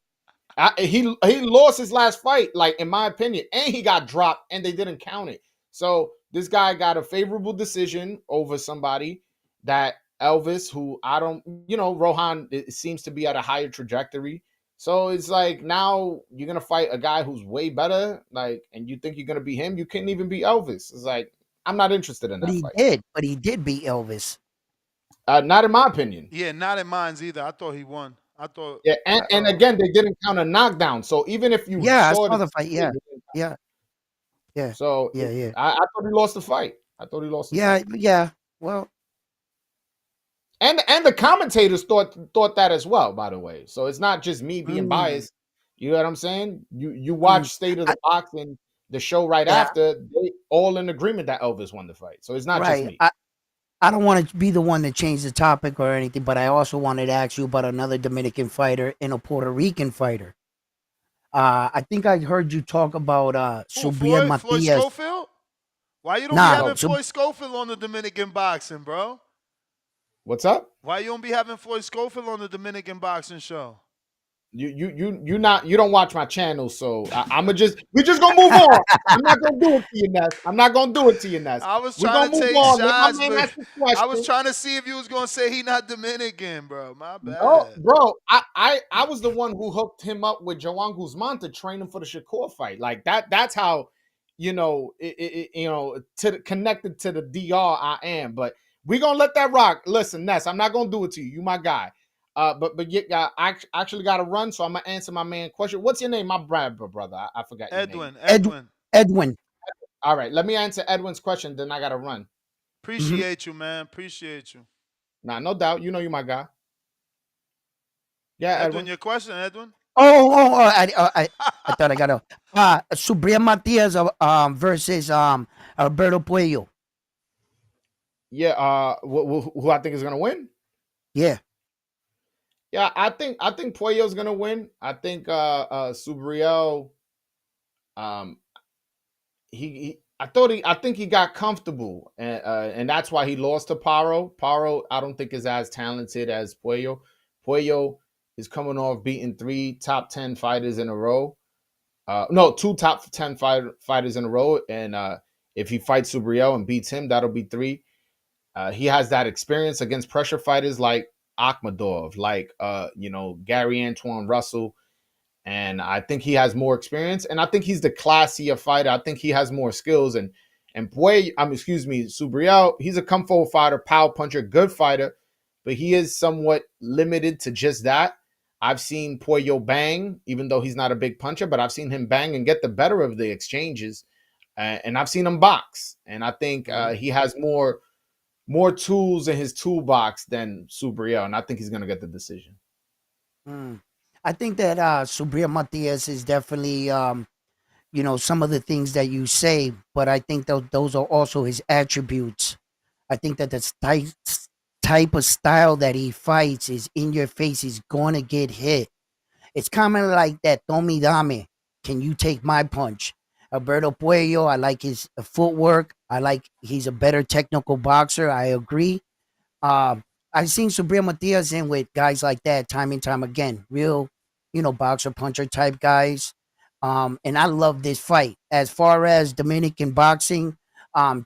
He lost his last fight, like in my opinion, and he got dropped, and they didn't count it. So this guy got a favorable decision over somebody that Elvis, who I don't, Rohan seems to be at a higher trajectory. So it's like now you're gonna fight a guy who's way better, like, and you think you're gonna beat him. You couldn't even beat Elvis. It's like I'm not interested in that fight. But he did beat Elvis. Not in my opinion. Yeah, not in mine either. I thought he won. I thought. Yeah, and again, they didn't count a knockdown. So even if you I saw saw the fight. Yeah. So yeah. I thought he lost the fight. I thought he lost. The fight. Yeah. Well, and the commentators thought that as well. By the way, so it's not just me being biased. You know what I'm saying? You watch State of the Boxing, the show right after. They all in agreement that Elvis won the fight. So it's not just me. I don't want to be the one to change the topic or anything, but I also wanted to ask you about another Dominican fighter and a Puerto Rican fighter. I think I heard you talk about Subriel Matias. Floyd Schofield? Why you don't be having Floyd Schofield on the Dominican boxing, bro? What's up? Why you don't be having Floyd Schofield on the Dominican boxing show? You don't watch my channel, so we're just gonna move on. I'm not gonna do it to you, Ness. I'm not gonna do it to you, Ness. I was We're trying gonna to move take on. Let my shots, man but ask the question. I was trying to see if you was gonna say he not Dominican, bro. My bad. No, bro. I was the one who hooked him up with Joan Guzman to train him for the Shakur fight. Like that. That's how connected to the DR I am. But we're gonna let that rock. Listen, Ness, I'm not gonna do it to you. You my guy. But yeah, I actually got to run, so I'm gonna answer my man question. What's your name, my brother? I forgot your name. Edwin. All right, let me answer Edwin's question. Then I gotta run. Appreciate you, man. Appreciate you. Nah, no doubt. You know you my guy. Yeah, Edwin. Your question, Edwin. I thought I got a Subriel Matias versus Alberto Puello. Yeah, who I think is gonna win? Yeah. Yeah, I think Puello's gonna win. I think Subriel, I think he got comfortable, and that's why he lost to Paro. Paro, I don't think is as talented as Puello. Puello is coming off beating 3 top 10 fighters in a row. No, 2 top 10 fighters in a row, and if he fights Subriel and beats him, that'll be 3. He has that experience against pressure fighters like Akhmadov, like Gary Antoine Russell, and I think he has more experience, and I think he's the classier fighter. I think he has more skills, and Subriel, he's a kung fu fighter, power puncher, good fighter, but he is somewhat limited to just that. I've seen Puello bang, even though he's not a big puncher, but I've seen him bang and get the better of the exchanges, and I've seen him box, and I think he has more tools in his toolbox than Subriel, and I think he's going to get the decision. I think that Subriel Matias is definitely, some of the things that you say, but I think those are also his attributes. I think that the type of style that he fights is in your face. He's going to get hit. It's kind of like that Tommy Dame. Can you take my punch? Alberto Puello, I like his footwork. I like he's a better technical boxer. I agree. I've seen Subriel Matias in with guys like that time and time again. Real, boxer puncher type guys. And I love this fight. As far as Dominican boxing, what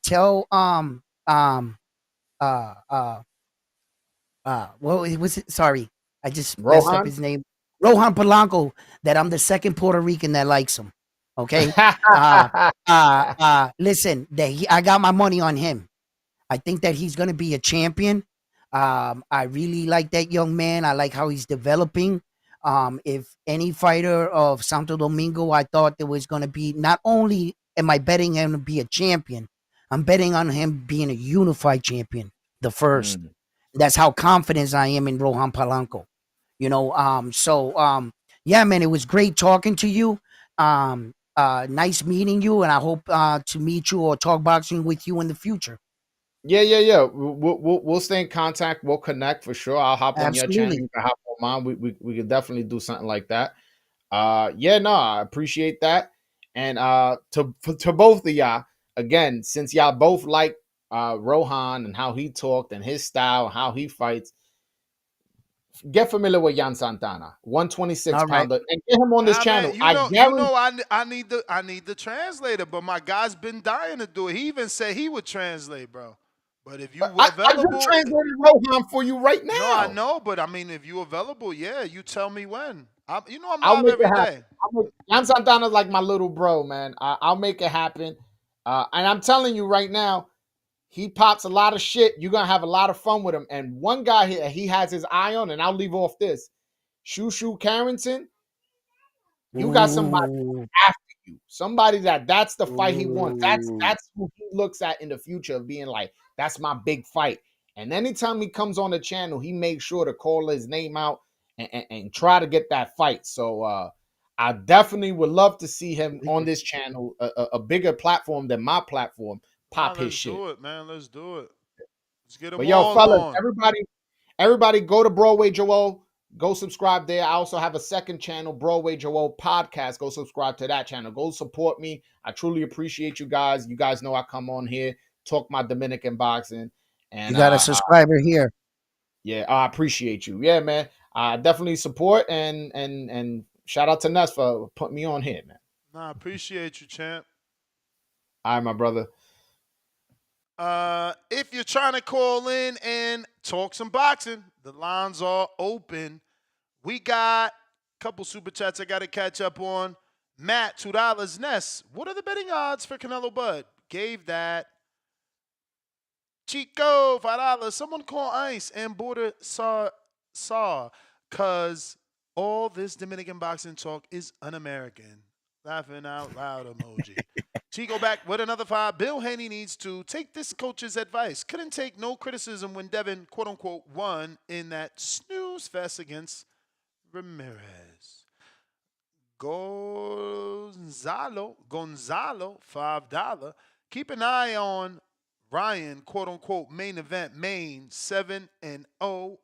was it? Sorry, I just messed up his name. Rohan Polanco. That I'm the second Puerto Rican that likes him. Okay. Listen, I got my money on him. I think that he's gonna be a champion. I really like that young man. I like how he's developing. If any fighter of Santo Domingo, I thought there was gonna be, not only am I betting him to be a champion, I'm betting on him being a unified champion, the first. That's how confident I am in Rohan Polanco. Yeah, man, it was great talking to you. Nice meeting you, and I hope to meet you or talk boxing with you in the future. Yeah. We'll stay in contact. We'll connect for sure. I'll hop on your channel. You can hop on mine. We could definitely do something like that. I appreciate that. And to both of y'all, again, since y'all both like Rohan and how he talked and his style and how he fights, get familiar with Yan Santana, 126 pounder, and get him on this channel. I need the translator, but my guy's been dying to do it. He even said he would translate, bro. But if you available, I just translated Rohan for you right now. No, I know, but I mean, if you available, yeah, you tell me when. I'm I'll live every day. Yan Santana's like my little bro, man. I'll make it happen. And I'm telling you right now, he pops a lot of shit. You're going to have a lot of fun with him. And one guy here, he has his eye on, and I'll leave off this. Shushu Carrington, you got somebody after you. Somebody that's the fight he wants. That's who he looks at in the future of being like, that's my big fight. And anytime he comes on the channel, he makes sure to call his name out and try to get that fight. So I definitely would love to see him on this channel, a bigger platform than my platform. Pop his shit. Let's do it, man. Let's do it. Let's get him But yo, all fellas, on. everybody go to Broadway Joel. Go subscribe there. I also have a second channel, Broadway Joel Podcast. Go subscribe to that channel. Go support me. I truly appreciate you guys. You guys know I come on here, talk my Dominican boxing. And you got a subscriber here. Yeah, I appreciate you. Yeah, man. I definitely support and shout out to Ness for putting me on here, man. Nah, I appreciate you, champ. All right, my brother. If you're trying to call in and talk some boxing, the lines are open. We got a couple super chats I got to catch up on. Matt, $2. Ness, what are the betting odds for Canelo Bud? Gave that. Chico, $5. Someone call ICE and Border saw, cause all this Dominican boxing talk is un-American. Laughing out loud emoji. Chico back with another 5. Bill Haney needs to take this coach's advice. Couldn't take no criticism when Devin, quote unquote, won in that snooze fest against Ramirez. Gonzalo, $5. Keep an eye on Ryan, quote unquote, main event, Maine, 7-0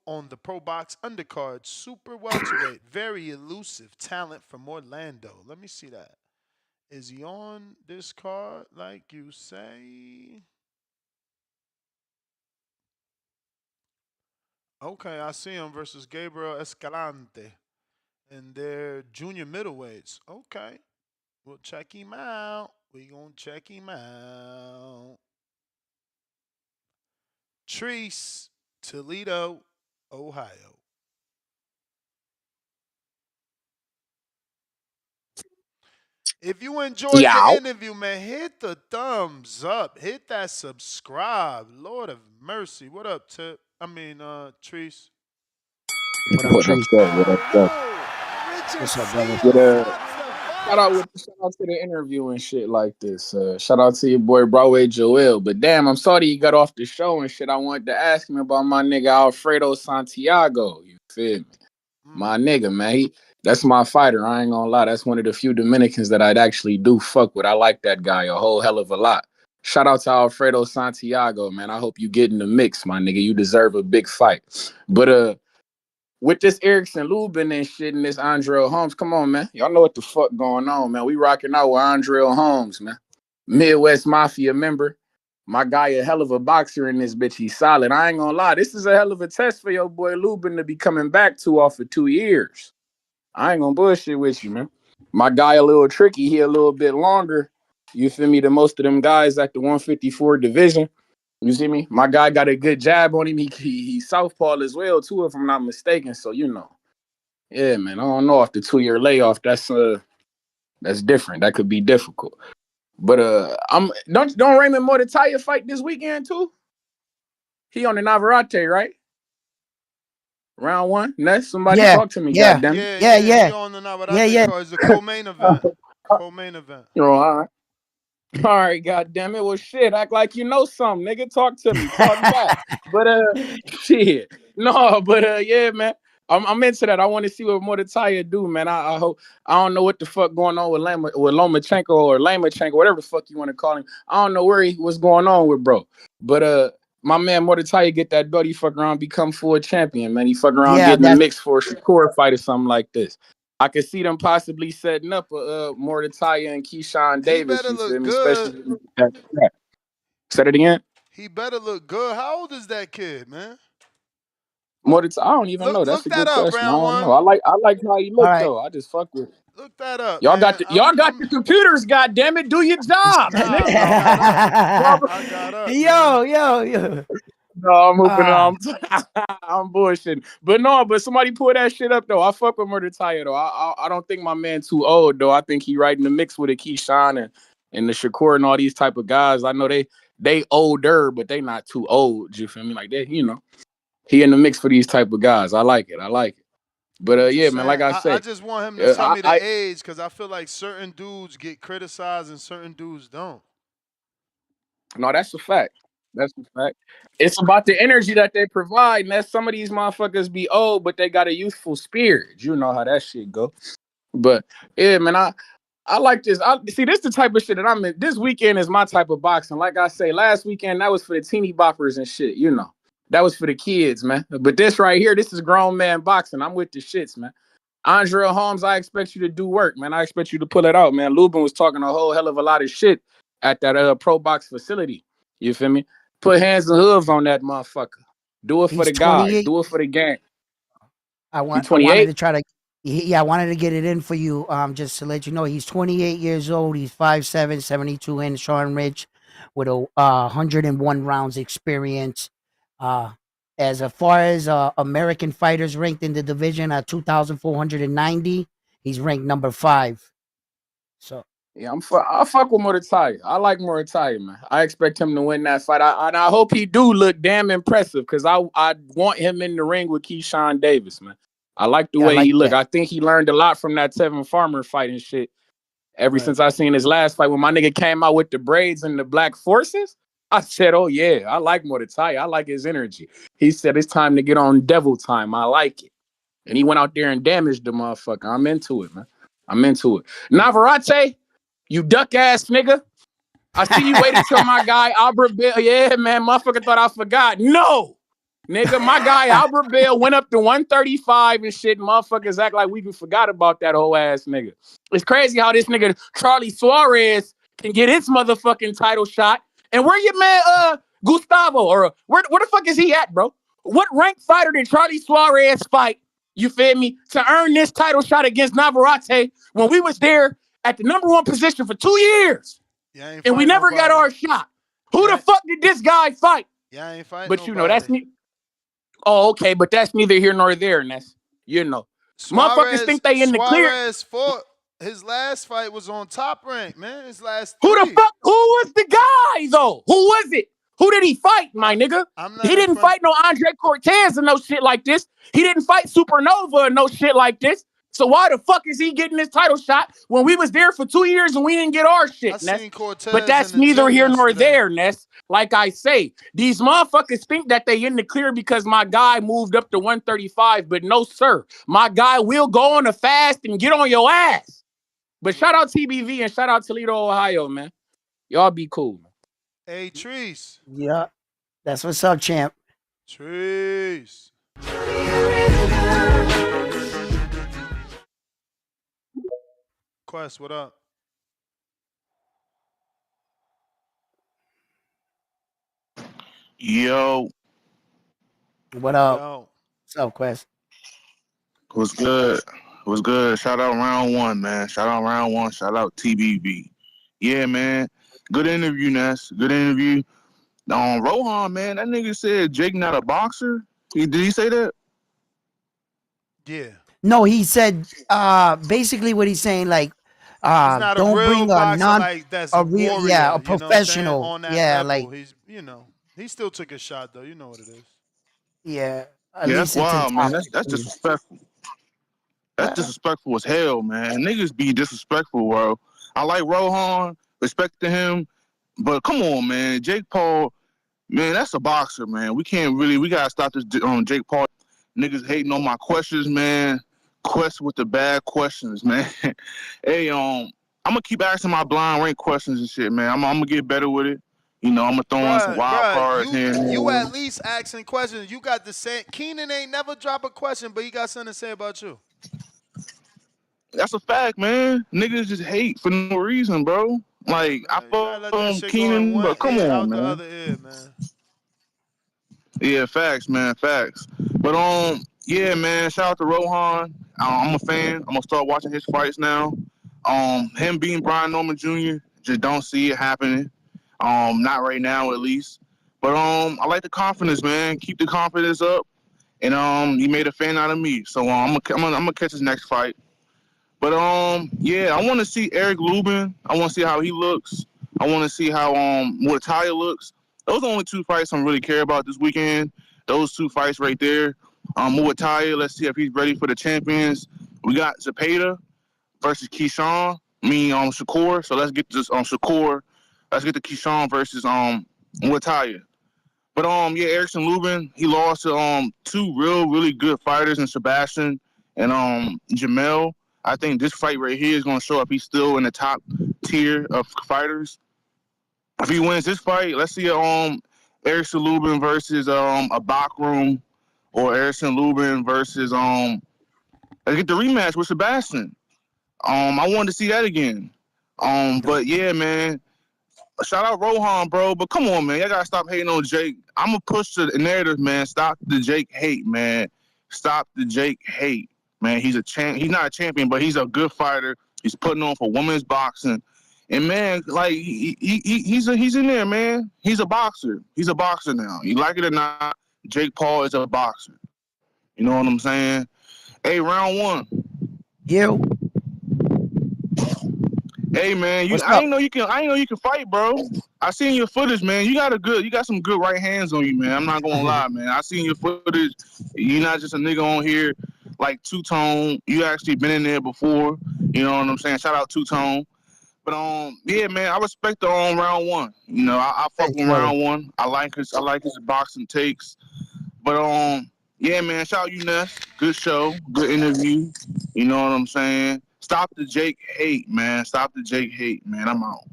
on the Pro Box undercard. Super welterweight, very elusive talent from Orlando. Let me see that. Is he on this card like you say? Okay, I see him versus Gabriel Escalante. And they're junior middleweights. Okay. We'll check him out. We gonna check him out. Treese, Toledo, Ohio. If you enjoyed the interview, man, hit the thumbs up. Hit that subscribe. Lord of mercy. What up, Tip? Treese. What up, Treese? What up? What's up, brother? Shout out to the interview and shit like this. Shout out to your boy Broadway Joel. But damn, I'm sorry he got off the show and shit. I wanted to ask him about my nigga Alfredo Santiago. You feel me? My nigga, man. That's my fighter. I ain't gonna lie. That's one of the few Dominicans that I'd actually do fuck with. I like that guy a whole hell of a lot. Shout out to Alfredo Santiago, man. I hope you get in the mix, my nigga. You deserve a big fight. But with this Erickson Lubin and shit and this Ardreal Holmes, come on, man. Y'all know what the fuck going on, man. We rocking out with Ardreal Holmes, man. Midwest Mafia member. My guy a hell of a boxer in this bitch. He's solid. I ain't gonna lie. This is a hell of a test for your boy Lubin to be coming back to off of 2 years. I ain't gonna bullshit with you, man. My guy a little tricky. He a little bit longer. You feel me? Than most of them guys at the 154 division. You see me? My guy got a good jab on him. He's southpaw as well, too, if I'm not mistaken. So, you know. Yeah, man. I don't know if the 2-year layoff, that's different. That could be difficult. But don't Raymond Mortaya fight this weekend, too? He on the Navarrete, right? Round 1. Ness, somebody talk to me, goddamn. Yeah. He on the Navarrete card. It's a co-main event. Co-main event. You know, all right. All right, goddamn it. Well, shit, act like you know something, nigga. Talk to me. Talk back. But shit. No, but yeah, man. I'm into that. I want to see what Mortaya do, man. I hope. I don't know what the fuck going on with Lomachenko or Lamachenko, whatever the fuck you want to call him. I don't know what's going on with bro. But my man Mortaya get that belt. He fuck around, become full champion, man. He fuck around getting the mix for a Shakur fight or something like this. I could see them possibly setting up Mortaya and Keyshawn Davis. He better look good. Especially Said it again. He better look good. How old is that kid, man? Mortaya, I don't even know. That's a good question. I don't know. I like how he look though. I just fuck with it. Look that up. Y'all got the computers, goddamn it. Do your job. I got up. Yo. No, I'm moving on. I'm bullshitting. But somebody pull that shit up though. I fuck with Mortaya though. I don't think my man too old though. I think he right in the mix with a Keyshawn and the Shakur and all these type of guys. I know they older, but they not too old. You feel me? Like they, he in the mix for these type of guys. I like it. But yeah, man, like I said, I just want him to tell me the age because I feel like certain dudes get criticized and certain dudes don't. No, that's a fact. That's a fact. It's about the energy that they provide. And that some of these motherfuckers be old, but they got a youthful spirit. You know how that shit go. But yeah, man, I like this. See, this the type of shit that I'm in. This weekend is my type of boxing. Like I say, last weekend, that was for the teeny boppers and shit, That was for the kids, man. But this right here, this is grown man boxing. I'm with the shits, man. Ardreal Holmes, I expect you to do work, man. I expect you to pull it out, man. Lubin was talking a whole hell of a lot of shit at that Pro Box facility. You feel me? Put hands and hooves on that motherfucker. Do it for the guys. Do it for the gang. I wanted 28. to try to. Yeah, I wanted to get it in for you. Just to let you know, he's 28 years old. He's 5'7", 72 inch, Sean Rich, with a 101 rounds experience. As far as American fighters ranked in the division at 2,490, he's ranked number 5. So Yeah, I fuck with Muay. I like Muay, man. I expect him to win that fight. I hope he do look damn impressive because I want him in the ring with Keyshawn Davis, man. I like the way he look. I think he learned a lot from that Tevin Farmer fight and shit. Ever since I seen his last fight when my nigga came out with the braids and the black forces, I said, oh yeah, I like Muay. I like his energy. He said it's time to get on devil time. I like it. And he went out there and damaged the motherfucker. I'm into it, man. I'm into it. Navarrete, you duck ass nigga. I see you waited till my guy Albert Bill. Yeah, man, motherfucker thought I forgot. No, nigga, my guy Albert Bill went up to 135 and shit. Motherfuckers act like we forgot about that whole ass nigga. It's crazy how this nigga Charlie Suarez can get his motherfucking title shot. And where your man Gustavo or where the fuck is he at, bro? What ranked fighter did Charlie Suarez fight? You feel me? To earn this title shot against Navarrete when we was there at the number 1 position for 2 years. Yeah, and we never got our shot. Who the fuck did this guy fight? Yeah, I ain't fighting But you know, that's me. Oh, okay, but that's neither here nor there, and that's, you know. Motherfuckers think they in the clear. Suarez fought. His last fight was on Top Rank, man. His last Who the fuck? Who was the guy, though? Who was it? Who did he fight, my nigga? He didn't fight no Andre Cortez and no shit like this. He didn't fight Supernova and no shit like this. So why the fuck is he getting this title shot when we was there for 2 years and we didn't get our shit, Ness? But that's neither here nor there, Ness. Like I say, these motherfuckers think that they in the clear because my guy moved up to 135, but no, sir. My guy will go on a fast and get on your ass. But shout out TBV and shout out Toledo, Ohio, man. Y'all be cool. Hey, Trees. Yeah, that's what's up, champ. Trees. Quest, what up? Yo. What up? Yo. What's up, Quest? What's good? What's good? Shout out round 1, man. Shout out round 1. Shout out TBV. Yeah, man. Good interview, Ness. Good interview. Rohan, man, that nigga said Jake not a boxer. Did he say that? Yeah. No, he said basically what he's saying, like, not don't a real bring boxer, a like that's a real, warrior, yeah, a you know what I'm saying, professional, on that yeah, level. like, He's, you know, he still took a shot though. You know what it is. yeah. At Yeah, least that's it's wild, man. in That's top. disrespectful. That's disrespectful as hell, man. Niggas be disrespectful, bro. I like Rohan, respecting him, but come on, man. Jake Paul, man, that's a boxer, man. We gotta stop this Jake Paul. Niggas hating on my questions, man. Quest with the bad questions, man. Hey, I'm gonna keep asking my blind rank questions and shit, man. I'm gonna get better with it. You know, I'm gonna throw in some wild cards here. You at least asking questions. You got the same. Keenan ain't never drop a question, but he got something to say about you. That's a fact, man. Niggas just hate for no reason, bro. Like, I fuck Keenan, but come on, man. The other ear, man. Yeah, facts, man, facts. But yeah, man. Shout out to Rohan. I'm a fan. I'm gonna start watching his fights now. Him being Brian Norman Jr. just don't see it happening. Not right now, at least. But I like the confidence, man. Keep the confidence up. And he made a fan out of me. So I'm gonna catch his next fight. But yeah, I want to see Eric Lubin. I want to see how he looks. I want to see how Muay looks. Those are the only 2 fights I really care about this weekend. Those 2 fights right there. Muay, let's see if he's ready for the champions. We got Zepeda versus Keyshawn. Shakur. So let's get this Shakur. Let's get the Keyshawn versus Muay. But yeah, Erickson Lubin, he lost to 2 really good fighters in Sebastian and Jamel. I think this fight right here is going to show if he's still in the top tier of fighters. If he wins this fight, let's see Erickson Lubin versus a Bakroom, or Erickson Lubin versus let's get the rematch with Sebastian. I wanted to see that again. But yeah, man. Shout out Rohan, bro. But come on, man. Y'all gotta stop hating on Jake. I'm gonna push the narrative, man. Stop the Jake hate, man. Stop the Jake hate, man. He's a champ. He's not a champion, but he's a good fighter. He's putting on for women's boxing. And man, like he's in there, man. He's a boxer. He's a boxer now. You like it or not, Jake Paul is a boxer. You know what I'm saying? Hey, round one. You. Hey man, What's I up? ain't know you can fight, bro. I seen your footage, man. You got some good right hands on you, man. I'm not gonna lie, man. I seen your footage. You're not just a nigga on here like Two Tone. You actually been in there before. You know what I'm saying? Shout out Two Tone. But yeah, man, I respect the round one. You know, I fuck Thank with you, brother. round one. I like his boxing takes. But yeah, man, shout out you, Ness. Good show, good interview. You know what I'm saying? Stop the Jake hate, man. Stop the Jake hate, man. I'm out.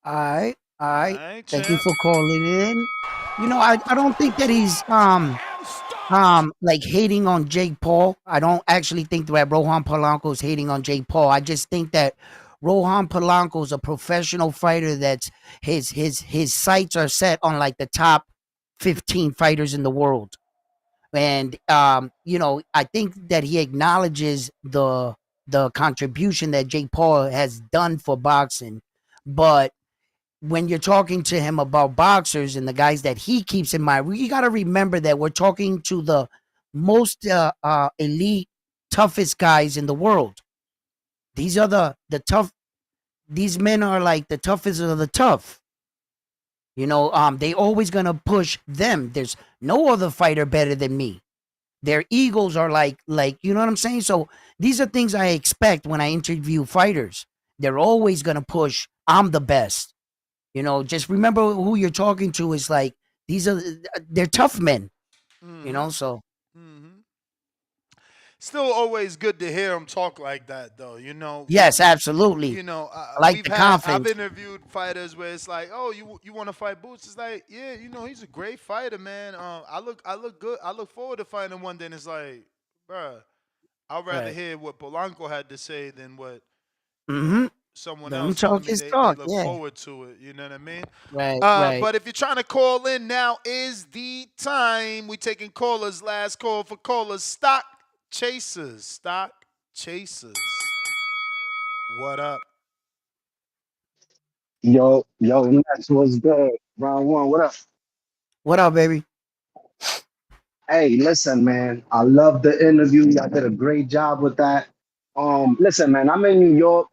All right. All right. right, Thank you champ. for calling in. You know, I don't think that he's like hating on Jake Paul. I don't actually think that Rohan Polanco is hating on Jake Paul. I just think that Rohan Polanco is a professional fighter that's his sights are set on like the top 15 fighters in the world. And you know, I think that he acknowledges the contribution that Jake Paul has done for boxing. But when you're talking to him about boxers and the guys that he keeps in mind, you got to remember that we're talking to the most elite, toughest guys in the world. These are the tough. These men are like the toughest of the tough. You know, they always gonna push them. There's no other fighter better than me. Their egos are like you know what I'm saying. So these are things I expect when I interview fighters. They're always gonna push. I'm the best. You know, just remember who you're talking to is like they're tough men. You know, so Still always good to hear him talk like that, though. You know, yes, absolutely. you know, I like the I've confidence. interviewed fighters where it's like, oh, you want to fight Boots? It's like, yeah, you know, he's a great fighter, man. I look good. I look forward to fighting him one day. And it's like, bruh, I'd rather Right. hear what Polanco had to say than what you Mm-hmm. know someone Let him else telling talk me his they talk. look Yeah. forward to it. You know what I mean? Right. Right. But if you're trying to call in, now is the time. We taking callers. Last call for callers. Stock chasers. Stock chasers. What up? Yo, Max, what's good? Round one, what up? What up, baby? Hey, listen, man. I love the interview. Y'all did a great job with that. Listen, man, I'm in New York.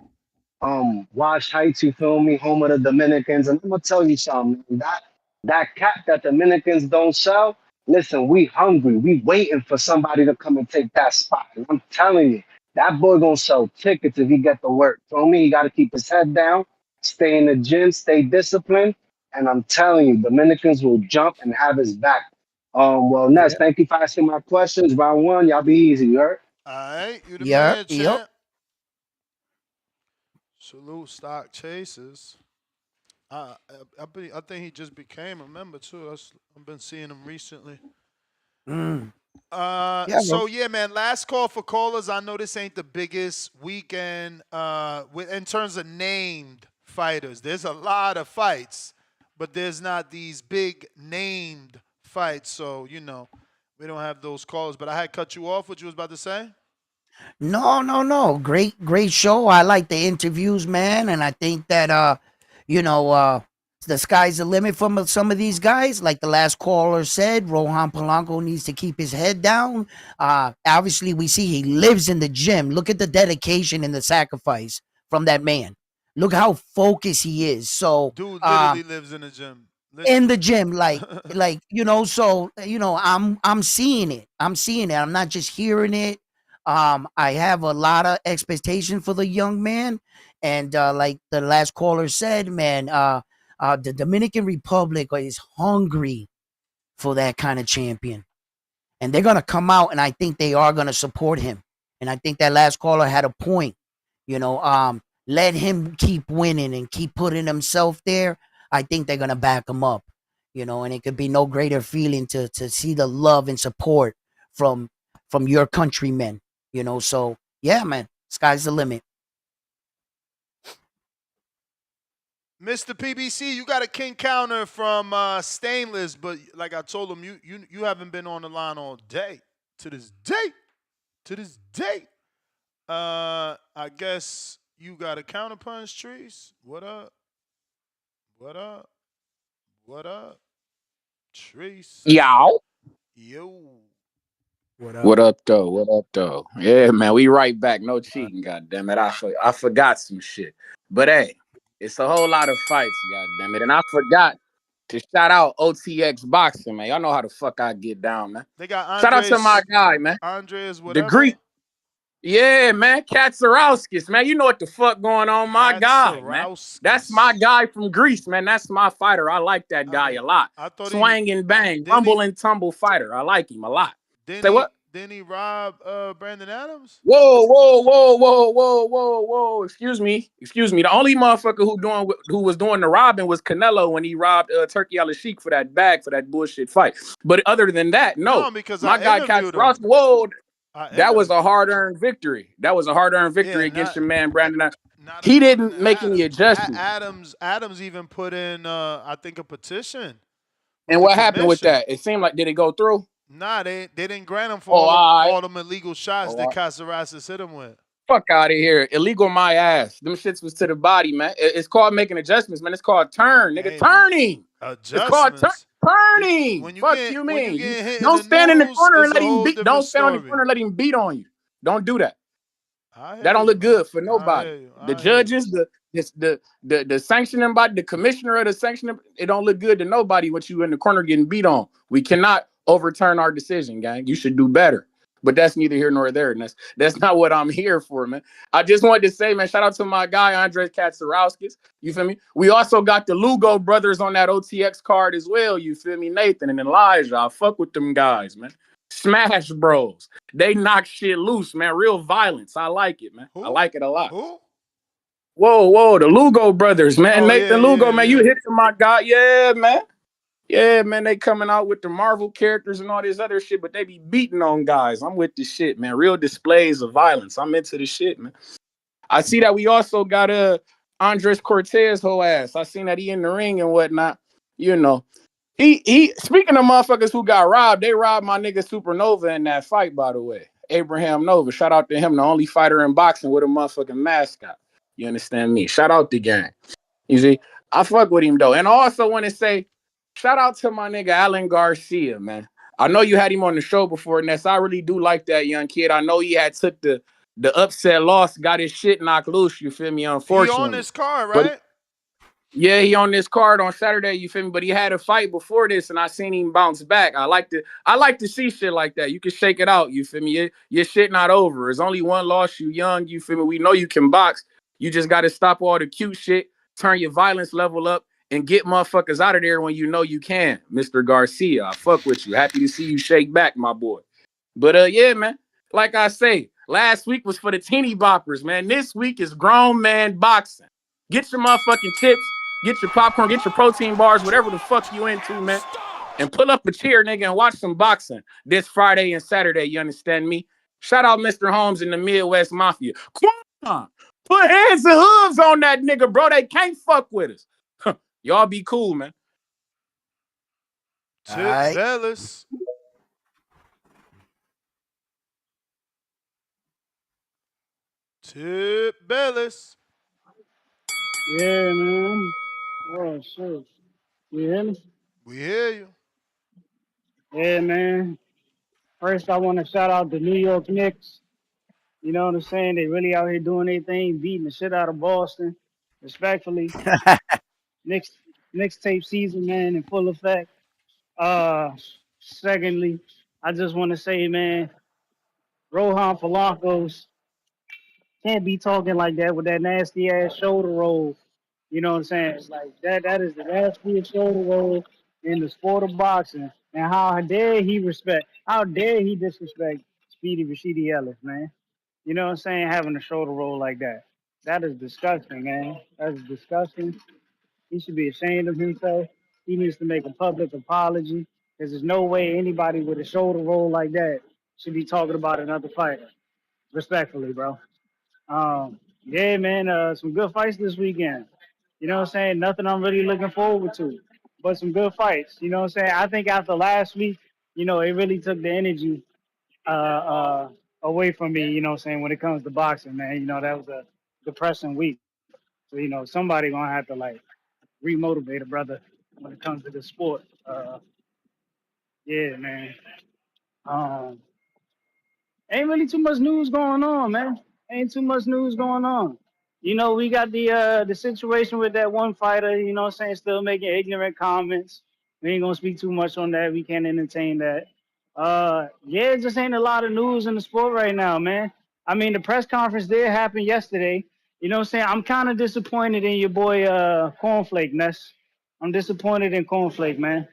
Wash Heights, you feel me, home of the Dominicans. And I'm gonna tell you something, man. That cat that Dominicans don't sell, listen, we hungry. We waiting for somebody to come and take that spot. And I'm telling you, that boy gonna sell tickets if he get the work. Feel me? He gotta keep his head down, stay in the gym, stay disciplined. And I'm telling you, Dominicans will jump and have his back. Well, Ness, Yeah. thank you for asking my questions. Round one, y'all be easy, you heard? All right, you the Yep. man, Yep. champ. Salute stock chasers. I think he just became a member too. I've been seeing him recently. Mm. Yeah, bro. So yeah, man. Last call for callers. I know this ain't the biggest weekend. In terms of named fighters, there's a lot of fights, but there's not these big named fights. So you know, we don't have those calls. But I had cut you off. What you was about to say? No. Great show. I like the interviews, man, and I think that you know, the sky's the limit for some of these guys. Like the last caller said, Rohan Polanco needs to keep his head down. Obviously, we see he lives in the gym. Look at the dedication and the sacrifice from that man. Look how focused he is. So, Dude literally lives in the gym. in the Literally. gym, like you know, so you know, I'm seeing it. I'm not just hearing it. I have a lot of expectation for the young man, and like the last caller said, man, the Dominican Republic is hungry for that kind of champion, and they're gonna come out, and I think they are gonna support him, and I think that last caller had a point. You know, let him keep winning and keep putting himself there. I think they're gonna back him up. You know, and it could be no greater feeling to see the love and support from your countrymen. You know, so yeah, man, sky's the limit. Mr. PBC, you got a king counter from Stainless, but like I told him, you haven't been on the line all day. To this day. I guess you got a counterpunch, Trees. What up? What up? What up? Trees. Yow. Yo. What up, though? What up, though? Yeah, man, we right back. No cheating, goddamn it. I forgot some shit. But hey, it's a whole lot of fights, goddamn it. And I forgot to shout out OTX Boxing, man. Y'all know how the fuck I get down, man. They got Shout out to my guy, man. Andres The whatever. Greek. Yeah, man. Katsarowskis, man. You know what the fuck going on, my guy, man. That's my guy from Greece, man. That's my fighter. I like that guy a lot. Swang and bang, rumble and tumble fighter. I like him a lot. Say what? Didn't he rob Brandon Adams? Whoa. Excuse me. The only motherfucker who was doing the robbing was Canelo when he robbed Turkey Al Sheik for that bag for that bullshit fight. But other than that, no. Because my guy Katsarowskis, that was a hard-earned victory. Against your man Brandon Adams. He didn't make any adjustments. Adams even put in I think a petition. And what happened with that? It seemed like, did it go through? Nah, they didn't grant him for all them illegal shots that Cacace hit him with. Fuck out of here. Illegal my ass. Them shits was to the body, man. It's called making adjustments, man. It's called turn, nigga. Turning. It's called turning. Fuck you mean. Don't stand in the corner and let him beat. Don't stand in the corner and let him beat on you. Don't do that. That don't look good for nobody. The judges, the sanctioning body, the commissioner of the sanctioning, it don't look good to nobody when you in the corner getting beat on. We cannot overturn our decision, gang. You should do better. But that's neither here nor there. And that's not what I'm here for, man. I just wanted to say, man, shout out to my guy, Andres Katsarowskis. You feel me? We also got the Lugo brothers on that OTX card as well. You feel me? Nathan and Elijah. I fuck with them guys, man. Smash Bros. They knock shit loose, man. Real violence. I like it, man. I like it a lot. Whoa. The Lugo brothers, man. Nathan Lugo, man. You hit to my guy. Yeah, man. Yeah, man, they coming out with the Marvel characters and all this other shit, but they be beating on guys. I'm with this shit, man. Real displays of violence. I'm into the shit, man. I see that we also got Andres Cortez whole ass. I seen that he in the ring and whatnot. You know, he speaking of motherfuckers who got robbed, they robbed my nigga Supernova in that fight, by the way. Abraham Nova. Shout out to him, the only fighter in boxing with a motherfucking mascot. You understand me? Shout out the gang. You see, I fuck with him though. And I also want to say, shout out to my nigga Alan Garcia, man. I know you had him on the show before, Ness. I really do like that young kid. I know he had took the upset loss, got his shit knocked loose, you feel me? Unfortunately. He on this card, right? Yeah, he on this card on Saturday, you feel me? But he had a fight before this, and I seen him bounce back. I like to see shit like that. You can shake it out, you feel me? Your shit not over. There's only one loss, you young, you feel me? We know you can box. You just got to stop all the cute shit, turn your violence level up, and get motherfuckers out of there when you know you can, Mr. Garcia. I fuck with you. Happy to see you shake back, my boy. But yeah, man, like I say, last week was for the teeny boppers, man. This week is grown man boxing. Get your motherfucking chips, get your popcorn, get your protein bars, whatever the fuck you into, man. And pull up a chair, nigga, and watch some boxing this Friday and Saturday, you understand me? Shout out Mr. Holmes and the Midwest Mafia. Come on, put hands and hooves on that nigga, bro. They can't fuck with us. Y'all be cool, man. Tip Bellis. Tip Bellis. Yeah, man. Oh, shit. You hear me? We hear you. Yeah, man. First, I want to shout out the New York Knicks. You know what I'm saying? They really out here doing their thing, beating the shit out of Boston. Respectfully. Knicks tape season, man, in full effect. Secondly, I just want to say, man, Rohan Polanco's can't be talking like that with that nasty ass shoulder roll. You know what I'm saying? It's like that is the nastiest shoulder roll in the sport of boxing. And how dare he disrespect Speedy Rashidi Ellis, man. You know what I'm saying? Having a shoulder roll like that. That is disgusting, man. That is disgusting. He should be ashamed of himself. He needs to make a public apology. Because there's no way anybody with a shoulder roll like that should be talking about another fighter. Respectfully, bro. Yeah, man, some good fights this weekend. You know what I'm saying? Nothing I'm really looking forward to, but some good fights. You know what I'm saying? I think after last week, you know, it really took the energy away from me, you know what I'm saying, when it comes to boxing, man. You know, that was a depressing week. So, you know, somebody gonna have to like remotivate a brother when it comes to the sport. Yeah, man. Um, ain't really too much news going on, man. Ain't too much news going on. You know, we got the situation with that one fighter, you know what I'm saying, still making ignorant comments. We ain't gonna speak too much on that. We can't entertain that. Yeah, it just ain't a lot of news in the sport right now, man. I mean, the press conference did happen yesterday. You know what I'm saying? I'm kind of disappointed in your boy Cornflake, Ness. I'm disappointed in Cornflake, man.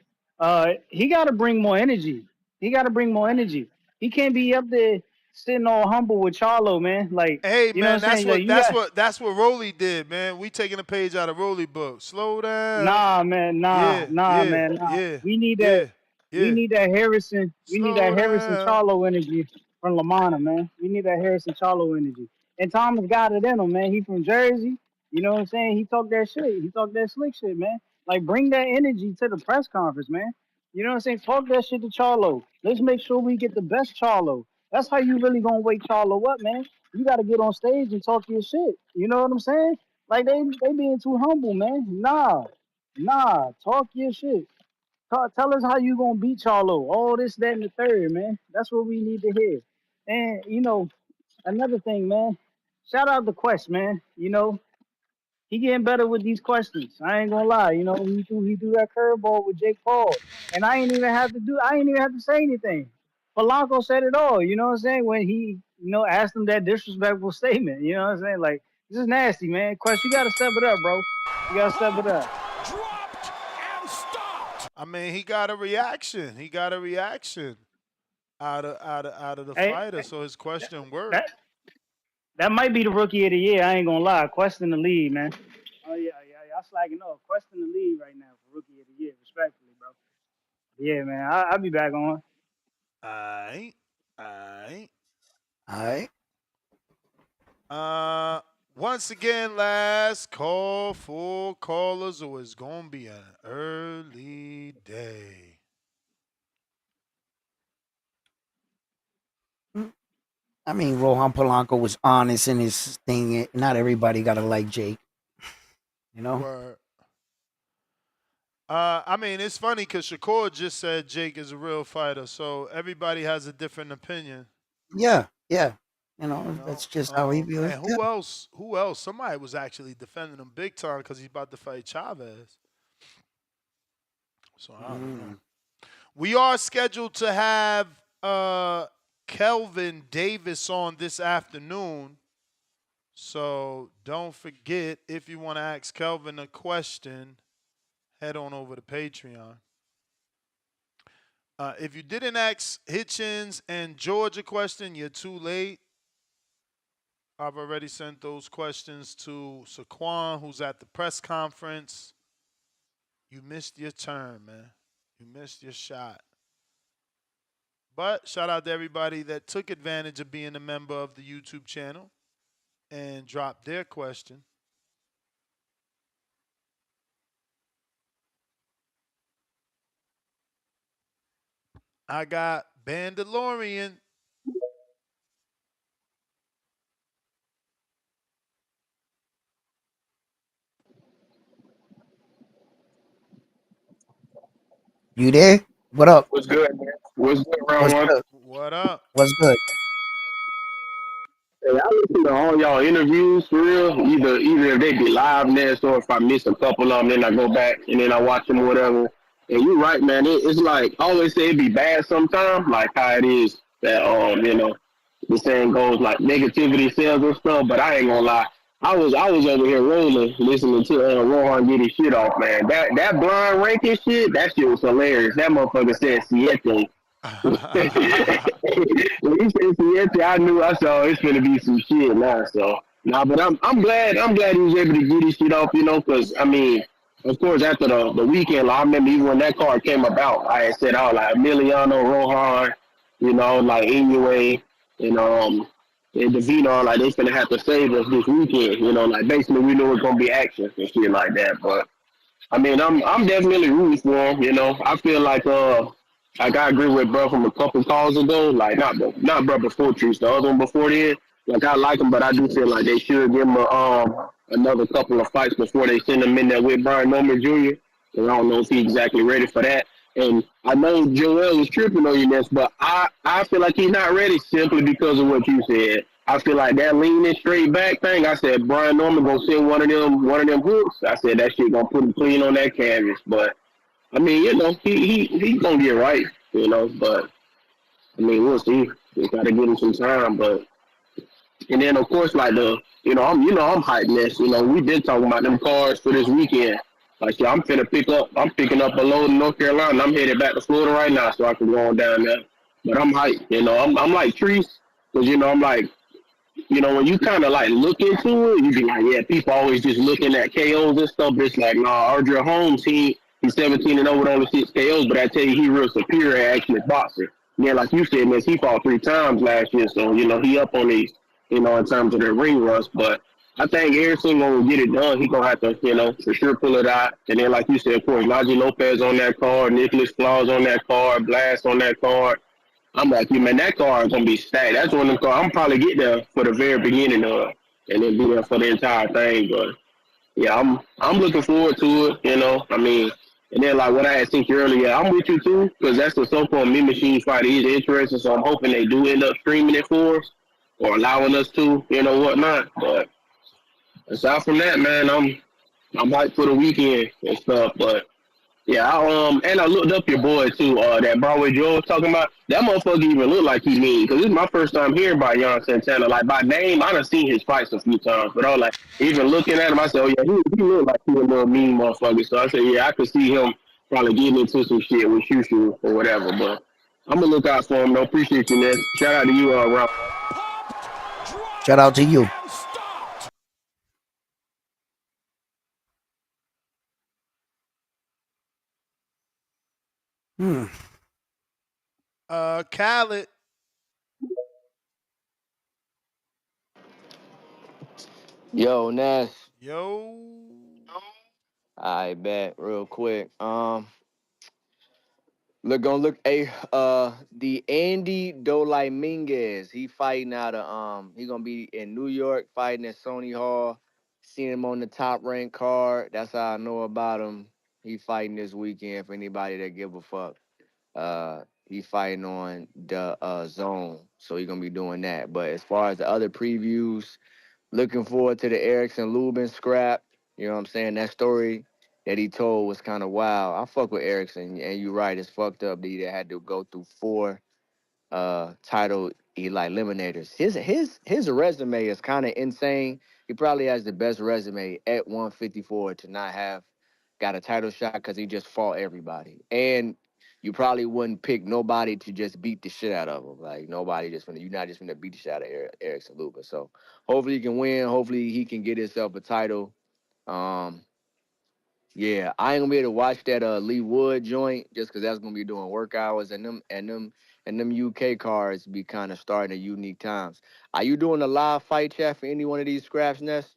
He gotta bring more energy. He gotta bring more energy. He can't be up there sitting all humble with Charlo, man. Like, Hey you know what I'm man, saying? Like, you got that's what Rolly did, man. We taking a page out of Rolly book. Slow down. nah, man, nah, Yeah, nah, yeah, man, nah. yeah, We need that. yeah, We yeah. need that Harrison. We need that Slow Harrison down. Charlo energy from Lamana, man. We need that Harrison Charlo energy. And Thomas got it in him, man. He from Jersey. You know what I'm saying? He talked that shit. He talked that slick shit, man. Like, bring that energy to the press conference, man. You know what I'm saying? Talk that shit to Charlo. Let's make sure we get the best Charlo. That's how you really gonna wake Charlo up, man. You gotta get on stage and talk your shit. You know what I'm saying? Like, they being too humble, man. Nah, talk your shit. Tell us how you gonna beat Charlo. All this, that, and the third, man. That's what we need to hear. And you know, another thing, man. Shout out to Quest, man. You know, he getting better with these questions. I ain't gonna lie. You know, he threw that curveball with Jake Paul, and I ain't even have to say anything. Polanco said it all. You know what I'm saying? When he, you know, asked him that disrespectful statement. You know what I'm saying? Like, this is nasty, man. Quest, you gotta step it up, bro. You gotta step it up. I mean, he got a reaction. He got a reaction out of the Hey, fighter, so his question worked. that that might be the rookie of the year. I ain't gonna lie. Quest in the lead, man. Oh yeah. Y'all slacking off. Quest in the lead right now for rookie of the year, respectfully, bro. Yeah, man. I'll be back on. Aight. Aight. All right. Once again, last call for callers, or it's gonna be an early day. I mean, Rohan Polanco was honest in his thing. Not everybody got to like Jake. You know? Word. I mean, it's funny because Shakur just said Jake is a real fighter, so everybody has a different opinion. Yeah. You know, that's just how he feels. And who else? Who else? Somebody was actually defending him big time because he's about to fight Chavez. So I don't know. We are scheduled to have Kelvin Davis on this afternoon. So don't forget, if you want to ask Kelvin a question, head on over to Patreon. If you didn't ask Hitchens and George a question, you're too late. I've already sent those questions to Saquon, who's at the press conference. You missed your turn, man. You missed your shot. But shout out to everybody that took advantage of being a member of the YouTube channel and dropped their question. I got Bandalorian. You there? What up? What's good, man? What's good, round What's one? good? What up? What's good? Hey, I listen to all y'all interviews for real. Either if they be live next or if I miss a couple of them, then I go back and then I watch them or whatever. And you're right, man. It's like I always say it be bad sometimes, like how it is that the saying goes like negativity sells and stuff. But I ain't gonna lie, I was over here rolling listening to Rohan get his shit off, man. That blind ranking shit, that shit was hilarious. That motherfucker said siete. When he said Siete, I knew I saw it's gonna be some shit now. So but I'm glad he was able to get his shit off, because I mean, of course after the weekend, like, I remember even when that card came about, I had said out like Emiliano, Rohan, like Inoue, and Davino, like they finna have to save us this weekend, like basically we knew it was gonna be action and shit like that. But I mean, I'm definitely rooting for him. I feel like Like I agree with bro from a couple calls ago. Like not bro before Trees, the other one before then. Like I like him, but I do feel like they should give him another couple of fights before they send him in there with Brian Norman Jr. And I don't know if he's exactly ready for that. And I know Joel was tripping on you, Ness, but I feel like he's not ready simply because of what you said. I feel like that leaning straight back thing. I said Brian Norman gonna send one of them hooks. I said that shit gonna put him clean on that canvas. But I mean, he's gonna get right, But I mean, we'll see. We gotta give him some time, but and then of course, like I'm hyped this. We did talk about them cars for this weekend. Like, yeah, I'm picking up a load in North Carolina. I'm headed back to Florida right now, so I can go on down there. But I'm hyped. I'm like Trees, because I'm like when you kind of like look into it, you be like, yeah, people always just looking at KOs and stuff. It's like, nah, Ardreal Holmes, he's 17-0 with only 6 KOs, but I tell you, he real superior at actually boxing. Yeah, like you said, man, he fought 3 times last year, so he up on these, in terms of the ring rust. But I think Erickson gonna get it done. He gonna have to, for sure pull it out. And then, like you said, of course, Najee Lopez on that card, Nicholas Claus on that card, Blast on that card. I'm like, man, that car is gonna be stacked. That's one of the cars I'm probably get there for the very beginning of, and then be there for the entire thing. But yeah, I'm looking forward to it. I mean, and then like what I had seen you earlier, I'm with you too, because that's the so-called Mean Machine fight is interesting. So I'm hoping they do end up streaming it for us or allowing us to, whatnot. But aside from that, man, I'm hyped for the weekend and stuff. But yeah, and I looked up your boy too. That Broadway Joe was talking about. That motherfucker even look like he mean. Cause this is my first time hearing about Jan Santana. Like by name, I done seen his fights a few times, but I was like, even looking at him, I said, oh yeah, he look like he a little mean motherfucker. So I said, yeah, I could see him probably getting into some shit with Shushu or whatever. But I'm gonna look out for him. though. Appreciate you, Ness. Shout out to you, Ron. Shout out to you. Khaled. Yo, Ness. Yo. I bet real quick. The Andy Dolaminguez. He fighting out of he gonna be in New York fighting at Sony Hall. Seen him on the Top Rank card. That's how I know about him. He fighting this weekend for anybody that give a fuck. He fighting on the zone. So he gonna be doing that. But as far as the other previews, looking forward to the Erickson Lubin scrap. You know what I'm saying? That story that he told was kind of wild. I fuck with Erickson, and you're right. It's fucked up that he had to go through 4 title eliminators. His resume is kind of insane. He probably has the best resume at 154 to not have got a title shot because he just fought everybody. And you probably wouldn't pick nobody to just beat the shit out of him. Like nobody you're not just gonna beat the shit out of Erickson Lubin. So hopefully he can win. Hopefully he can get himself a title. Yeah, I ain't gonna be able to watch that Lee Wood joint just because that's gonna be doing work hours and them UK cards be kind of starting at unique times. Are you doing a live fight chat for any one of these scraps, Ness?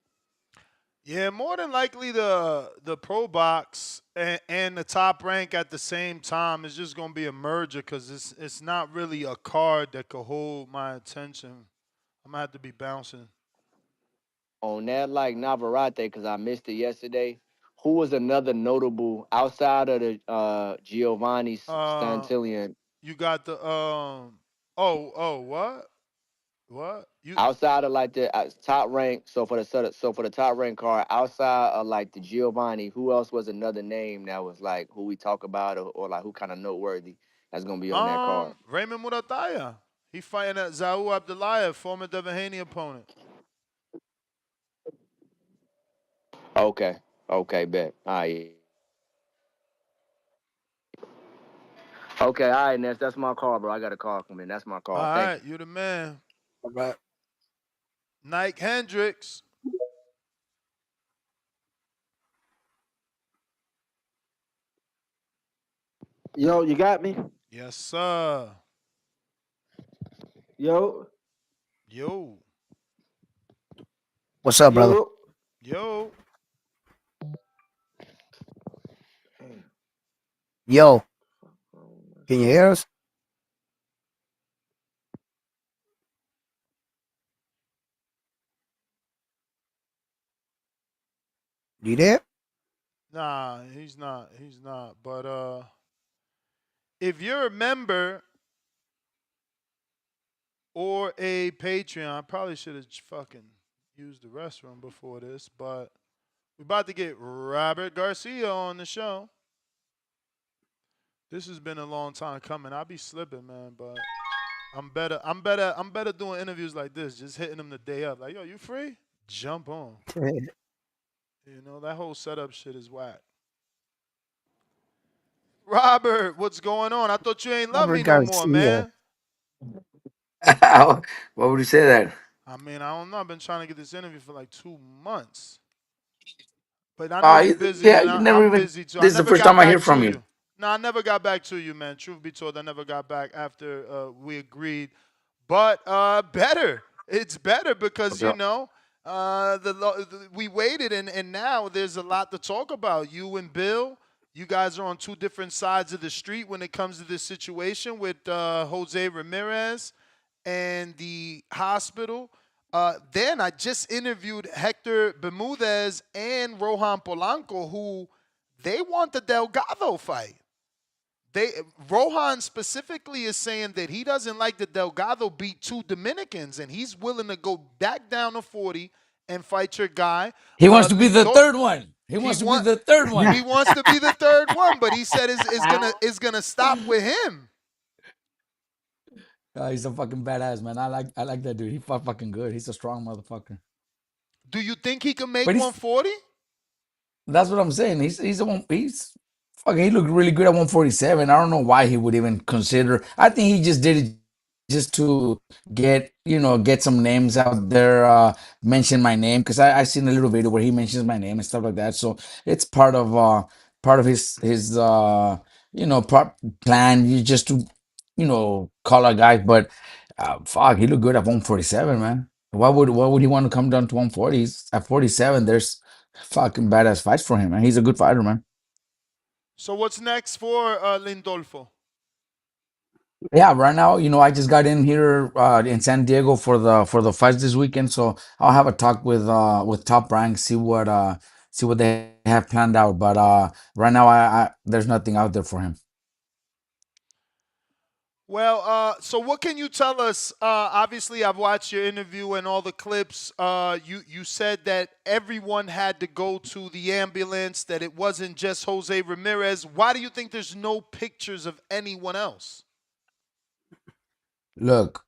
Yeah, more than likely the pro box and the top rank at the same time is just gonna be a merger because it's not really a card that could hold my attention. I'm gonna have to be bouncing. On that like Navarrete, because I missed it yesterday. Who was another notable outside of the Giovanni Uh, Stantillion? you got the what you Outside of like the top rank, so for the top rank card, outside of like the Giovanni, who else was another name that was like who we talk about or like who kind of noteworthy that's gonna be on that card? Raymond Murataya. He fighting at Zahu Abdullayev, former Devahani opponent. Okay, bet. All right. Okay, all right, Ness. That's my call, bro. I got a call coming in. That's my All call. Thank you. right, you the man. All right. Nike Hendricks. Yo, you got me? Yes, sir. Yo, Yo. What's up, brother? yo. Yo. Yo. Can you hear us? You there? Nah, he's not. He's not. But if you're a member or a Patreon, I probably should have fucking used the restroom before this, but we're about to get Robert Garcia on the show. This has been a long time coming. I'll be slipping, man, but I'm better. I'm better doing interviews like this, just hitting them the day up. Like, yo, you free? Jump on. You know, that whole setup shit is whack. Robert, what's going on? I thought you ain't love Robert me no more, Garcia. man. Why would you say that? I mean, I don't know. I've been trying to get this interview for like 2 months. But I know you're busy, Yeah, and you never I'm even. busy too. I This is the never first got time I hear back from to you. you. No, I never got back to you, man. Truth be told, I never got back after we agreed. But better. It's better because What's up? we waited, and now there's a lot to talk about. You and Bill, you guys are on two different sides of the street when it comes to this situation with Jose Ramirez and the hospital. Then I just interviewed Hector Bermudez and Rohan Polanco, who they want the Delgado fight. Rohan specifically is saying that he doesn't like that Delgado beat two Dominicans, and he's willing to go back down to 40 and fight your guy. He wants to be the Lindor, third one. He he wants to be want the third one. he wants to be the third one, but he said is gonna stop with him. He's a fucking badass, man. I like that dude. He fought fucking good. He's a strong motherfucker. Do you think he can make But he's 140? that's what I'm saying. He's fucking. He looked really good at 147. I don't know why he would even consider. I think he just did it just to get some names out there. Mention my name because I seen a little video where he mentions my name and stuff like that. So it's part of his plan. You just to call a guy, but fuck, he looked good at 147, man. Why would he want to come down to 140? He's at 47. There's fucking badass fights for him, man. He's a good fighter, man. So what's next for Lindolfo? Yeah, right now, I just got in here in San Diego for the fights this weekend, so I'll have a talk with Top Rank, see what they have planned out. But right now, I there's nothing out there for him. Well, so what can you tell us? Obviously, I've watched your interview and all the clips. You said that everyone had to go to the ambulance, that it wasn't just Jose Ramirez. Why do you think there's no pictures of anyone else? Look,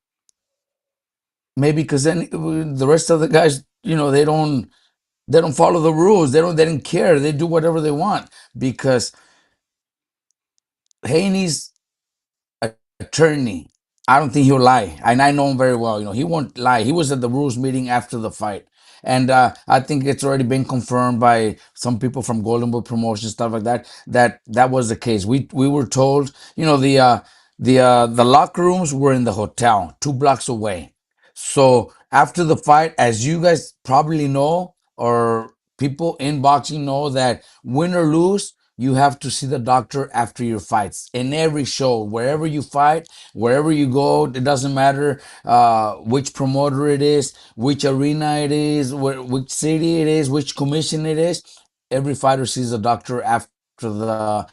maybe because then the rest of the guys, they don't follow the rules. They didn't care. They do whatever they want because Haney's attorney. I don't think he'll lie, and I know him very well. He won't lie. He was at the rules meeting after the fight, and I think it's already been confirmed by some people from Golden Boy Promotion, stuff like that. That was the case. We were told, the locker rooms were in the hotel 2 blocks away. So after the fight, as you guys probably know, or people in boxing know, that win or lose, you have to see the doctor after your fights. In every show, wherever you fight, wherever you go, it doesn't matter which promoter it is, which arena it is, which city it is, which commission it is. Every fighter sees a doctor after the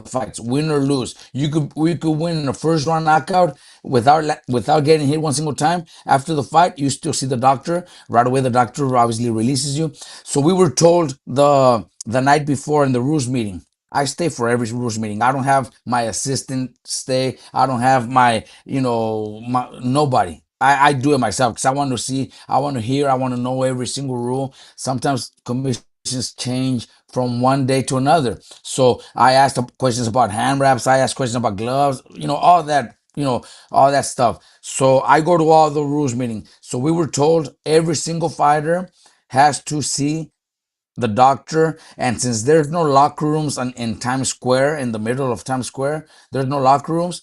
fights, win or lose. We could win in a first round knockout without getting hit one single time. After the fight, you still see the doctor. Right away, the doctor obviously releases you. So we were told the night before in the rules meeting. I stay for every rules meeting. I don't have my assistant stay. I don't have my nobody. I do it myself because I want to see, I want to hear, I want to know every single rule. Sometimes commissions change from one day to another. So I asked questions about hand wraps. I asked questions about gloves. All that stuff. So I go to all the rules meeting. So we were told every single fighter has to see the doctor, and since there's no locker rooms in Times Square, in the middle of Times Square, there's no locker rooms.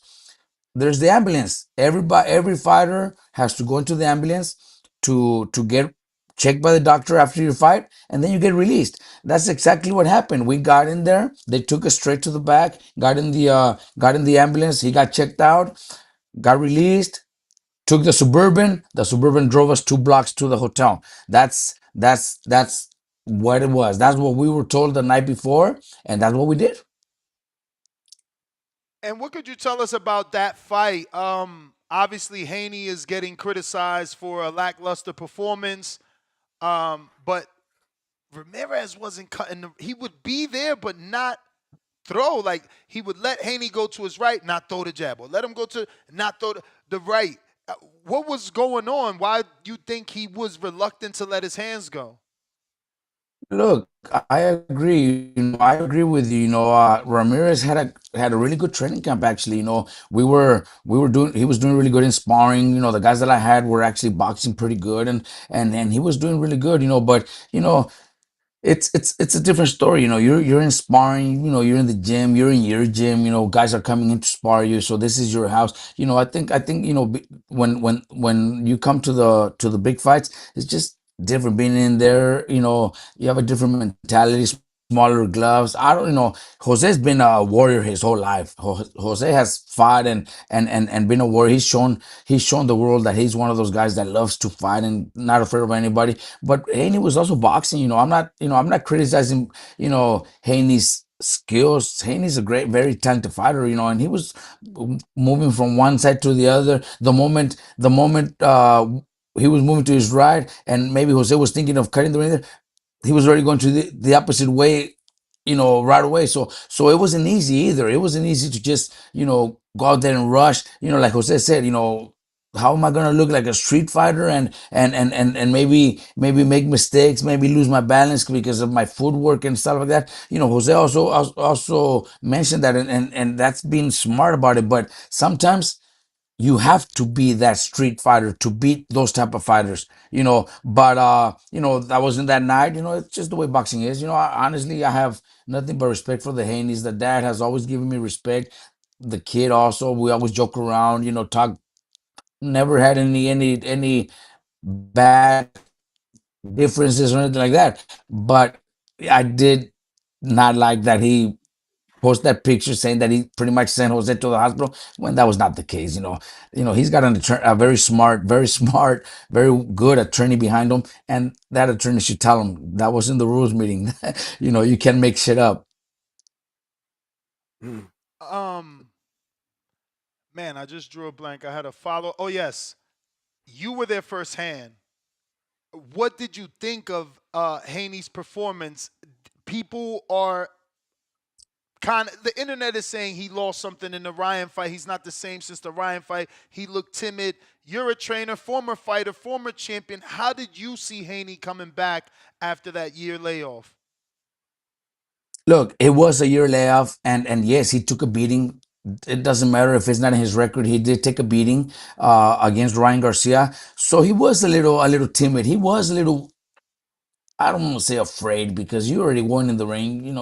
There's the ambulance. Every fighter has to go into the ambulance to get checked by the doctor after your fight, and then you get released. That's exactly what happened. We got in there. They took us straight to the back. Got in the ambulance. He got checked out. Got released. Took the suburban. The suburban drove us 2 blocks to the hotel. That's what it was. That's what we were told the night before, and that's what we did. And what could you tell us about that fight? Obviously, Haney is getting criticized for a lackluster performance, but Ramirez wasn't cutting. He would be there, but not throw. Like he would let Haney go to his right, not throw the jab, or let him go to not throw the right. What was going on? Why do you think he was reluctant to let his hands go? Look, I agree. I agree with you. Ramirez had a really good training camp. Actually, we were doing. He was doing really good in sparring. The guys that I had were actually boxing pretty good, and he was doing really good. But it's a different story. You're in sparring. You're in the gym. You're in your gym. Guys are coming in to spar you. So this is your house. I think when you come to the big fights, it's just different being in there. You have a different mentality. Smaller gloves. I don't Jose's been a warrior his whole life. Jose has fought and been a warrior. He's shown the world that he's one of those guys that loves to fight and not afraid of anybody. But Haney was also boxing. I'm not criticizing, Haney's skills. Haney's a great, very talented fighter, and he was moving from one side to the other. The moment he was moving to his right, and maybe Jose was thinking of cutting the ring, he was already going to the opposite way, right away. So it wasn't easy either. It wasn't easy to just, go out there and rush. Like Jose said, how am I gonna look like a street fighter and maybe make mistakes, maybe lose my balance because of my footwork and stuff like that. Jose also mentioned that, and that's being smart about it. But sometimes you have to be that street fighter to beat those type of fighters, but that wasn't that night. It's just the way boxing is. Honestly, I have nothing but respect for the Haneys. The dad has always given me respect. The kid also, we always joke around, talk. Never had any bad differences or anything like that. But I did not like that he post that picture saying that he pretty much sent Jose to the hospital when that was not the case. He's got a very smart, very good attorney behind him, and that attorney should tell him that was in the rules meeting. You can't make shit up. Um, Man, I just drew a blank. I had a follow. Oh yes, you were there firsthand. What did you think of Haney's performance? People are the internet is saying he lost something in the Ryan fight. He's not the same since the Ryan fight. He looked timid. You're a trainer, former fighter, former champion. How did you see Haney coming back after that year layoff? Look, it was a year layoff, and yes, he took a beating. It doesn't matter if it's not in his record. He did take a beating against Ryan Garcia, so he was a little timid. He was a little, I don't want to say afraid, because you already won in the ring.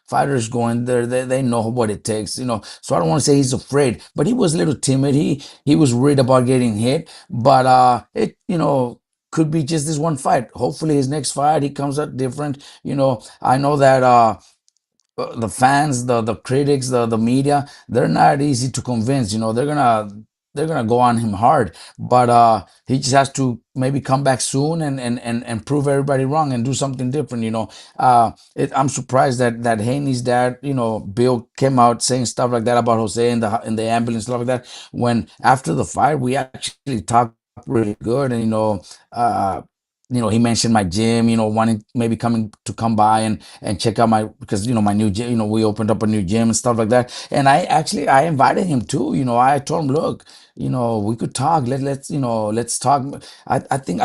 Fighters going there, they know what it takes. So I don't want to say he's afraid, but he was a little timid. He was worried about getting hit, but it could be just this one fight. Hopefully, his next fight he comes out different. I know that the fans, the critics, the media, they're not easy to convince. They're gonna go on him hard, but he just has to maybe come back soon and prove everybody wrong and do something different. I'm surprised that Haney's dad, Bill, came out saying stuff like that about Jose in the ambulance, stuff like that. When after the fight, we actually talked really good, and he mentioned my gym, wanting maybe come by and check out because my new gym, we opened up a new gym and stuff like that. And I invited him too. I told him, look, we could talk. Let's talk. I think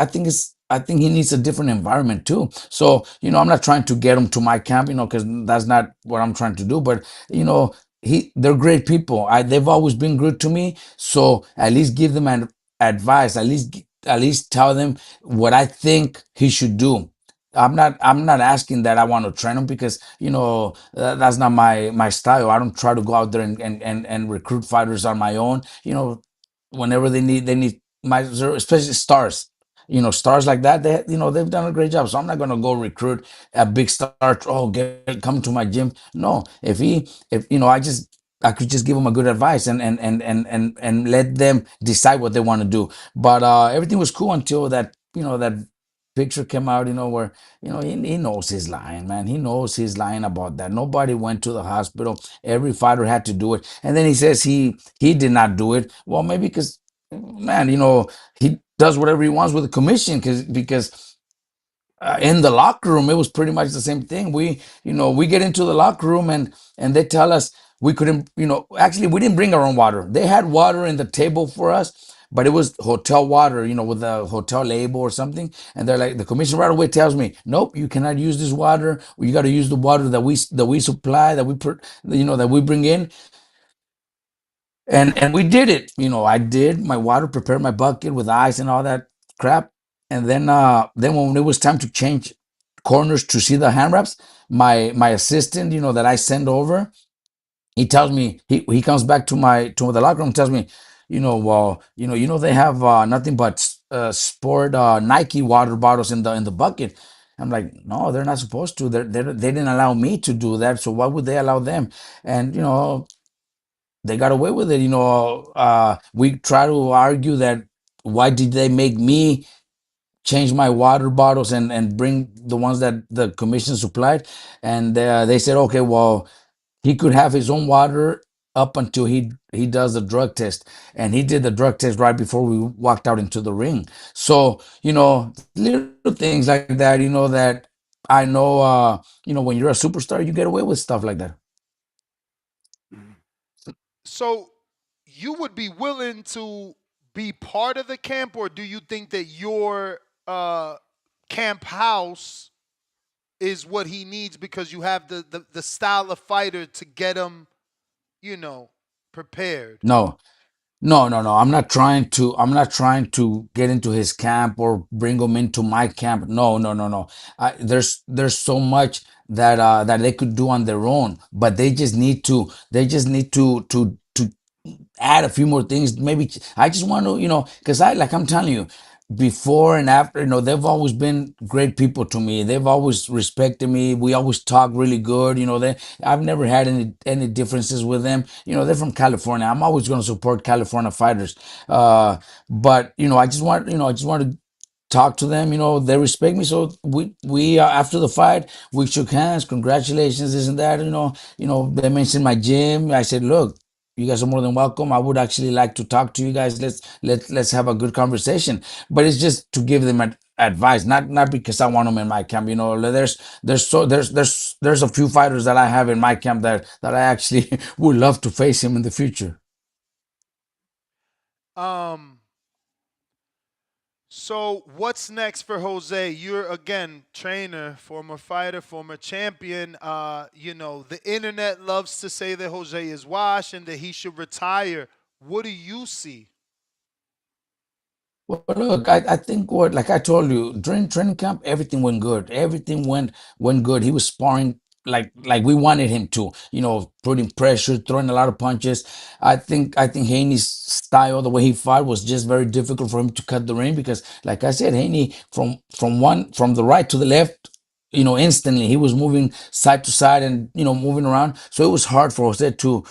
he needs a different environment too. So, I'm not trying to get him to my camp, because that's not what I'm trying to do. But, they're great people. They've always been good to me. So at least give them an advice. At least tell them what I think he should do. I'm not asking that I want to train him, because that's not my style. I don't try to go out there and recruit fighters on my own. Whenever they need my, especially stars. stars like that, they've done a great job. So I'm not gonna go recruit a big star. Oh, come to my gym. No, I could just give them a good advice and let them decide what they want to do. But everything was cool until that picture came out. Where he knows he's lying, man. He knows he's lying about that. Nobody went to the hospital. Every fighter had to do it, and then he says he did not do it. Well, maybe because, man, he does whatever he wants with the commission because in the locker room it was pretty much the same thing. We get into the locker room and they tell us we couldn't. Actually, we didn't bring our own water. They had water in the table for us, but it was hotel water, with a hotel label or something. And they're like, the commission right away tells me, nope, you cannot use this water. You got to use the water that we supply, that we put, that we bring in. And we did it. I did my water, prepared my bucket with ice and all that crap. And then when it was time to change corners to see the hand wraps, my assistant, that I send over, he tells me, he comes back to the locker room and tells me, well, they have nothing but sport Nike water bottles in the bucket. I'm like, no, they're not supposed to. They didn't allow me to do that. So why would they allow them? And they got away with it. We try to argue that why did they make me change my water bottles and bring the ones that the commission supplied? And they said, okay, well, he could have his own water up until he does the drug test. And he did the drug test right before we walked out into the ring. So, little things like that, that I know, when you're a superstar, you get away with stuff like that. So you would be willing to be part of the camp, or do you think that your camp house is what he needs because you have the style of fighter to get him, prepared? No, no. I'm not trying to get into his camp or bring him into my camp. No, no, no, no. There's so much that they could do on their own, but they just need to add a few more things. Maybe I just want to, because I'm telling you, before and after, they've always been great people to me. They've always respected me. We always talk really good. I've never had any differences with them. They're from California. I'm always going to support California fighters. But I just want to talk to them. They respect me. So we after the fight, we shook hands. Congratulations, this and that. They mentioned my gym. I said, look, you guys are more than welcome. I would actually like to talk to you guys. Let's have a good conversation. But it's just to give them advice, not because I want them in my camp. There's a few fighters that I have in my camp that I actually would love to face him in the future. Um. So what's next for Jose? You're again trainer, former fighter, former champion. The internet loves to say that Jose is washed and that he should retire. What do you see? Well, look, I think like I told you, during training camp, everything went good. Everything went good. He was sparring like we wanted him to, putting pressure, throwing a lot of punches. I think Haney's style, the way he fought, was just very difficult for him to cut the ring because, like I said, Haney from the right to the left, instantly he was moving side to side and moving around. So it was hard for Jose to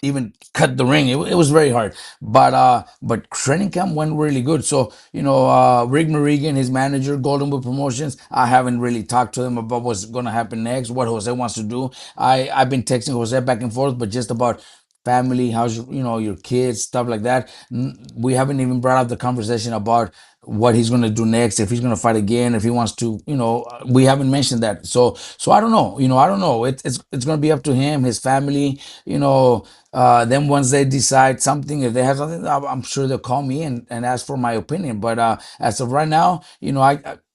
even cut the ring. It was very hard, but training camp went really good. So Rick Marigan, his manager, Golden Boy Promotions, I haven't really talked to them about what's going to happen next, what Jose wants to do. I've been texting Jose back and forth, but just about family, how's your kids, stuff like that. We haven't even brought up the conversation about what he's going to do next, if he's going to fight again, if he wants to, we haven't mentioned that. So I don't know. I don't know. It's going to be up to him, his family. Then once they decide something, if they have something, I'm sure they'll call me and ask for my opinion. But as of right now,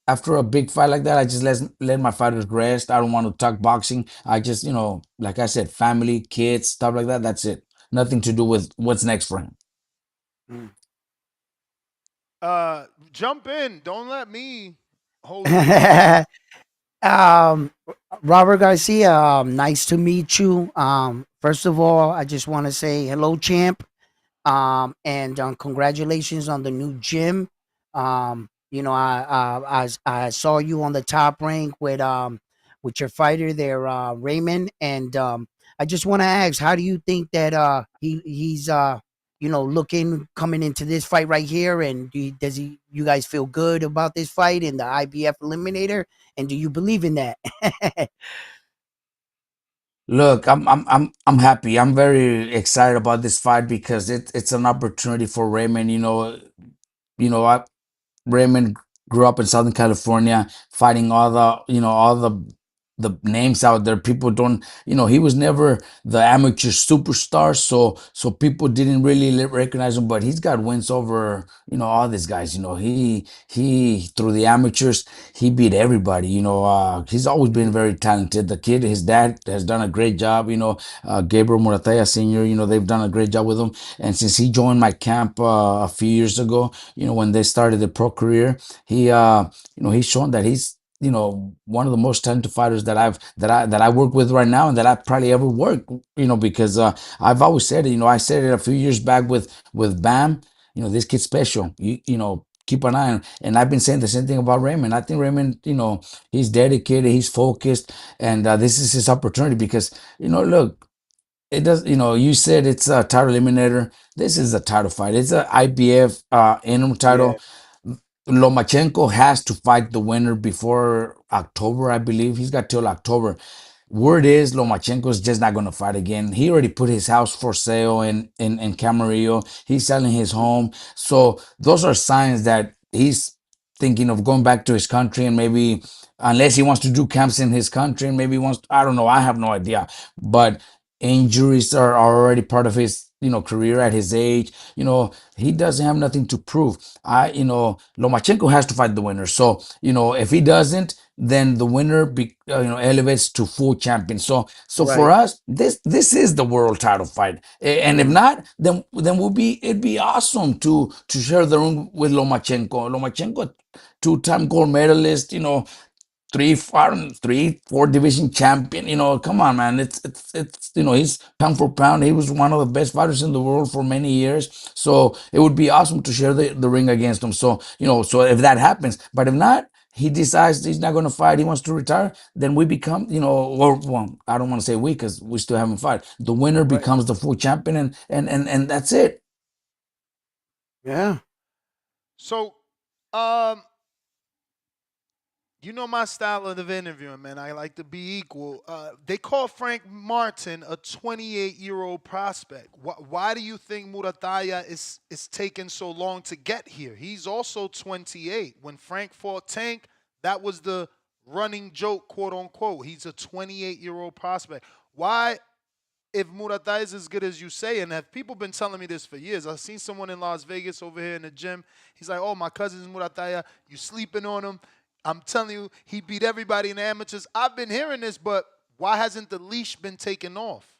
after a big fight like that, I just let my fighters rest. I don't want to talk boxing. I just, like I said, family, kids, stuff like that. That's it. Nothing to do with what's next for him. Jump in. Don't let me hold you up. um, Robert Garcia, nice to meet you. First of all, I just want to say hello, champ. And congratulations on the new gym. I saw you on the top rank with your fighter there, Raymond, and I just want to ask, how do you think that he's looking coming into this fight right here, and you guys feel good about this fight in the IBF Eliminator, and do you believe in that? Look, I'm happy. I'm very excited about this fight because it's an opportunity for Raymond. I Raymond grew up in Southern California, fighting all the names out there. People don't, he was never the amateur superstar, so people didn't really recognize him. But he's got wins over, all these guys. He through the amateurs, he beat everybody. He's always been very talented. The kid, his dad has done a great job. Gabriel Murataya Senior. They've done a great job with him. And since he joined my camp a few years ago, when they started the pro career, he's shown that he's one of the most talented fighters that I work with right now and that I probably ever worked. Because I've always said it. I said it a few years back with Bam. This kid's special. Keep an eye on. And I've been saying the same thing about Raymond. I think Raymond, he's dedicated, he's focused, and this is his opportunity because look, it does. You said it's a title eliminator. This is a title fight. It's a IBF interim Yeah. title. Lomachenko has to fight the winner before October, I believe. He's got till October. Word is Lomachenko is just not going to fight again. He already put his house for sale in Camarillo. He's selling his home. So those are signs that he's thinking of going back to his country and maybe, unless he wants to do camps in his country and maybe he wants, I don't know. I have no idea. But injuries are already part of his, career at his age. He doesn't have nothing to prove. Lomachenko has to fight the winner. So, if he doesn't, then the winner elevates to full champion. So for Right. us, this is the world title fight. And if Mm. not, then it'd be awesome to share the room with Lomachenko. Lomachenko, two-time gold medalist, three, four division champion. Come on, man. It's he's pound for pound. He was one of the best fighters in the world for many years. So it would be awesome to share the ring against him. So if that happens, but if not, he decides he's not going to fight. He wants to retire. Then we become, or well, I don't want to say we because we still haven't fight. The winner Right. becomes the full champion, and that's it. Yeah. So, my style of interviewing, man. I like to be equal. They call Frank Martin a 28-year-old prospect. Why do you think Murataya is taking so long to get here? He's also 28. When Frank fought Tank, that was the running joke, quote unquote. He's a 28-year-old prospect. Why, if Murataya is as good as you say, and have people been telling me this for years? I've seen someone in Las Vegas over here in the gym. He's like, "Oh, my cousin's Murataya. You sleeping on him?" I'm telling you, he beat everybody in the amateurs. I've been hearing this, but why hasn't the leash been taken off?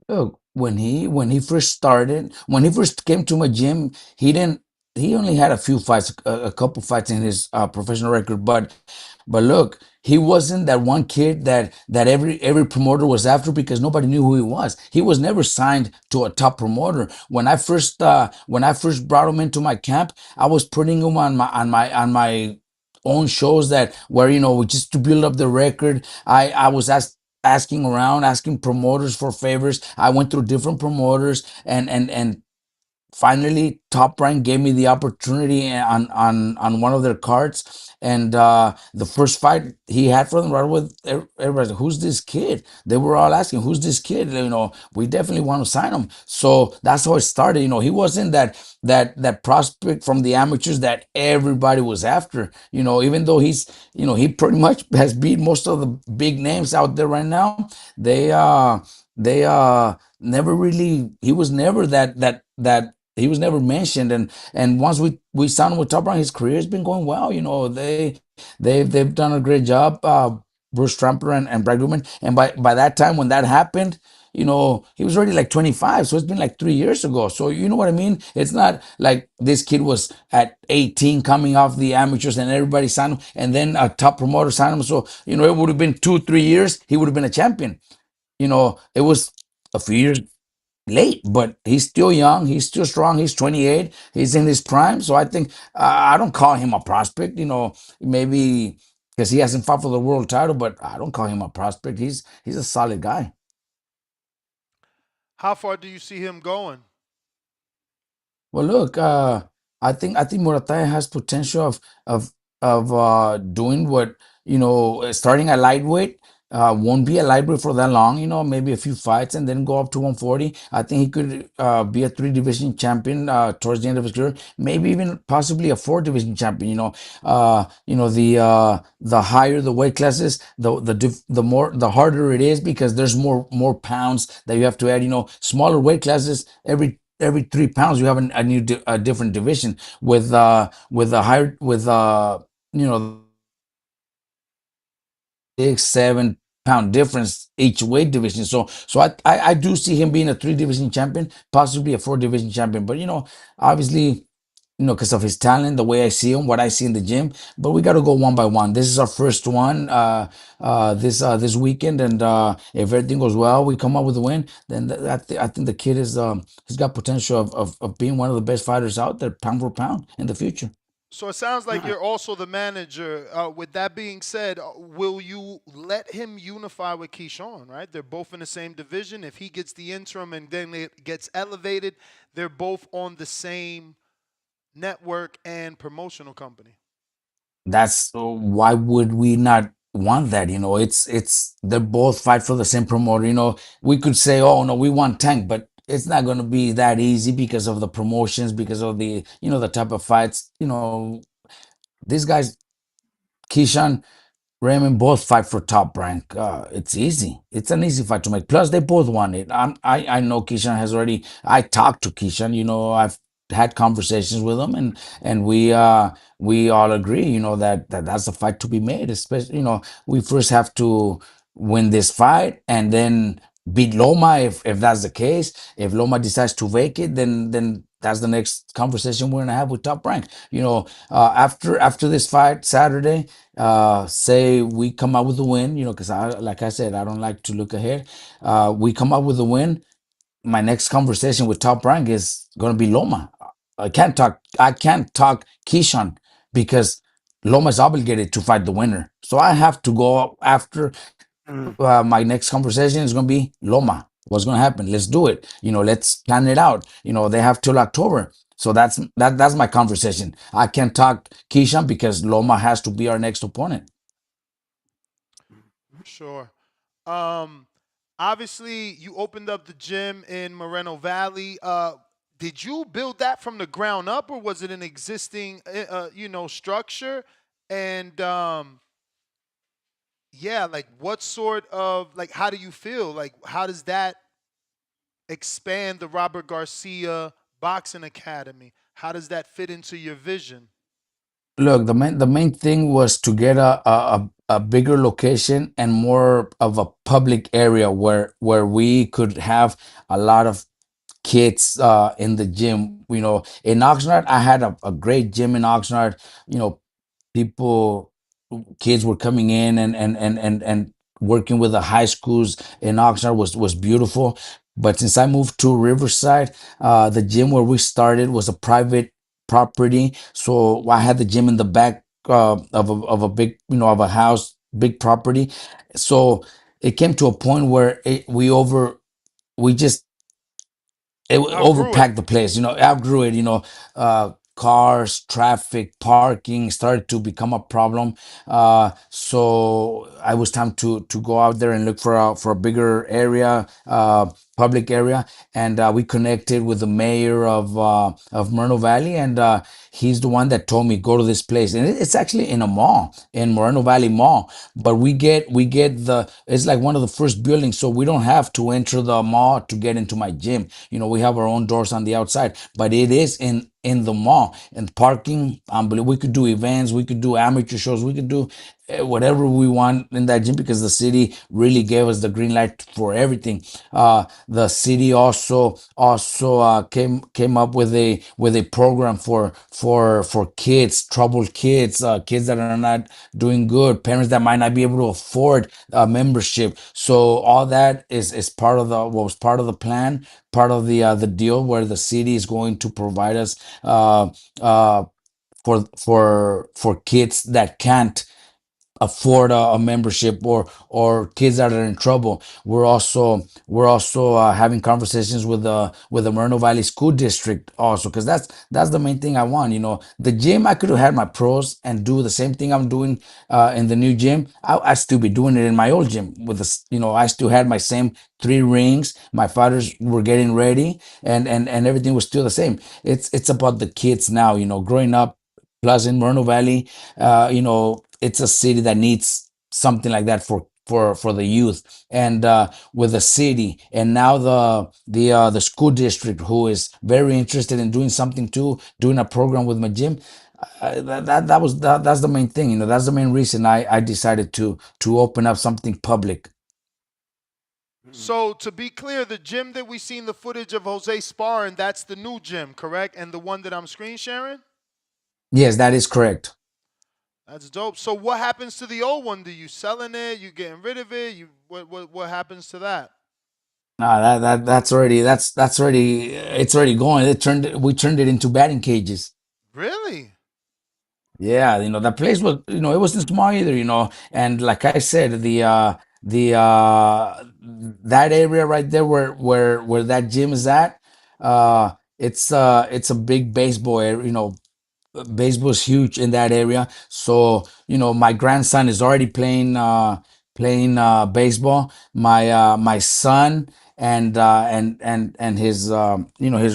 Look, when he first came to my gym, he didn't. He only had a few fights, a couple fights in his professional record. But look, he wasn't that one kid that every promoter was after because nobody knew who he was. He was never signed to a top promoter. When I first brought him into my camp, I was putting him on my own shows that where just to build up the record. I was asking around, asking promoters for favors. I went through different promoters, and finally Top Rank gave me the opportunity on one of their cards. And the first fight he had for them, right with everybody said, "Who's this kid?" They were all asking, "Who's this kid?" We definitely want to sign him. So that's how it started. He wasn't that prospect from the amateurs that everybody was after. Even though he pretty much has beat most of the big names out there right now. They never really, he was never that he was never mentioned. And once we signed him with Top Rank, his career has been going well. They've done a great job. Bruce Trampler and Brad Goodman. And by that time when that happened, he was already like 25. So it's been like 3 years ago. So you know what I mean? It's not like this kid was at 18 coming off the amateurs and everybody signed him and then a top promoter signed him. So, it would have been 2-3 years. He would have been a champion. It was a few years. late, but he's still young. He's still strong. He's 28. He's in his prime. So I think I don't call him a prospect. Maybe because he hasn't fought for the world title, but I don't call him a prospect. He's a solid guy. How far do you see him going? Well, look, I think Morataya has potential of doing what starting at lightweight. Won't be a lightweight for that long. Maybe a few fights and then go up to 140. I think he could be a three-division champion towards the end of his career. Maybe even possibly a four-division champion. The higher the weight classes, the harder it is because there's more pounds that you have to add. Smaller weight classes, every 3 pounds you have a different division with a higher with you know 6 7 pound difference each weight division. So I do see him being a three-division champion, possibly a four-division champion. But obviously, because of his talent, the way I see him, what I see in the gym. But we got to go one by one. This is our first one this weekend, and if everything goes well, we come up with a win. Then I think the kid he's got potential of being one of the best fighters out there, pound for pound, in the future. So it sounds like you're also the manager. With that being said, will you let him unify with Keyshawn, right? They're both in the same division. If he gets the interim and then it gets elevated, they're both on the same network and promotional company. That's why would we not want that? It's they both fight for the same promoter. We could say, oh no, we want Tank, but it's not going to be that easy because of the promotions, because of the type of fights. These guys, Keyshawn, Raymond, both fight for top rank. It's easy. It's an easy fight to make. Plus, they both want it. I know Keyshawn has already. I talked to Keyshawn. I've had conversations with him, and we all agree. That's a fight to be made. Especially, we first have to win this fight, and then beat Loma if that's the case. If Loma decides to vacate, then that's the next conversation we're gonna have with Top Rank. After this fight Saturday, say we come out with a win, because like I said, I don't like to look ahead. We come out with a win. My next conversation with Top Rank is going to be Loma. I can't talk Keyshawn because Loma is obligated to fight the winner. So I have to go after. My next conversation is going to be Loma. What's going to happen? Let's do it. Let's plan it out. They have till October. So that's my conversation. I can't talk Keyshawn because Loma has to be our next opponent. Sure. Um, Obviously, you opened up the gym in Moreno Valley. Did you build that from the ground up, or was it an existing, structure? And yeah, like what sort of how do you feel? Like, how does that expand the Robert Garcia Boxing Academy? How does that fit into your vision? Look, the main thing was to get a bigger location and more of a public area where we could have a lot of kids in the gym. In Oxnard, I had a great gym in Oxnard. People, kids were coming in and working with the high schools in Oxnard was beautiful. But since I moved to Riverside, the gym where we started was a private property. So I had the gym in the back of a big, of a house, big property. So it came to a point where we just it Outgrew it. overpacked the place, outgrew it. Cars, traffic, parking started to become a problem. So I was time to go out there and look for a bigger area, public area. And we connected with the mayor of Moreno Valley, and he's the one that told me go to this place, and it's actually in a mall, in Moreno Valley Mall. But we get it's like one of the first buildings, so we don't have to enter the mall to get into my gym. We have our own doors on the outside, but it is in the mall. And parking, unbelievable. We could do events, we could do amateur shows, we could do whatever we want in that gym, because the city really gave us the green light for everything. The city also came up with a program for kids, troubled kids, kids that are not doing good, parents that might not be able to afford a membership. So all that is part of the what was part of the plan, part of the deal, where the city is going to provide us uh, for kids that can't afford a membership, or kids that are in trouble. We're also having conversations with the Moreno Valley School District also, because that's the main thing I want. The gym, I could have had my pros and do the same thing I'm doing in the new gym. I still be doing it in my old gym with I still had my same 3 rings. My fathers were getting ready, and everything was still the same. It's about the kids now. Growing up, plus in Moreno Valley, it's a city that needs something like that for the youth. And with the city, and now the school district, who is very interested in doing something too, doing a program with my gym. That's the main thing. That's the main reason I decided to open up something public. So to be clear, the gym that we seen the footage of Jose sparring, that's the new gym, correct? And the one that I'm screen sharing? Yes, that is correct. That's dope. So what happens to the old one? Do you selling it? You getting rid of it? You what happens to that? Nah, that's already it's already going. We turned it into batting cages. Really? Yeah, that place was, it wasn't small either, and like I said, that area right there where that gym is at, it's a big baseball area. Baseball's huge in that area. So, my grandson is already playing baseball. My son and his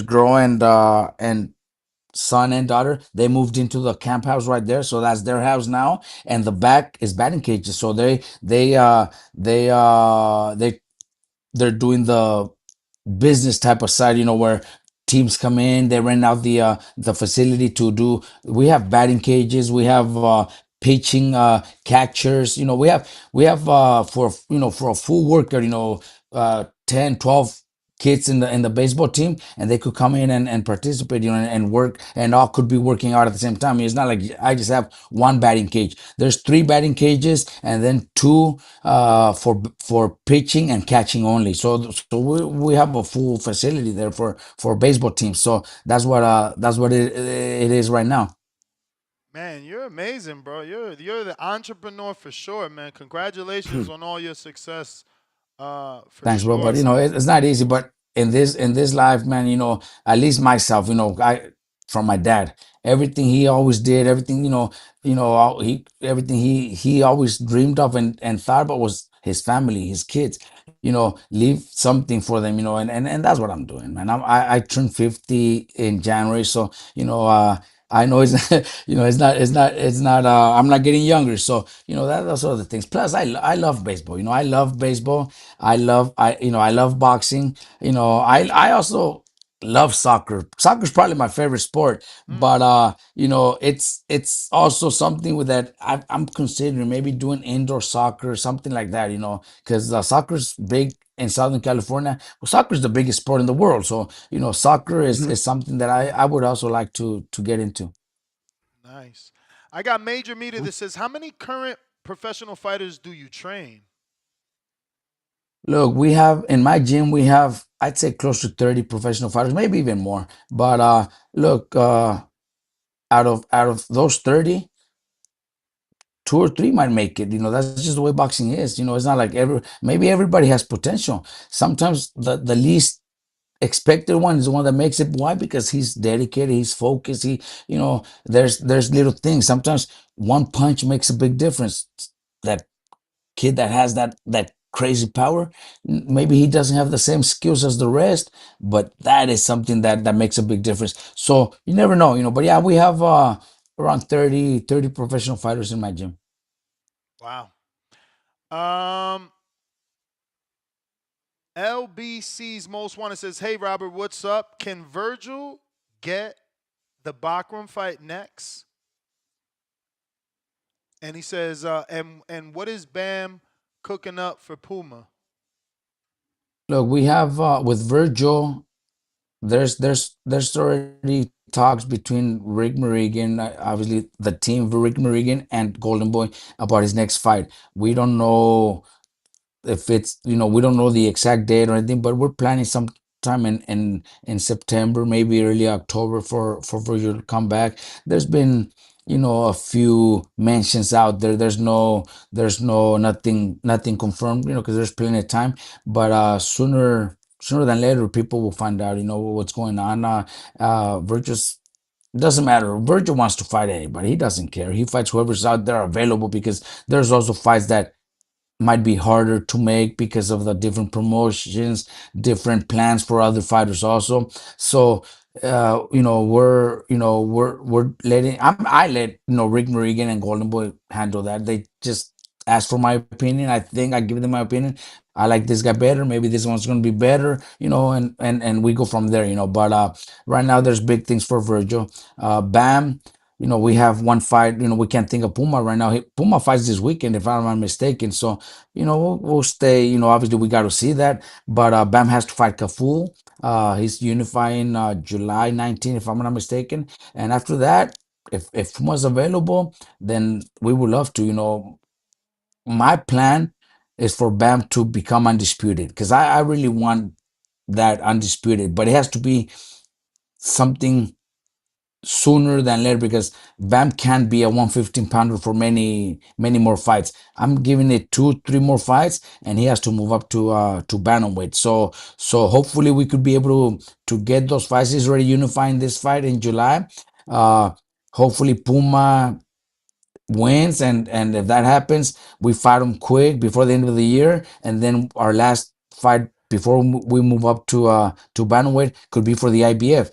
girl and son and daughter, they moved into the camp house right there, so that's their house now. And the back is batting cages, so they're doing the business type of side, where teams come in, they rent out the facility to do. We have batting cages, we have pitching catchers. We have for a full worker, 10, 12 kids in the baseball team, and they could come in and participate, and work, and all could be working out at the same time. It's not like I just have one batting cage. There's 3 batting cages, and then 2 for pitching and catching only. So we have a full facility there for baseball teams. So that's what it is right now. Man, you're amazing, bro. You're the entrepreneur for sure, man. Congratulations on all your success, for Thanks, bro. But sure. it's not easy. But in this life, man, at least myself, I from my dad, everything he always did, everything, he everything he always dreamed of and thought about was his family, his kids. Leave something for them, and that's what I'm doing, man. I turned 50 in January, so I know it's it's not I'm not getting younger, so that's all the things. Plus, I love baseball. I love baseball. I love boxing. I also love soccer. Soccer's probably my favorite sport, but it's also something with that I'm considering maybe doing indoor soccer, something like that. Because soccer's big in Southern California. Well, soccer is the biggest sport in the world, so soccer is something that I would also like to get into. Nice. I got Major Meter that says, how many current professional fighters do you train? Look, in my gym, we have, I'd say, close to 30 professional fighters, maybe even more. But look, out of those 30, 2 or 3 might make it. That's just the way boxing is. It's not like maybe everybody has potential. Sometimes the least expected one is the one that makes it. Why? Because he's dedicated, he's focused. There's little things. Sometimes one punch makes a big difference. That kid that has that crazy power, maybe he doesn't have the same skills as the rest, but that is something that makes a big difference. So you never know. But yeah, we have around 30 professional fighters in my gym. Wow. Um, LBC's Most Wanted says, hey, Robert, what's up? Can Virgil get the Bachram fight next? And he says, and what is Bam cooking up for Puma? Look, we have with Virgil. There's already talks between Rick Merrigan, obviously the team of Rick Merrigan and Golden Boy about his next fight. We don't know if it's, we don't know the exact date or anything, but we're planning sometime in September, maybe early October for Virgil to come back. There's been, a few mentions out there. There's no nothing confirmed, because there's plenty of time. But sooner than later, people will find out, what's going on. Virgil's doesn't matter. Virgil wants to fight anybody. He doesn't care. He fights whoever's out there available, because there's also fights that might be harder to make because of the different promotions, different plans for other fighters also. So we're letting I let Rick Morrigan and Golden Boy handle that. They just ask for my opinion. I think I give them my opinion. I like this guy better. Maybe this one's gonna be better, and we go from there, But right now there's big things for Virgil. Bam. We have one fight. We can't think of Puma right now. Puma fights this weekend, if I'm not mistaken. So, we'll stay. Obviously we got to see that. But Bam has to fight Kaful. He's unifying July 19th, if I'm not mistaken. And after that, if Puma's available, then we would love to. My plan is for Bam to become undisputed, because I really want that undisputed, but it has to be something sooner than later, because Bam can be a 115 pounder for many, many more fights. I'm giving it 2, 3 more fights, and he has to move up to bantamweight. So hopefully we could be able to get those fights. He's already unifying this fight in July. Uh, Hopefully Puma wins, and if that happens, we fight them quick before the end of the year, and then our last fight before we move up to bantamweight could be for the IBF.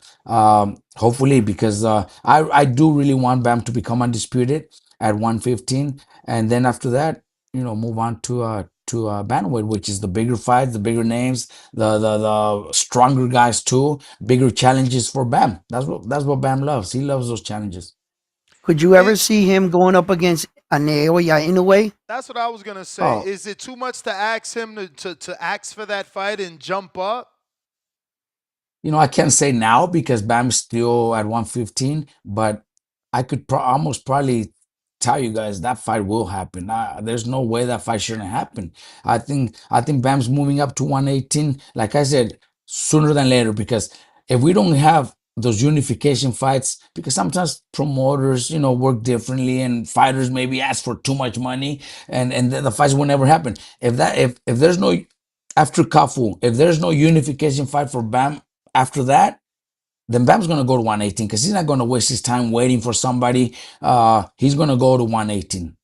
Hopefully, because I do really want Bam to become undisputed at 115, and then after that, move on to bantamweight, which is the bigger fights, the bigger names, the stronger guys too, bigger challenges for Bam. That's what Bam loves. He loves those challenges. Could you ever It, see him going up against a Naoya Inoue? that's what I was gonna say. Oh, Is it too much to ask him to ask for that fight and jump up? I can't say now because Bam's still at 115, but I could almost probably tell you guys that fight will happen. There's no way that fight shouldn't happen. I think Bam's moving up to 118. Like I said, sooner than later, because if we don't have those unification fights, because sometimes promoters, work differently, and fighters maybe ask for too much money, and the fights will never happen. If there's no after Kafu, if there's no unification fight for Bam after that, then Bam's going to go to 118, because he's not going to waste his time waiting for somebody. He's going to go to 118.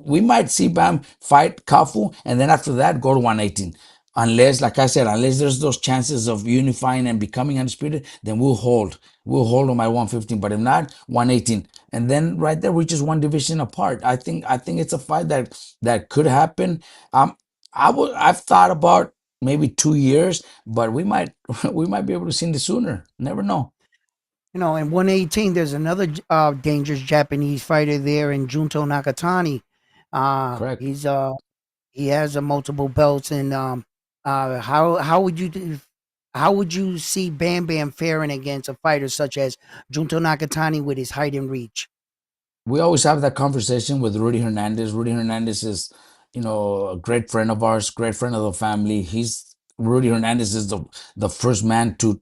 We might see Bam fight Kafu, and then after that, go to 118. Unless, like I said, unless there's those chances of unifying and becoming undisputed, then we'll hold. We'll hold him at 115. But if not, 118. And then right there, we're just one division apart. I think it's a fight that could happen. Um, I've thought about maybe 2 years, but we might we might be able to see this sooner. Never know. In 118, there's another dangerous Japanese fighter there in Junto Nakatani. Correct. He has multiple belts, and how would you see Bam Bam faring against a fighter such as Junto Nakatani with his height and reach? We always have that conversation with Rudy Hernandez. Rudy Hernandez is, a great friend of ours, great friend of the family. Rudy Hernandez is the first man to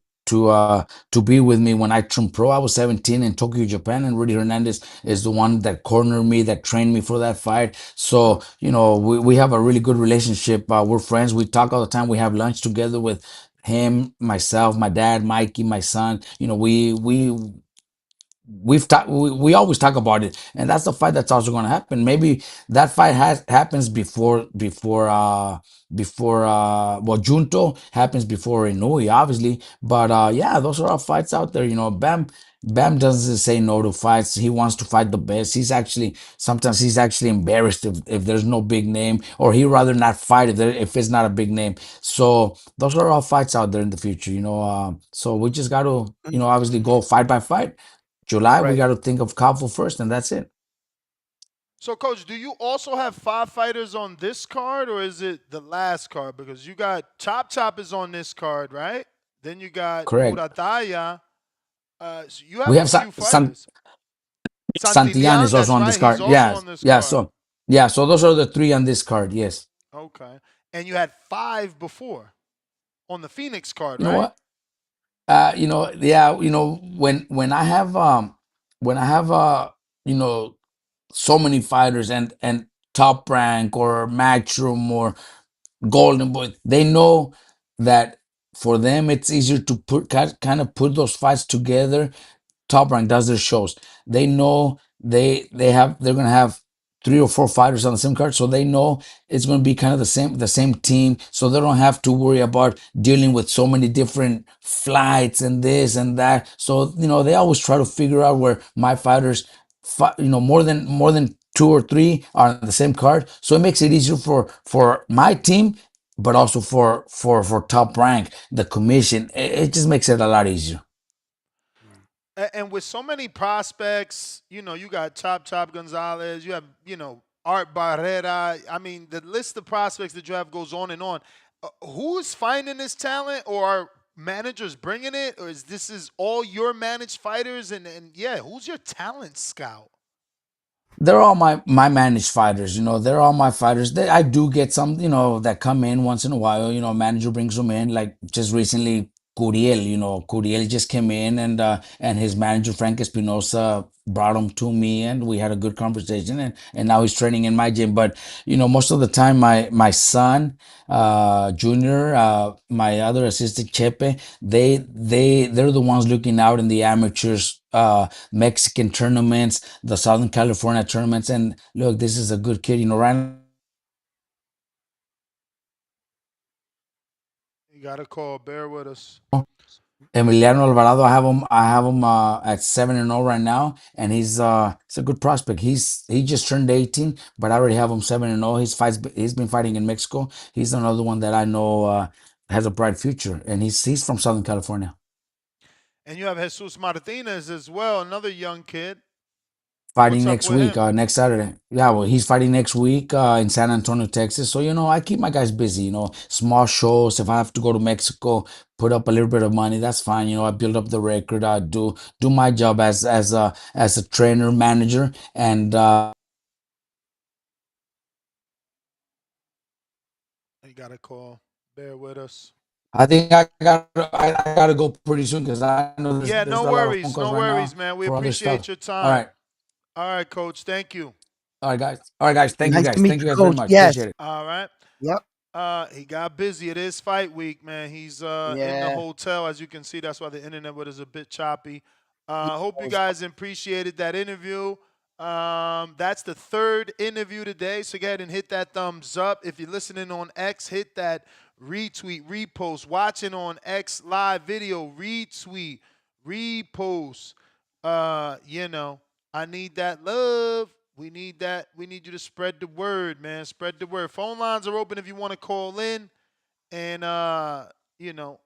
be with me when I turned pro. I was 17 in Tokyo, Japan, and Rudy Hernandez is the one that cornered me, that trained me for that fight. So, we have a really good relationship. We're friends. We talk all the time. We have lunch together with him, myself, my dad, Mikey, my son. We always talk about it, and that's the fight that's also going to happen. Maybe that fight happens before Junto happens before Inui, obviously. But yeah, those are all fights out there. Bam doesn't say no to fights. He wants to fight the best. Sometimes he's actually embarrassed if there's no big name, or he rather not fight if it's not a big name. So those are all fights out there in the future. So we just got to obviously go fight by fight. July, we Right. got to think of Capo first, and that's it. So, Coach, do you also have 5 fighters on this card, or is it the last card? Because you got Chop Chop is on this card, right? Then you got Correct. Murataya. So you have We a have few fighters. Santillan Santillán, is also that's on this right. He's card. also Yeah, on this yeah. card. So those are the three on this card. Yes. Okay. And you had 5 before on the Phoenix card, You know right? what? Yeah. When I have you know, so many fighters and Top Rank or Matchroom or Golden Boy, they know that for them it's easier to kind of put those fights together. Top Rank does their shows. They know they're gonna have 3 or 4 fighters on the same card, so they know it's gonna be kind of the same team. So they don't have to worry about dealing with so many different flights and this and that. So they always try to figure out where my fighters, more than 2 or 3 are on the same card. So it makes it easier for my team, but also for Top Rank, the commission. It just makes it a lot easier. And with so many prospects, you got Chop Chop Gonzalez, you have, Art Barrera. I mean, the list of prospects that you have goes on and on. Who's finding this talent, or are managers bringing it, or is all your managed fighters? And yeah, who's your talent scout? They're all my managed fighters. They're all my fighters. I do get some, that come in once in a while. Manager brings them in. Like just recently, Curiel. Curiel just came in, and his manager Frank Espinosa brought him to me, and we had a good conversation. And now he's training in my gym. But most of the time, my son, Junior, my other assistant Chepe, they're the ones looking out in the amateurs. Mexican tournaments, the Southern California tournaments, and look, this is a good kid. Right. You got a call. Bear with us. Emiliano Alvarado, I have him at 7-0 right now, and he's a good prospect. He just turned 18, but I already have him 7-0. He's been fighting in Mexico. He's another one that I know has a bright future, and he's from Southern California. And you have Jesus Martinez as well, another young kid. Fighting What's up next with week, him? next Saturday. Yeah, well, he's fighting next week in San Antonio, Texas. So, I keep my guys busy, small shows. If I have to go to Mexico, put up a little bit of money, that's fine. I build up the record. I do my job as a trainer, manager, and You got a call. Bear with us. I think I gotta go pretty soon because I know there's Yeah, there's no a lot of phone worries. calls No right worries, now man. We for other appreciate stuff. your All time. right, All right, Coach. Thank you. all right, guys. All right, guys. Thank you, Nice to guys. meet Thank you, you guys very Coach. much. Yes. Appreciate it. All right. Yep. He got busy. It is fight week, man. He's in the Yeah. hotel, as you can see. That's why the internet was a bit choppy. Hope you Yes. guys appreciated that interview. That's the 3rd interview today. So go ahead and hit that thumbs up. If you're listening on X, hit that retweet, repost. Watching on X live video, retweet, repost. I need that love. We need that. We need you to spread the word, man. Spread the word. Phone lines are open if you want to call in and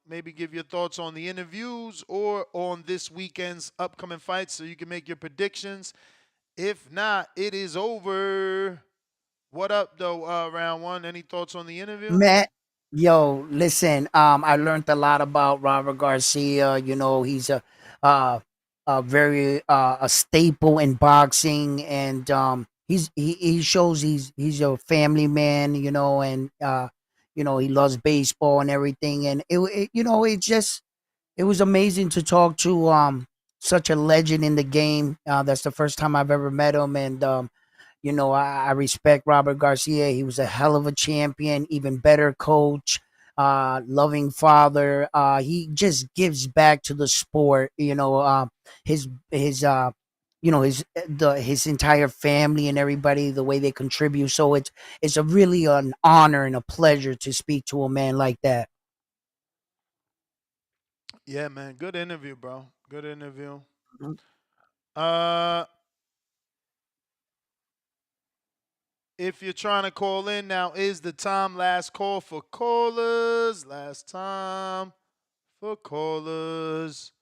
maybe give your thoughts on the interviews or on this weekend's upcoming fights so you can make your predictions. If not, it is over. What up though, round one? Any thoughts on the interview? Matt, yo, listen. I learned a lot about Robert Garcia. He's uh, a very a staple in boxing, and he shows he's a family man. And he loves baseball and everything. And it was amazing to talk to such a legend in the game. That's the first time I've ever met him, and I respect Robert Garcia. He was a hell of a champion, even better coach, loving father. He just gives back to the sport. His his entire family and everybody, the way they contribute. So it's a really an honor and a pleasure to speak to a man like that. Yeah, man. Good interview, bro. Good interview. Mhm. Uh, if you're trying to call in, now is the time. Last call for callers. Last time for callers.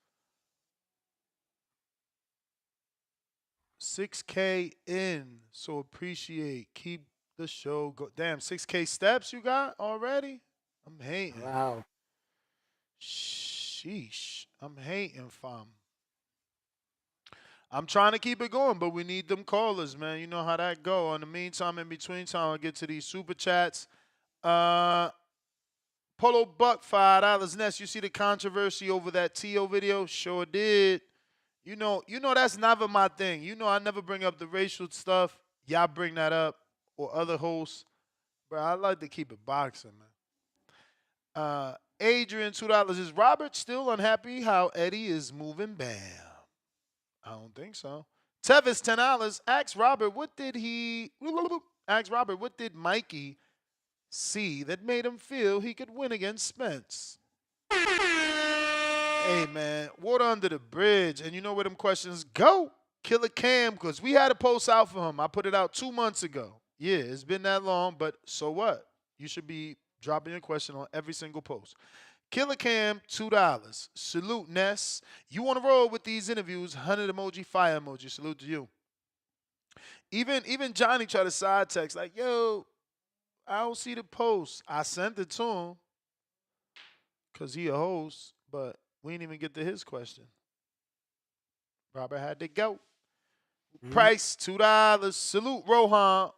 6K in. So appreciate. Keep the show go. Damn, 6K steps you got already? I'm hating. Wow. Sheesh. I'm hating, fam. I'm trying to keep it going, but we need them callers, man. You know how that go. In the meantime, in between time, I'll get to these super chats. Polo Buck, $5. Ness, you see the controversy over that T.O. video? Sure did. You know that's never my thing. You know I never bring up the racial stuff. Y'all bring that up or other hosts. Bro, I like to keep it boxing, man. Adrian, $2. Is Robert still unhappy how Eddie is moving? Bam. I don't think so. Tevis, $10. Ask Robert, what did Mikey see that made him feel he could win against Spence? Hey, man, water under the bridge. And you know where them questions go? Killer Cam, because we had a post out for him. I put it out 2 months ago. Yeah, it's been that long, but so what? You should be dropping your question on every single post. Killer Cam, $2. Salute, Ness. You want to roll with these interviews? 100 emoji, fire emoji. Salute to you. Even Johnny tried to side text like, yo, I don't see the post. I sent it to him because he a host, but we didn't even get to his question. Robert had to go. Price, $2. Salute Rohan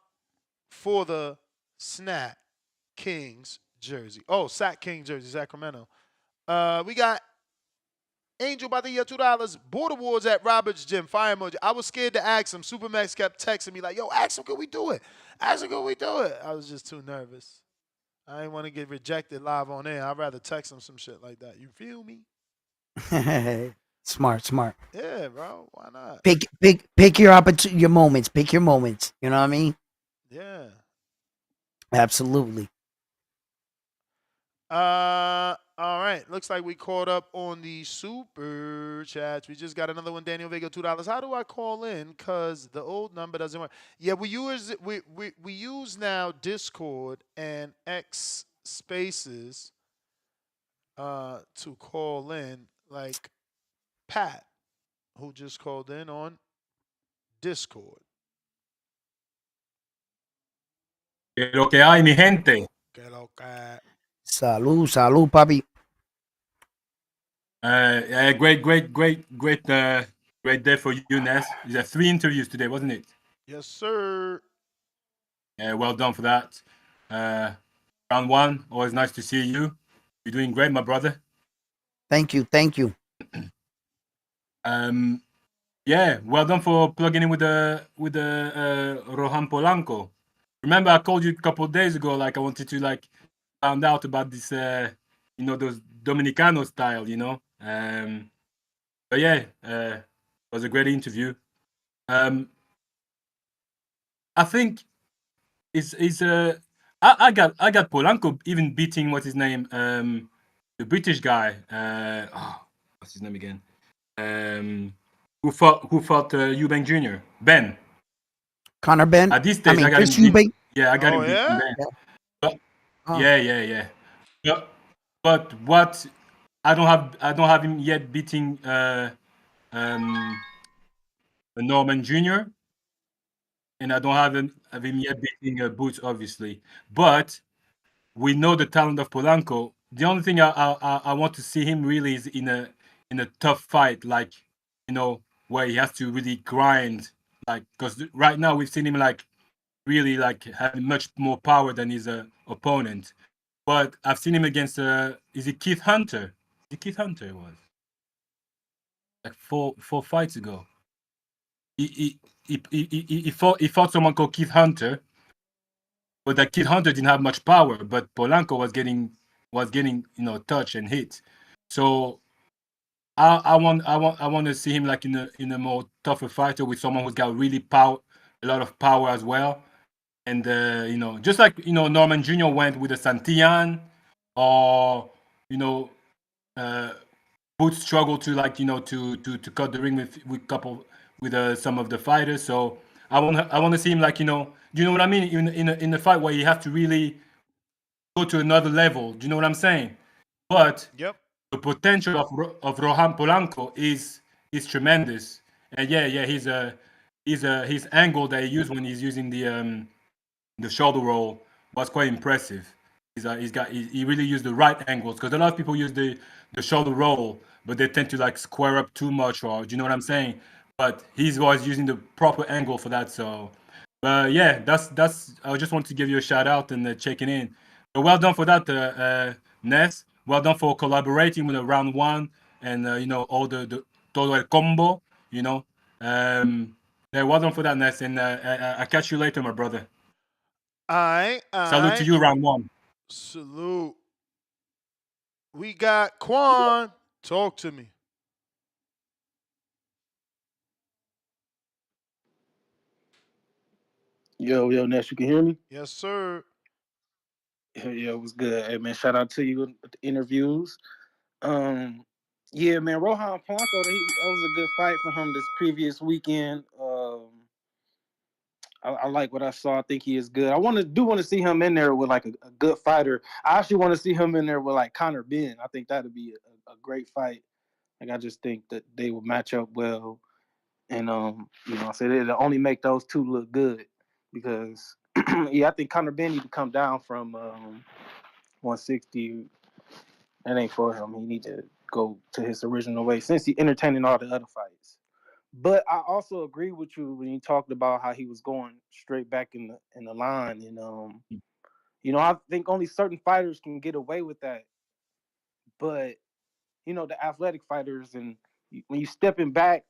for the Snap Kings jersey. Oh, Sac King jersey, Sacramento. We got Angel by the year, $2. Border Wars at Robert's gym. Fire emoji. I was scared to ask him. Supermax kept texting me like, yo, ask him, could we do it? Ask him, could we do it? I was just too nervous. I didn't want to get rejected live on air. I'd rather text him some shit like that. You feel me? Smart. Yeah, bro. Why not? Pick your your moments. Pick your moments. You know what I mean? Yeah. Absolutely. All right. Looks like we caught up on the super chats. We just got another one. Daniel Vega, $2. How do I call in? Cause the old number doesn't work. Yeah, we use now Discord and X Spaces to call in, like Pat, who just called in on Discord. ¿Qué lo que hay, mi gente? Salud, papi. Great day for you, Ness. You had 3 interviews today, wasn't it? Yes, sir. Well done for that. Round 1, always nice to see you. You're doing great, my brother. Thank you. Yeah, well done for plugging in with the Rohan Polanco. Remember, I called you a couple of days ago, like I wanted to find out about this, those Dominicano style, But yeah, it was a great interview. I think I got Polanco even beating what's his name, the British guy. What's his name again? Who fought Eubank Jr. Ben. Connor Ben. At this stage, I got Chris him. Eubank. Yeah, I got him beating Ben. But, yeah. But what I don't have him yet beating Norman Jr. and I don't have him yet beating Boots, obviously. But we know the talent of Polanco. The only thing I want to see him really is in a tough fight, where he has to really grind, because right now we've seen him really having much more power than his opponent. But I've seen him against is it Keith Hunter? Keith Hunter it was like four fights ago. He fought someone called Keith Hunter, but that Keith Hunter didn't have much power. But Polanco was getting touch and hit. So I want to see him in a more tougher fighter with someone who's got really a lot of power as well. And just like Norman Jr. went with a Santillan, or Boots struggled to to cut the ring with some of the fighters. So I want to see him do you know what I mean, in a fight where you have to really go to another level. Do you know what I'm saying? But yep. The potential of Rohan Polanco is tremendous. And yeah, his angle that he used when he's using the shoulder roll was quite impressive. He really used the right angles because a lot of people use the shoulder roll, but they tend to like square up too much, or do you know what I'm saying? But he's always using the proper angle for that. So, but yeah, that's. I just want to give you a shout out and checking in. But well done for that, Ness. Well done for collaborating with the round one and all the todo el combo. You know, yeah, well done for that, Ness. And I catch you later, my brother. All right, all Salute to right. you, round one. Salute. We got Quan. Talk to me. Yo, Ness, you can hear me? Yes, sir. Yeah, it was good. Hey, man, shout out to you with the interviews. Um, yeah, man, Rohan Polanco, that was a good fight for him this previous weekend. I like what I saw. I think he is good. I want to see him in there with like a good fighter. I actually want to see him in there with like Conor Ben. I think that'd be a great fight. Like I just think that they would match up well, and so it'll only make those two look good because yeah, I think Conor Ben need to come down from 160. That ain't for him. He need to go to his original way since he entertaining all the other fights. But I also agree with you when you talked about how he was going straight back in the line, and I think only certain fighters can get away with that. But the athletic fighters, and when you stepping back,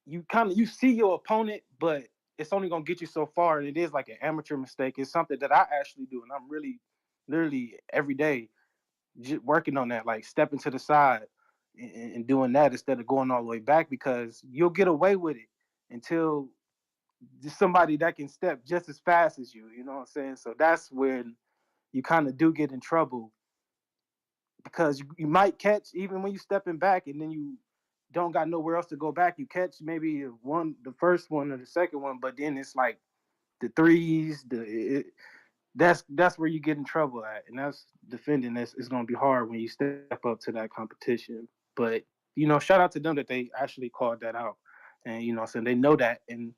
you see your opponent, but it's only gonna get you so far, and it is like an amateur mistake. It's something that I actually do, and I'm really, literally every day working on that, like stepping to the side and doing that instead of going all the way back because you'll get away with it until just somebody that can step just as fast as you. You know what I'm saying? So that's when you kind of do get in trouble because you might catch even when you stepping back and then you don't got nowhere else to go back. You catch maybe the first one or the second one, but then it's like the threes, that's where you get in trouble at, and that's defending. It's going to be hard when you step up to that competition. But shout out to them that they actually called that out, and so they know that. And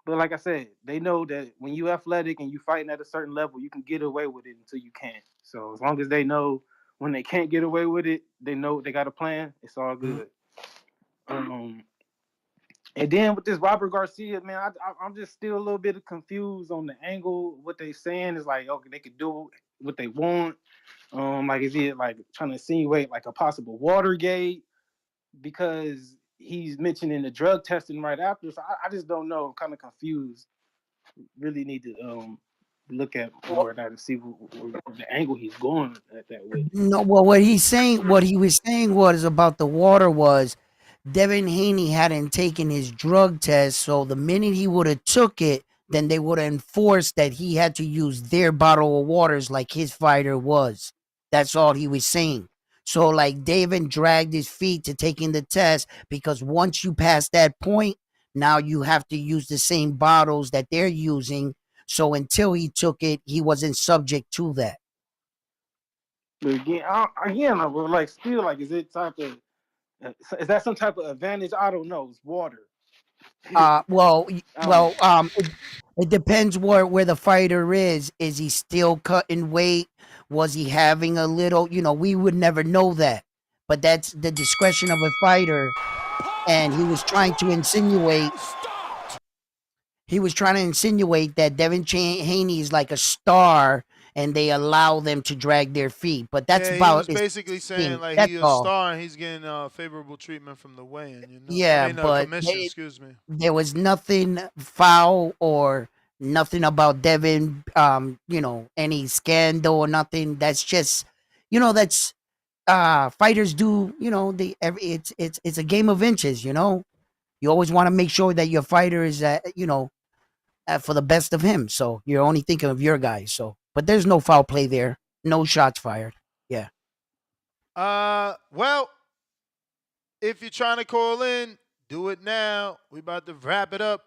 but like I said, they know that when you athletic and you fighting at a certain level, you can get away with it until you can't. So as long as they know when they can't get away with it, they know they got a plan. It's all good. Um, and then with this Robert Garcia, man, I'm just still a little bit confused on the angle. What they saying is like, okay, they could do what they want. Like, is it like trying to insinuate like a possible Watergate because he's mentioning the drug testing right after? So I just don't know. I'm kind of confused. Really need to look at more of that and see where the angle he's going at that with. No, well, what he was saying was about the water was Devin Haney hadn't taken his drug test, so the minute he would have took it, then they would have enforced that he had to use their bottle of waters like his fighter was. That's all he was saying. So like David dragged his feet to taking the test because once you pass that point, now you have to use the same bottles that they're using. So until he took it, he wasn't subject to that. But I would like still like, is that some type of advantage? I don't know. It's water. Well, Um, it depends where the fighter is. Is he still cutting weight? Was he having a little? We would never know that. But that's the discretion of a fighter. And he was trying to insinuate. He was trying to insinuate that Devin Haney is like a star, and they allow them to drag their feet. But that's Yeah, he about was his basically saying thing. like That's he a all. star and he's getting favorable treatment from the weigh-in. I Yeah, mean, but commission. Excuse me. there was nothing foul or nothing about Devin, any scandal or nothing. That's just, that's fighters do, it's a game of inches, You always want to make sure that your fighter is for the best of him. So you're only thinking of your guy. So but there's no foul play there. No shots fired. Yeah. Well, if you're trying to call in, do it now. We about to wrap it up.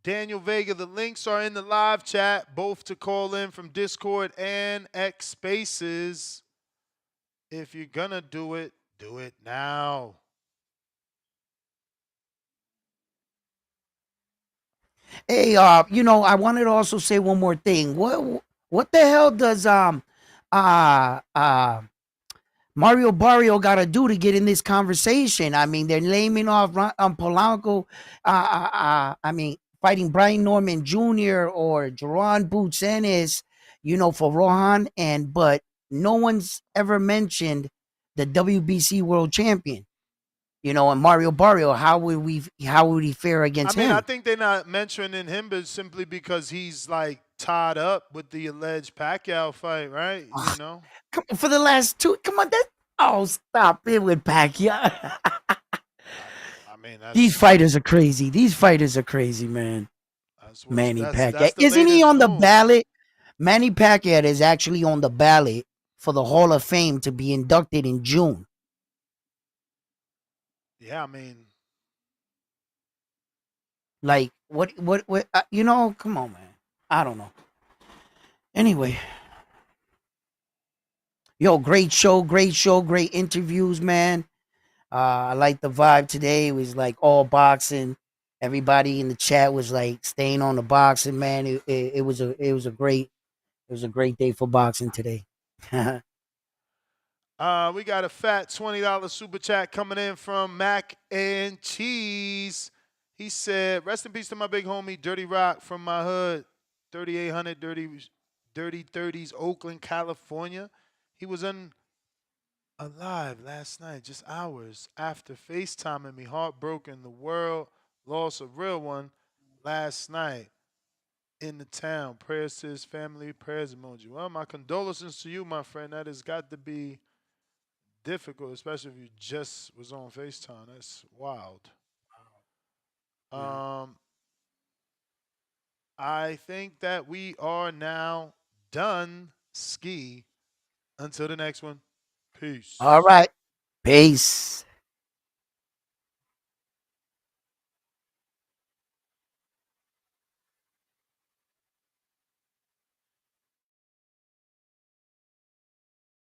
Daniel Vega, the links are in the live chat, both to call in from Discord and X Spaces. If you're gonna do it now. Hey, I wanted to also say one more thing. What the hell does uh uh Mario Barrio got to do to get in this conversation? I mean, they're naming off Polanco. I mean, fighting Brian Norman Jr. or Jerron Boots Ennis, for Rohan, but no one's ever mentioned the WBC world champion. And Mario Barrio. How would he fare I against mean, I him? think they're not mentioning him, but simply because he's like tied up with the alleged Pacquiao fight, right? For the last two, come on, stop it with Pacquiao. I mean, These fighters are crazy. These fighters are crazy, man. Manny Pacquiao. that's the Isn't he latest on the news. ballot? Manny Pacquiao is actually on the ballot for the Hall of Fame to be inducted in June. Yeah, I mean, like what? Come on, man. I don't know. Anyway, great show, great interviews, man. I like the vibe today. It was like all boxing. Everybody in the chat was like staying on the boxing, man. It was a great day for boxing today. we got a fat $20 super chat coming in from Mac and Cheese. He said, "Rest in peace to my big homie Dirty Rock from my hood, 3800 Dirty 30s, Oakland, California. He was alive last night, just hours after FaceTiming me, heartbroken. The world lost a real one last night in the town. Prayers to his family, prayers emoji." Well, my condolences to you, my friend. That has got to be difficult, especially if you just was on FaceTime. That's wild. I think that we are now done. Ski. Until the next one. All Peace. right. Peace.